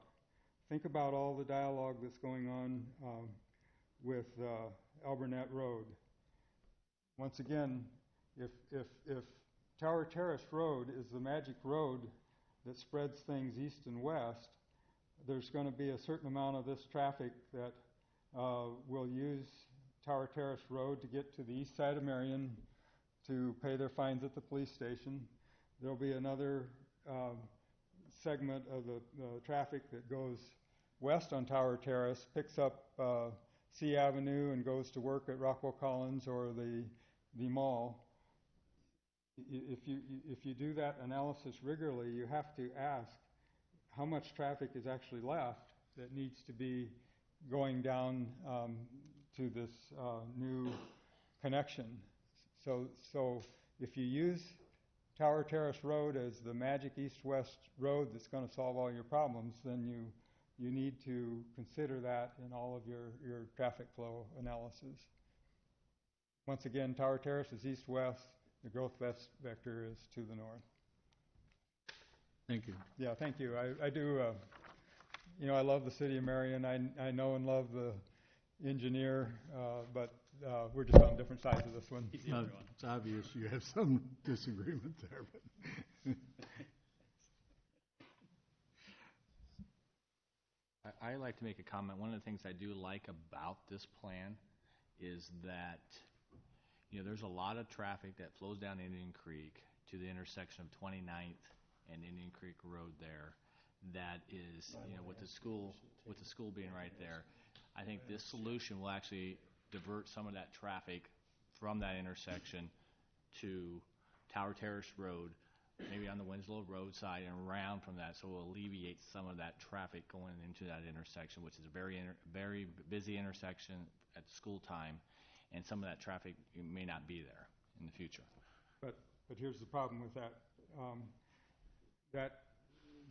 all the dialogue that's going on with Alburnett Road. Once again, if Tower Terrace Road is the magic road that spreads things east and west, there's going to be a certain amount of this traffic that will use Tower Terrace Road to get to the east side of Marion to pay their fines at the police station. There'll be another segment of the traffic that goes west on Tower Terrace, picks up C Avenue and goes to work at Rockwell Collins or the mall. If you do that analysis regularly, you have to ask how much traffic is actually left that needs to be going down to this new connection. So if you use Tower Terrace Road as the magic east-west road that's going to solve all your problems, then you need to consider that in all of your traffic flow analysis. Once again, Tower Terrace is east-west. The growth vector is to the north. Thank you. Yeah, thank you. I do, I love the city of Marion. I know and love the engineer, but we're just on different sides of this one. It's obvious you have some disagreement there. But I like to make a comment. One of the things I do like about this plan is that there's a lot of traffic that flows down Indian Creek to the intersection of 29th and Indian Creek Road there. That is, with the school being right there, I think this solution will actually divert some of that traffic from that intersection to Tower Terrace Road, maybe on the Winslow Road side and around from that, so we'll alleviate some of that traffic going into that intersection, which is a very busy intersection at school time, and some of that traffic may not be there in the future. But here's the problem with that.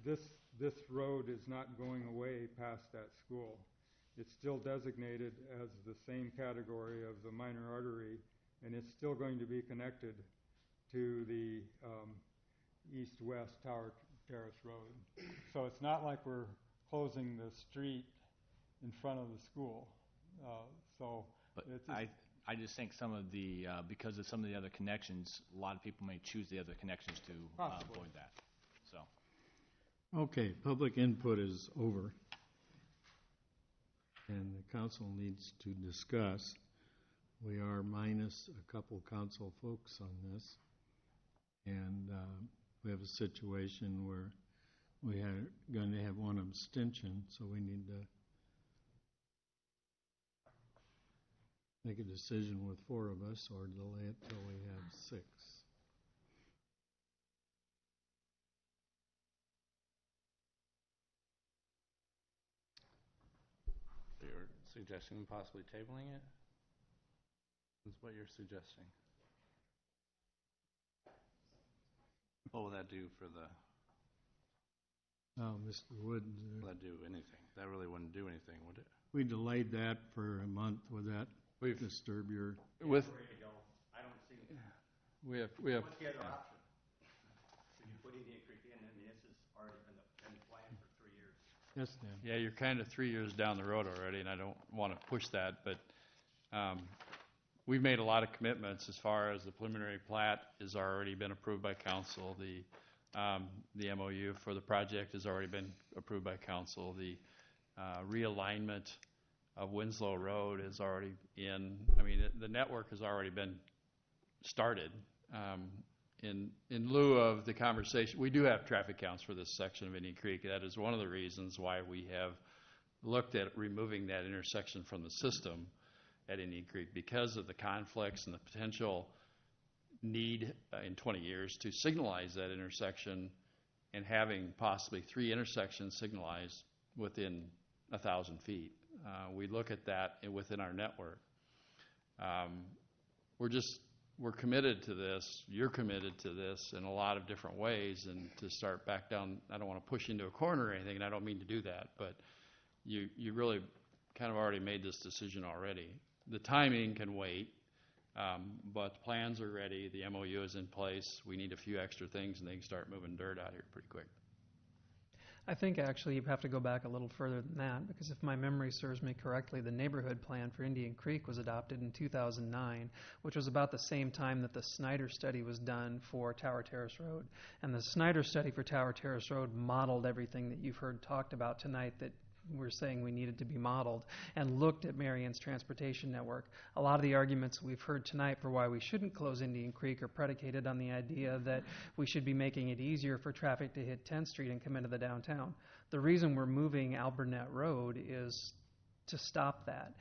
This road is not going away past that school. It's still designated as the same category of the minor artery, and it's still going to be connected to the east-west Tower Terrace Road. So it's not like we're closing the street in front of the school. But I just think some of the, because of some of the other connections, a lot of people may choose the other connections to avoid that. So. Okay, public input is over, and the council needs to discuss. We are minus a couple council folks on this, and we have a situation where we are going to have one abstention, so we need to make a decision with 4 of us or delay it till we have 6. You're suggesting possibly tabling it? Is what you're suggesting? What will that do for the... Oh, Mr. Wood. Will that do anything? That really wouldn't do anything, would it? We delayed that for a month. Would that disturb your... With, I don't see... we have... What's the other option? Could you put Indian Creek in? I mean, this has already been planned for 3 years. Yes, Dan. Yeah, you're kind of 3 years down the road already, and I don't want to push that, but we've made a lot of commitments as far as the preliminary plat has already been approved by council. The MOU for the project has already been approved by council. The realignment of Winslow Road is already in. I mean, the network has already been started. In lieu of the conversation, we do have traffic counts for this section of Indian Creek. That is one of the reasons why we have looked at removing that intersection from the system at Indian Creek, because of the conflicts and the potential need in 20 years to signalize that intersection, and having possibly 3 intersections signalized within 1,000 feet. We look at that within our network. We're committed to this. You're committed to this in a lot of different ways, and to start back down, I don't want to push you into a corner or anything, and I don't mean to do that, but you really kind of already made this decision already. The timing can wait, but the plans are ready. The MOU is in place. We need a few extra things, and they can start moving dirt out here pretty quick. I think actually you have to go back a little further than that, because if my memory serves me correctly, the neighborhood plan for Indian Creek was adopted in 2009, which was about the same time that the Snyder study was done for Tower Terrace Road. And the Snyder study for Tower Terrace Road modeled everything that you've heard talked about tonight that we're saying we needed to be modeled, and looked at Marion's transportation network. A lot of the arguments we've heard tonight for why we shouldn't close Indian Creek are predicated on the idea that we should be making it easier for traffic to hit 10th Street and come into the downtown. The reason we're moving Alburnett Road is to stop that.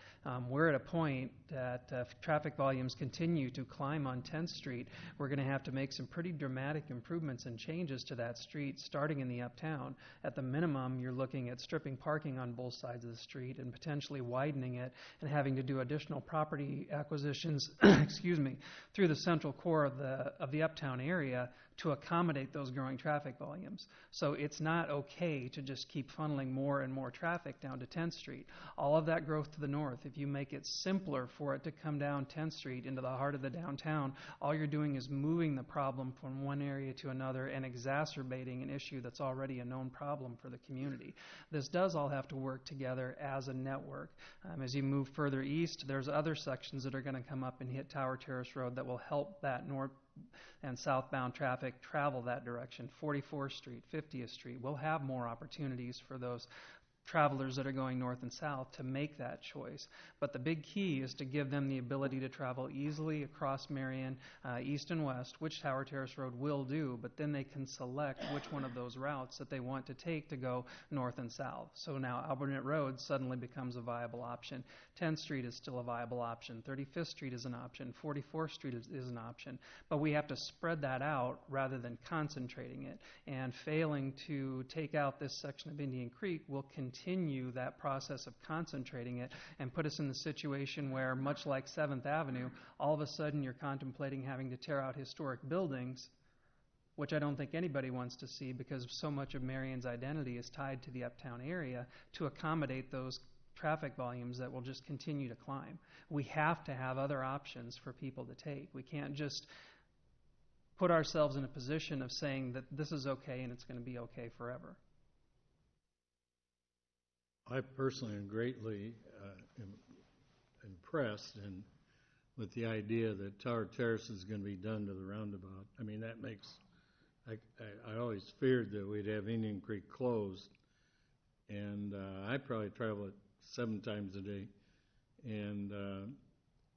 We're at a point that if traffic volumes continue to climb on 10th Street, we're going to have to make some pretty dramatic improvements and changes to that street starting in the uptown. At the minimum, you're looking at stripping parking on both sides of the street and potentially widening it, and having to do additional property acquisitions excuse me, through the central core of the uptown area to accommodate those growing traffic volumes. So it's not okay to just keep funneling more and more traffic down to 10th Street. All of that growth to the north, if you make it simpler for it to come down 10th Street into the heart of the downtown, all you're doing is moving the problem from one area to another and exacerbating an issue that's already a known problem for the community. This does all have to work together as a network. As you move further east, there's other sections that are going to come up and hit Tower Terrace Road that will help that north and southbound traffic travel that direction. 44th Street, 50th Street, we'll have more opportunities for those travelers that are going north and south to make that choice. But the big key is to give them the ability to travel easily across Marion, east and west, which Tower Terrace Road will do, but then they can select which one of those routes that they want to take to go north and south. So now Albert Road suddenly becomes a viable option. 10th Street is still a viable option. 35th Street is an option. 44th Street is an option. But we have to spread that out rather than concentrating it. And failing to take out this section of Indian Creek will continue that process of concentrating it and put us in the situation where, much like 7th Avenue, all of a sudden you're contemplating having to tear out historic buildings, which I don't think anybody wants to see because so much of Marion's identity is tied to the uptown area, to accommodate those traffic volumes that will just continue to climb. We have to have other options for people to take. We can't just put ourselves in a position of saying that this is okay and it's going to be okay forever. I personally am greatly impressed with the idea that Tower Terrace is going to be done to the roundabout. I mean, that makes, I always feared that we'd have Indian Creek closed, and I probably travel it 7 times a day, and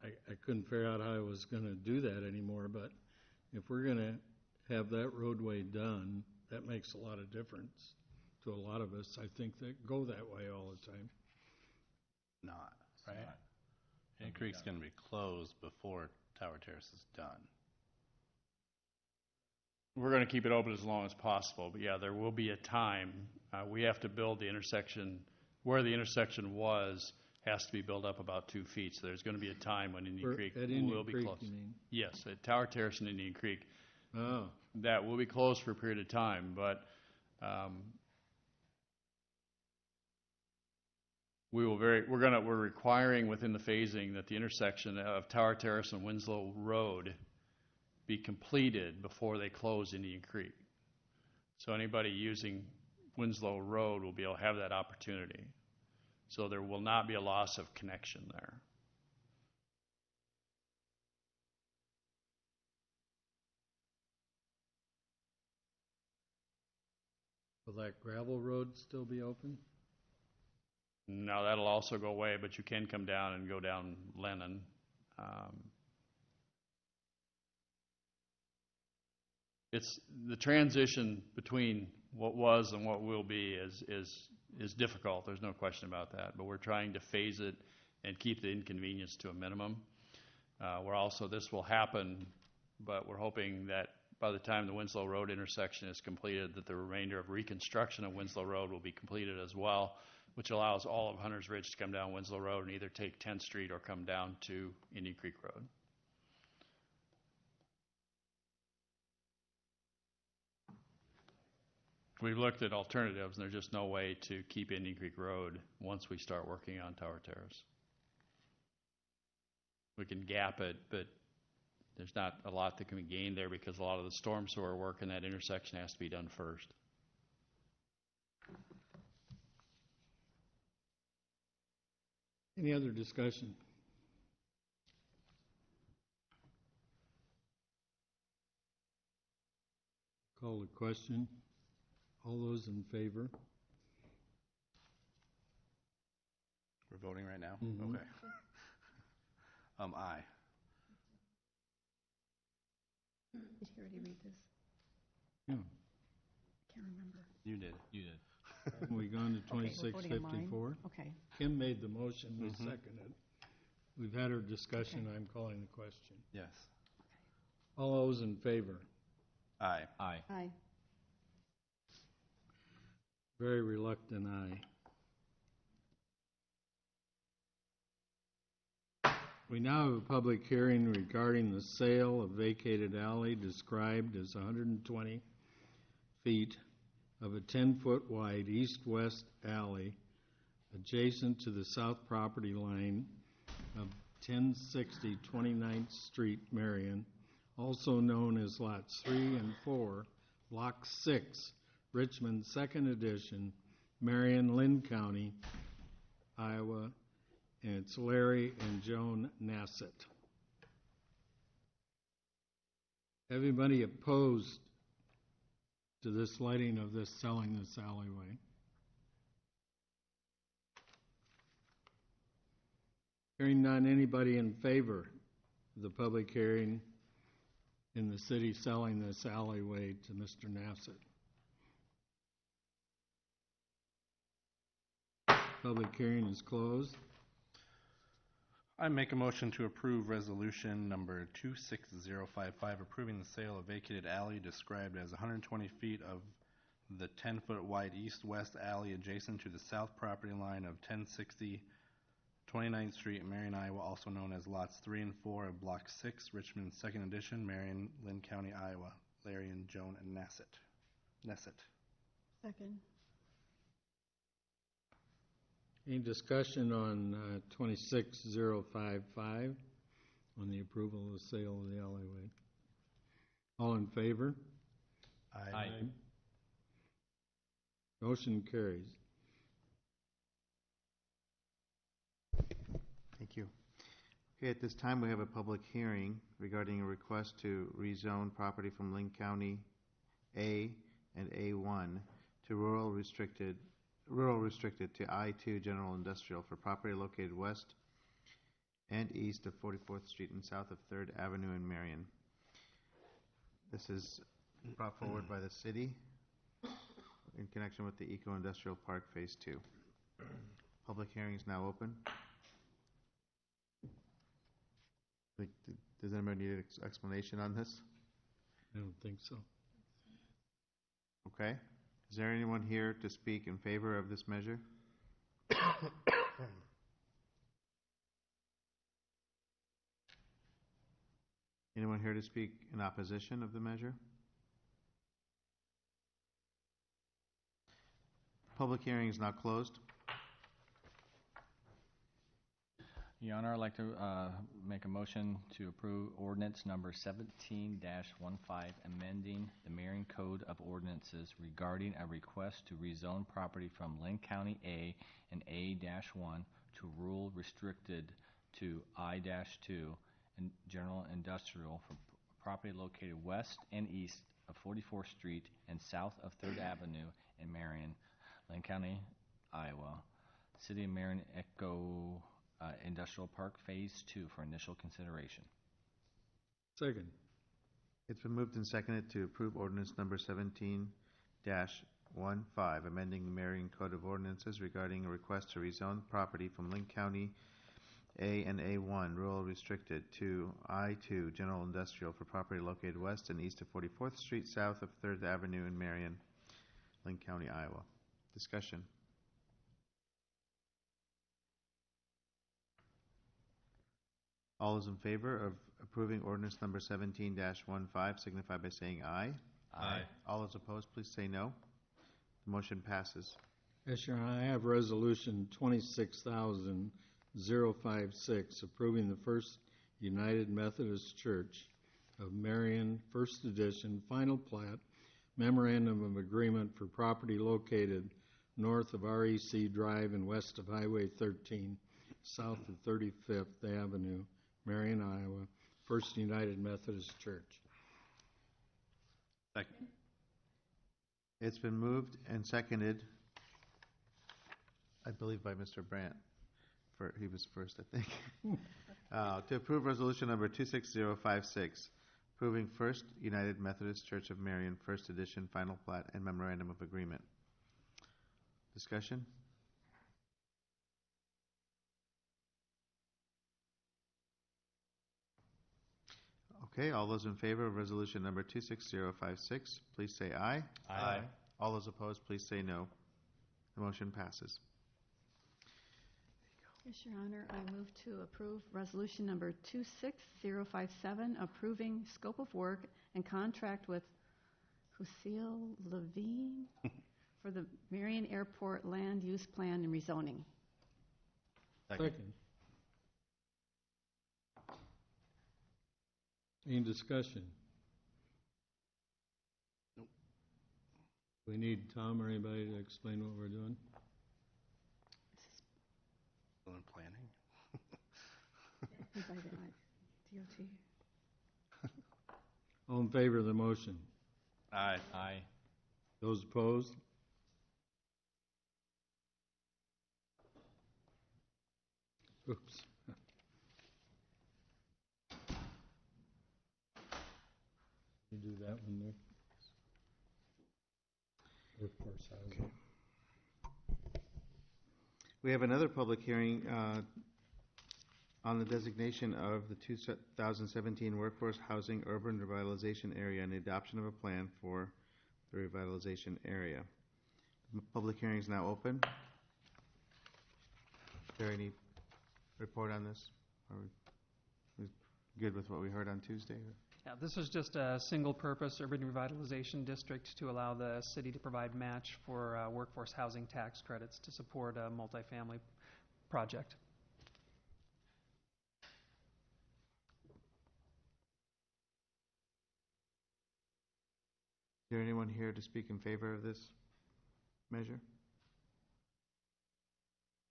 I couldn't figure out how I was going to do that anymore, but if we're going to have that roadway done, that makes a lot of difference to a lot of us, I think, that go that way all the time. Not, right? Indian Creek's going to be closed before Tower Terrace is done. We're going to keep it open as long as possible, but yeah, there will be a time. We have to build the intersection. Where the intersection was has to be built up about 2 feet, so there's going to be a time when Indian Creek will be closed. You mean? Yes, at Tower Terrace and Indian Creek. Oh. That will be closed for a period of time, but we're requiring within the phasing that the intersection of Tower Terrace and Winslow Road be completed before they close Indian Creek. So anybody using Winslow Road will be able to have that opportunity. So there will not be a loss of connection there. Will that gravel road still be open? No, that'll also go away, but you can come down and go down Lennon. It's the transition between what was and what will be is difficult. There's no question about that. But we're trying to phase it and keep the inconvenience to a minimum. This will happen, but we're hoping that by the time the Winslow Road intersection is completed, that the remainder of reconstruction of Winslow Road will be completed as well, which allows all of Hunter's Ridge to come down Winslow Road and either take 10th Street or come down to Indian Creek Road. We've looked at alternatives, and there's just no way to keep Indian Creek Road once we start working on Tower Terrace. We can gap it, but there's not a lot that can be gained there because a lot of the storm sewer work in that intersection has to be done first. Any other discussion? Call the question. All those in favor? We're voting right now? Mm-hmm. Okay. Aye. Did you already read this? Yeah. Can't remember. You did. Have we gone to 2654? Okay. Kim made the motion, we Mm-hmm. seconded. We've had our discussion, I'm calling the question. Yes. All those in favor? Aye. Aye. Aye. Very reluctant aye. We now have a public hearing regarding the sale of vacated alley described as 120 feet of a 10-foot wide east-west alley adjacent to the south property line of 1060 29th Street, Marion, also known as Lots 3 and 4, Block 6, Richmond, 2nd Edition, Marion, Lynn County, Iowa, and it's Larry and Joan Nassett. Everybody opposed to this lighting of this, selling this alleyway? Hearing none, anybody in favor of the public hearing in the city selling this alleyway to Mr. Nassett? Public hearing is closed. I make a motion to approve resolution number 26055, approving the sale of vacated alley described as 120 feet of the 10-foot wide east-west alley adjacent to the south property line of 1060 29th Street, Marion, Iowa, also known as lots 3 and 4 of Block 6, Richmond 2nd Edition, Marion, Lynn County, Iowa. Larry and Joan and Nessett. Second. Any discussion on 26055 on the approval of the sale of the alleyway? All in favor? Aye. Motion carries. Thank you. Okay, at this time, we have a public hearing regarding a request to rezone property from Lynn County A and A1 to rural restricted to I-2 General Industrial for property located west and east of 44th Street and south of 3rd Avenue in Marion. This is brought forward by the city in connection with the Eco-Industrial Park Phase 2. Public hearing is now open. Does anybody need an explanation on this? I don't think so. Okay. Is there anyone here to speak in favor of this measure? Anyone here to speak in opposition of the measure? Public hearing is now closed. Your Honor, I'd like to make a motion to approve ordinance number 17-15, amending the Marion Code of Ordinances regarding a request to rezone property from Lynn County A and A-1 to rural restricted to I-2 and general industrial for property located west and east of 44th Street and south of 3rd Avenue in Marion, Lynn County, Iowa. City of Marion Eco Industrial Park Phase 2 for initial consideration. Second. It's been moved and seconded to approve ordinance number 17-15, amending the Marion Code of Ordinances regarding a request to rezone property from Lynn County A and A1 rural restricted to I-2 general industrial for property located west and east of 44th Street, south of 3rd Avenue in Marion, Lynn County, Iowa. Discussion. All those in favor of approving ordinance number 17-15 signify by saying aye. Aye. All those opposed, please say no. The motion passes. Yes, Your Honor, I have resolution 26,056 approving the First United Methodist Church of Marion, First Edition, final plat, memorandum of agreement for property located north of REC Drive and west of Highway 13, south of 35th Avenue, Marion, Iowa, First United Methodist Church. Second. It's been moved and seconded, I believe, by Mr. Brandt. He was first, I think. To approve resolution number 26056, approving First United Methodist Church of Marion, First Edition, final plat, and memorandum of agreement. Discussion? Okay, all those in favor of resolution number 26056, please say aye. Aye. All those opposed, please say no. The motion passes. Yes, Your Honor, I move to approve resolution number 26057, approving scope of work and contract with Lucille Levine for the Marion Airport Land Use Plan and rezoning. Second. Any discussion? Nope. We need Tom or anybody to explain what we're doing? Still in planning. By the DOT. All in favor of the motion? Aye. Aye. Those opposed? Oops. do that one, Nick? Workforce housing. We have another public hearing on the designation of the 2017 Workforce Housing Urban Revitalization Area and the adoption of a plan for the revitalization area. The public hearing is now open. Is there any report on this? Are we good with what we heard on Tuesday? Yeah, this is just a single-purpose urban revitalization district to allow the city to provide match for workforce housing tax credits to support a multifamily project. Is there anyone here to speak in favor of this measure?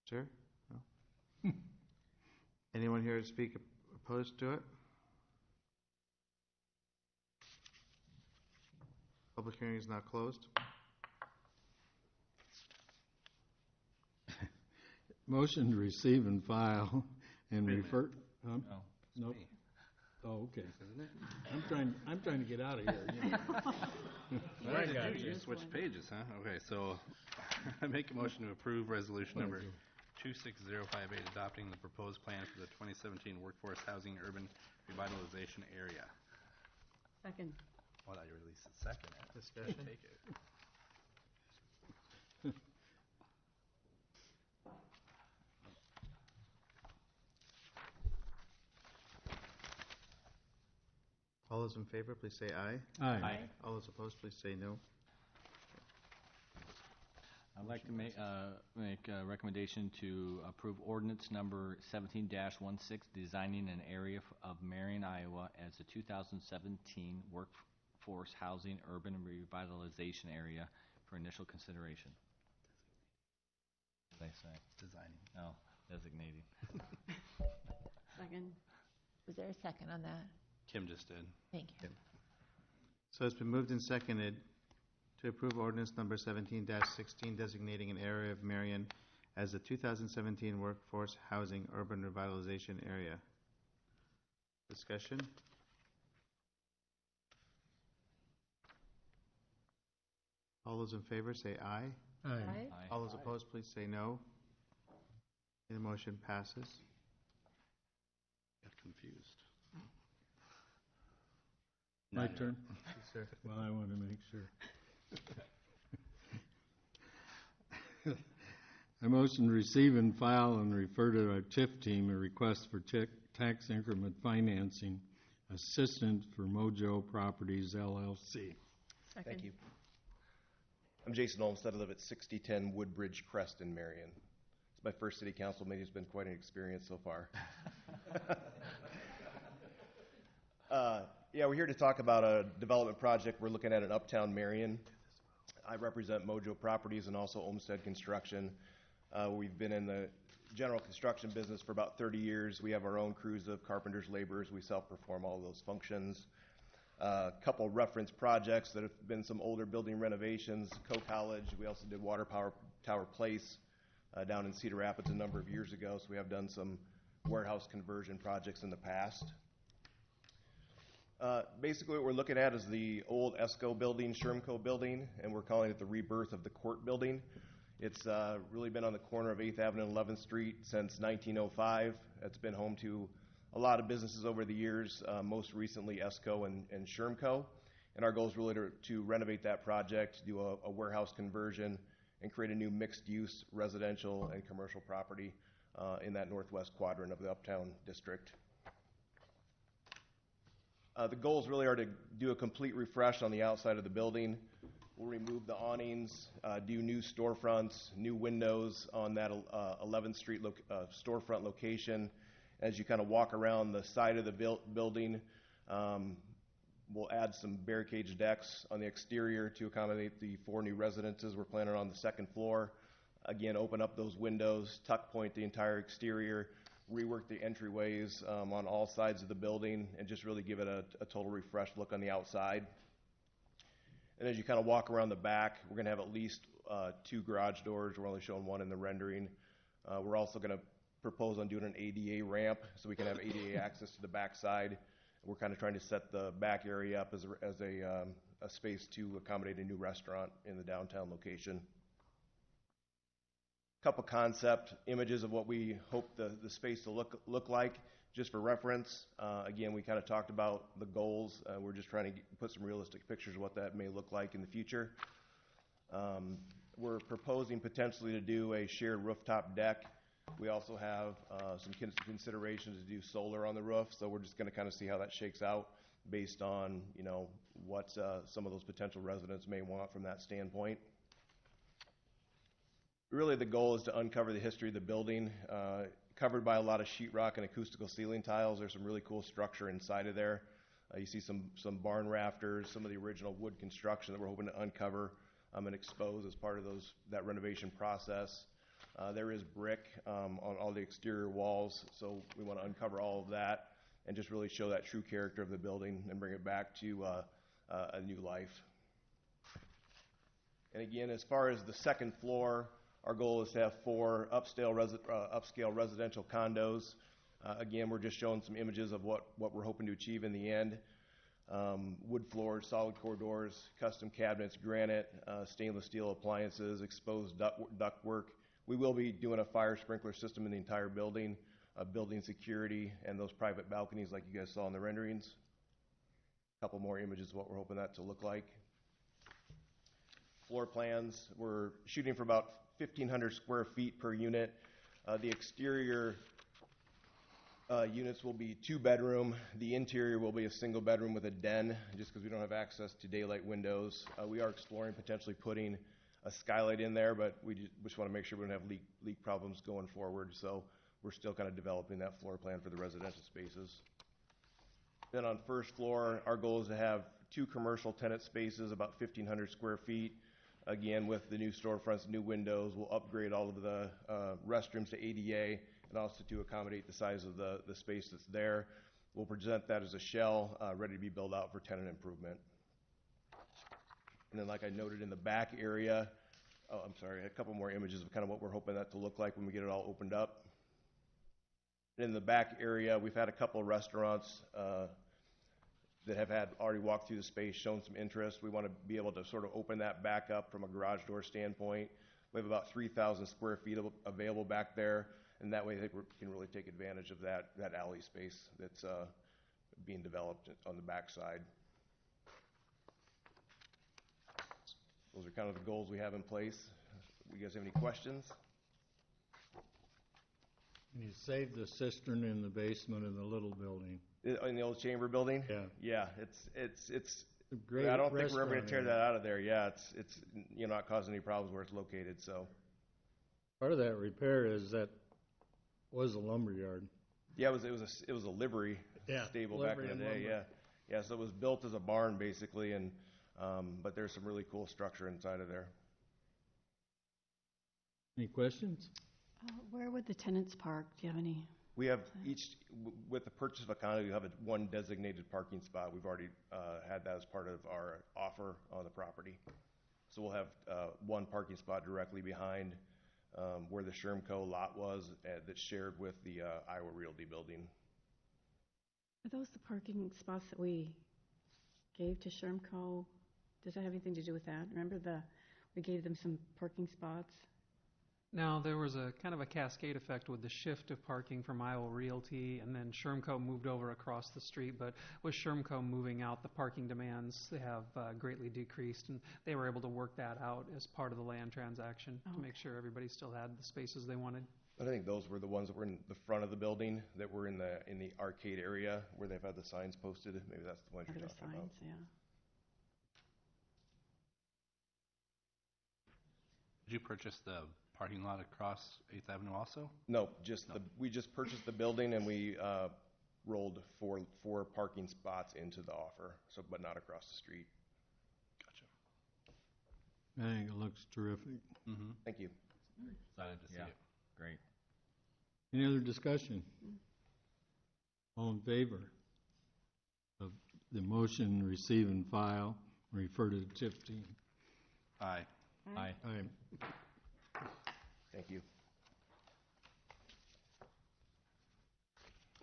Sir? No? Anyone here to speak opposed to it? Public hearing is now closed. Motion to receive and file and refer. No. Nope. Oh, okay. I'm trying to get out of here. You know. All right, guys, you switched pages, huh? Okay, so I make a motion to approve resolution number 26058, adopting the proposed plan for the 2017 Workforce Housing Urban Revitalization Area. Second. Well, I released it second. Discussion. Take it. All those in favor, please say aye. Aye. All those opposed, please say no. I'd like to make a recommendation to approve ordinance number 17-16, designing an area of Marion, Iowa as a 2017 workforce housing urban revitalization area for initial consideration. What did I say? Designing. No, designating. Second. Was there a second on that? Kim just did. Thank you. So it's been moved and seconded to approve ordinance number 17-16, designating an area of Marion as the 2017 Workforce Housing Urban Revitalization Area. Discussion? All those in favor say aye. Aye. Aye. All those opposed, please say no. The motion passes. Got confused. My turn? Yes, sir. Well, I want to make sure. I motion to receive and file and refer to our TIF team a request for tax increment financing assistance for Mojo Properties LLC. Second. Thank you. I'm Jason Olmstead. I live at 6010 Woodbridge Crest in Marion. It's my first city council meeting. It's been quite an experience so far. Yeah, we're here to talk about a development project we're looking at in Uptown Marion. I represent Mojo Properties and also Olmstead Construction. We've been in the general construction business for about 30 years. We have our own crews of carpenters, laborers. We self-perform all those functions. A couple reference projects that have been some older building renovations, Co-College. We also did Water Tower Place down in Cedar Rapids a number of years ago. So we have done some warehouse conversion projects in the past. Basically what we're looking at is the old ESCO building, Shermco building, and we're calling it the rebirth of the court building. It's really been on the corner of 8th Avenue and 11th Street since 1905. It's been home to a lot of businesses over the years, most recently ESCO and Shermco. And our goal is really to renovate that project, do a warehouse conversion, and create a new mixed-use residential and commercial property in that northwest quadrant of the Uptown District. The goals really are to do a complete refresh on the outside of the building. We'll remove the awnings, do new storefronts, new windows on that 11th Street storefront location. As you kind of walk around the side of the building, we'll add some barricade decks on the exterior to accommodate the 4 new residences we're planning on the 2nd floor. Again, open up those windows, tuck point the entire exterior, rework the entryways on all sides of the building, and just really give it a total refreshed look on the outside. And as you kind of walk around the back, we're going to have at least 2 garage doors. We're only showing 1 in the rendering. We're also going to propose on doing an ADA ramp so we can have ADA access to the back side, We're kind of trying to set the back area up as a space to accommodate a new restaurant in the downtown location. Couple concept images of what we hope the space to look like, just for reference. Again, we kind of talked about the goals. We're just trying to put some realistic pictures of what that may look like in the future. We're proposing potentially to do a shared rooftop deck. We also have some considerations to do solar on the roof, so we're just going to kind of see how that shakes out based on, you know, what some of those potential residents may want from that standpoint. Really, the goal is to uncover the history of the building. Covered by a lot of sheetrock and acoustical ceiling tiles. There's some really cool structure inside of there. You see some barn rafters, some of the original wood construction that we're hoping to uncover and expose as part of that renovation process. There is brick on all the exterior walls, so we want to uncover all of that and just really show that true character of the building and bring it back to a new life. And again, as far as the second floor, our goal is to have 4 upscale residential condos. Again, we're just showing some images of what we're hoping to achieve in the end. Wood floors, solid core doors, custom cabinets, granite, stainless steel appliances, exposed ductwork. We will be doing a fire sprinkler system in the entire building, building security, and those private balconies like you guys saw in the renderings. A couple more images of what we're hoping that to look like. Floor plans, we're shooting for about 1,500 square feet per unit. The exterior units will be 2-bedroom. The interior will be a single bedroom with a den, just because we don't have access to daylight windows. We are exploring potentially putting a skylight in there, but we just want to make sure we don't have leak problems going forward. So we're still kind of developing that floor plan for the residential spaces. Then on first floor, our goal is to have 2 commercial tenant spaces, about 1,500 square feet. Again, with the new storefronts, new windows, we'll upgrade all of the restrooms to ADA and also to accommodate the size of the space that's there. We'll present that as a shell ready to be built out for tenant improvement. And then like I noted in the back area, a couple more images of kind of what we're hoping that to look like when we get it all opened up. In the back area, we've had a couple of restaurants that have already walked through the space, shown some interest. We want to be able to sort of open that back up from a garage door standpoint. We have about 3,000 square feet available back there, and that way I think we can really take advantage of that alley space that's being developed on the back side. Those are kind of the goals we have in place. You guys have any questions? You saved the cistern in the basement of the little building. In the old chamber building? Yeah. Yeah, it's great. I don't think we're ever going to tear restaurant that out of there. Yeah, it's not causing any problems where it's located. So Part of that repair was a lumber yard. yeah, it was a livery stable livery back in the and day. lumber. Yeah. So it was built as a barn basically, and but there's some really cool structure inside of there. Any questions? Where would the tenants park? Do you have any? We have with the purchase of a condo, you have one designated parking spot. We've already had that as part of our offer on the property. So we'll have one parking spot directly behind where the Shermco lot was that's shared with the Iowa Realty building. Are those the parking spots that we gave to Shermco? Does that have anything to do with that? Remember we gave them some parking spots? Now, there was a kind of a cascade effect with the shift of parking from Iowa Realty, and then Shermco moved over across the street. But with Shermco moving out, the parking demands have greatly decreased, and they were able to work that out as part of the land transaction to make sure everybody still had the spaces they wanted. But I think those were the ones that were in the front of the building, that were in the arcade area where they've had the signs posted. Maybe that's the ones you're talking about. Yeah. Did you purchase the parking lot across 8th Avenue also? No, we just purchased the building, and we rolled four parking spots into the offer, but not across the street. Gotcha. I think it looks terrific. Mm-hmm. Thank you. Excited to see it. Great. Any other discussion? All in favor of the motion, receive and file, refer to the TIF team? Aye. Aye. Aye. Thank you.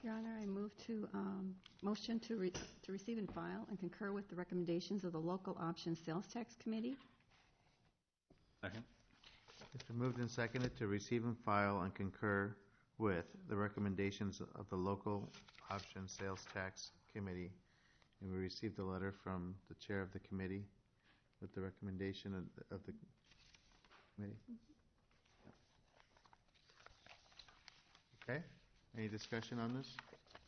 Your Honor, I move move to, motion to receive and file and concur with the recommendations of the Local Option Sales Tax Committee. Second. It's been moved and seconded to receive and file and concur with the recommendations of the Local Option Sales Tax Committee. And we received a letter from the chair of the committee with the recommendation of the committee. Okay, any discussion on this?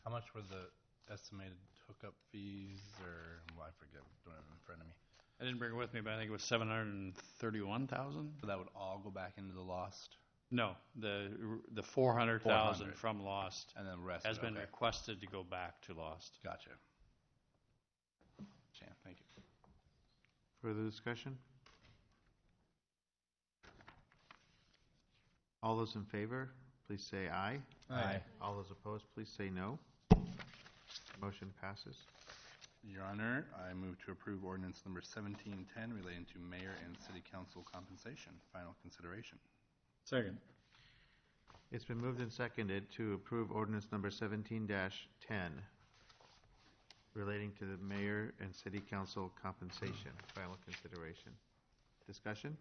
How much were the estimated hookup fees, or, well, I forget, don't have it in front of me. I didn't bring it with me, but I think it was 731,000. So that would all go back into the lost? No, the 400,000 from lost and then the rest has been okay. requested to go back to lost. Gotcha. Thank you. Further discussion? All those in favor, please say aye. Aye. All those opposed, please say no. Motion passes. Your Honor, I move to approve ordinance number 1710 relating to mayor and city council compensation. Final consideration. Second. It's been moved and seconded to approve ordinance number 17-10 relating to the mayor and city council compensation. Final consideration. Discussion?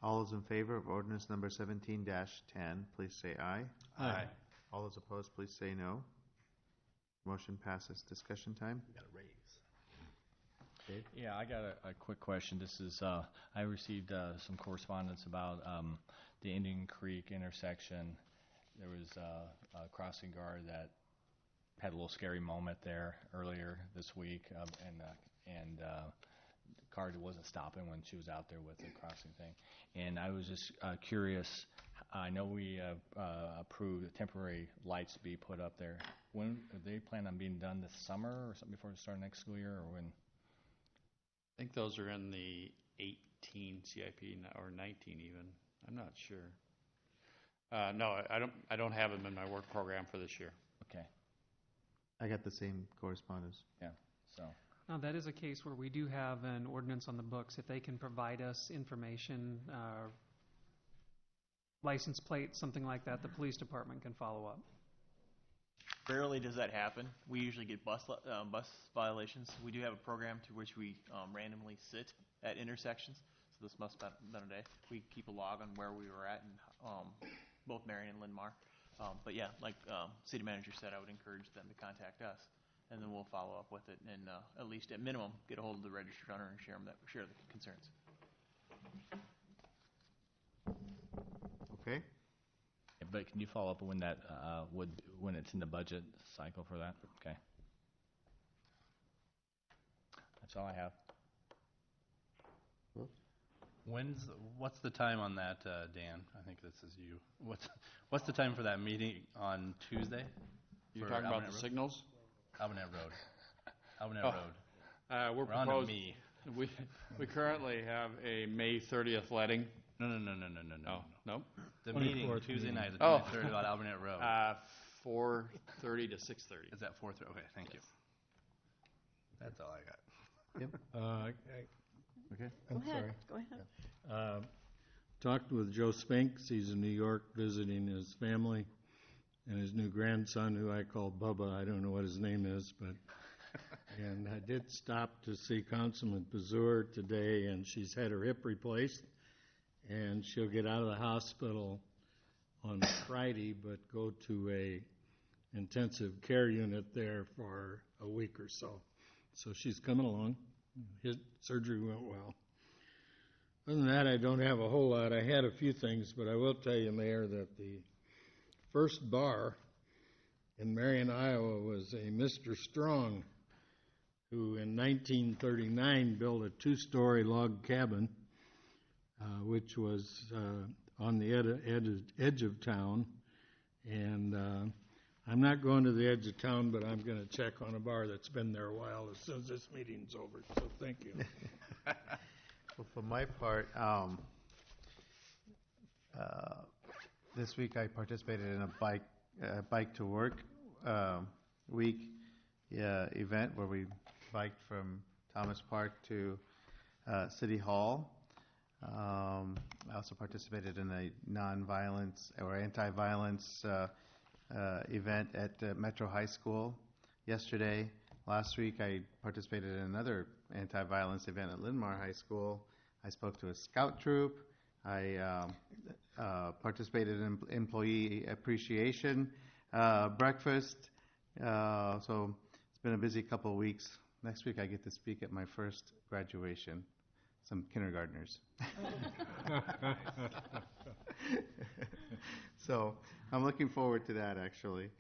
All those in favor of ordinance number 17-10, please say aye. Aye. All those opposed, please say no. Motion passes. Discussion time? We got a raise. Dave? Yeah, I got a quick question. This is, I received some correspondence about the Indian Creek intersection. There was a crossing guard that had a little scary moment there earlier this week, and the car wasn't stopping when she was out there with the crossing thing. And I was just curious, I know we approved temporary lights to be put up there. When they plan on being done this summer or something before we start next school year, or when? I think those are in the 18 CIP or 19 even. I'm not sure. No, I don't have them in my work program for this year. Okay. I got the same correspondence. Yeah. So. Now, that is a case where we do have an ordinance on the books. If they can provide us information, license plate, something like that, the police department can follow up. Rarely does that happen. We usually get bus violations. We do have a program to which we randomly sit at intersections. So this must have been a day. We keep a log on where we were at in both Marion and Linn-Mar. But yeah, like city manager said, I would encourage them to contact us, and then we'll follow up with it, and at least at minimum get a hold of the registered owner and share the concerns. Okay. But can you follow up when that when it's in the budget cycle for that? Okay. That's all I have. What's the time on that, Dan? I think this is you. What's the time for that meeting on Tuesday? You're talking about the signals? Albanet Road. Albanet Road. We're on to proposing. me. We currently have a May 30th letting. No. Oh, no. The meeting Tuesday night, the 23rd, about Albanet Road. 4:30 to 6:30. Is that 4:30? Okay, thank you. That's all I got. Yep. Okay. Go ahead. Talked with Joe Spinks. He's in New York visiting his family and his new grandson, who I call Bubba. I don't know what his name is, but and I did stop to see Councilman Pazur today, and she's had her hip replaced, and she'll get out of the hospital on Friday, but go to a intensive care unit there for a week or so. So she's coming along. His surgery went well. Other than that, I don't have a whole lot. I had a few things, but I will tell you, Mayor, that the first bar in Marion, Iowa was a Mr. Strong, who in 1939 built a two-story log cabin, which was on the edge of town. And I'm not going to the edge of town, but I'm going to check on a bar that's been there a while as soon as this meeting's over. So thank you. Well, for my part, this week I participated in a bike to work week event where we biked from Thomas Park to City Hall. I also participated in a non-violence or anti-violence event at Metro High School yesterday. Last week, I participated in another anti-violence event at Linn-Mar High School. I spoke to a scout troop. I participated in employee appreciation breakfast. So it's been a busy couple of weeks. Next week, I get to speak at my first graduation. Some kindergartners. So I'm looking forward to that, actually.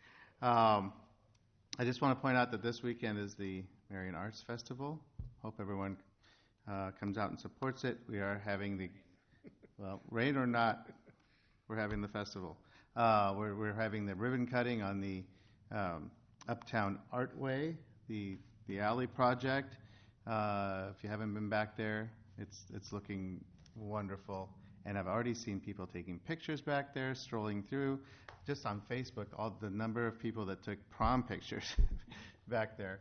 I just want to point out that this weekend is the Marion Arts Festival. Hope everyone comes out and supports it. We are having well, rain or not, we're having the festival. We're having the ribbon cutting on the Uptown Artway, the alley project. If you haven't been back there, it's looking wonderful. And I've already seen people taking pictures back there, strolling through. Just on Facebook, all the number of people that took prom pictures back there.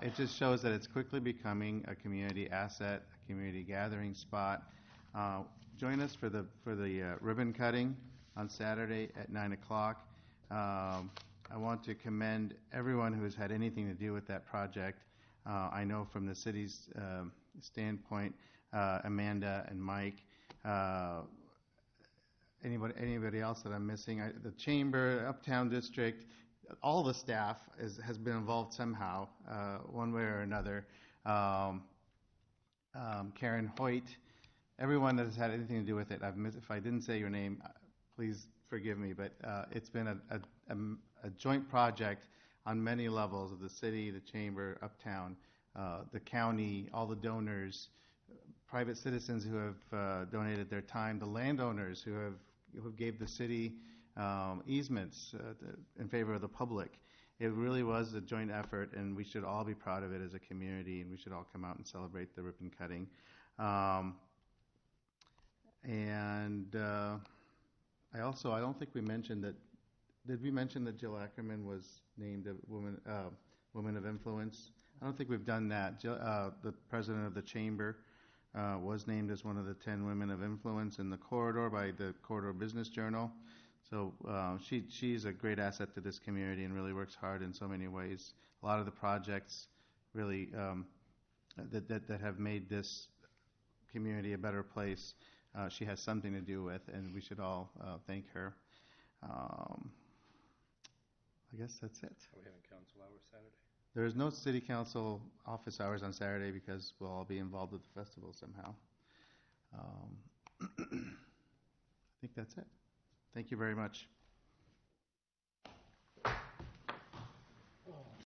It just shows that it's quickly becoming a community asset, a community gathering spot. Join us for the ribbon cutting on Saturday at 9 o'clock. I want to commend everyone who has had anything to do with that project. I know from the city's standpoint, Amanda and Mike, anybody else that I'm missing, the Chamber, Uptown District, all the staff has been involved somehow, one way or another. Karen Hoyt, everyone that has had anything to do with it. If I didn't say your name, please forgive me, but it's been a joint project on many levels of the city, the Chamber, Uptown, the county, all the donors, private citizens who have donated their time, the landowners who gave the city easements in favor of the public. It really was a joint effort, and we should all be proud of it as a community, and we should all come out and celebrate the ribbon cutting. I don't think we mentioned that. Did we mention that Jill Ackerman was named a woman of influence? I don't think we've done that. Jill, the president of the Chamber, was named as one of the 10 women of influence in the corridor by the Corridor Business Journal. So she's a great asset to this community and really works hard in so many ways. A lot of the projects really that have made this community a better place, she has something to do with, and we should all thank her. I guess that's it. Are we having council hours Saturday? There is no city council office hours on Saturday because we'll all be involved with the festival somehow. I think that's it. Thank you very much.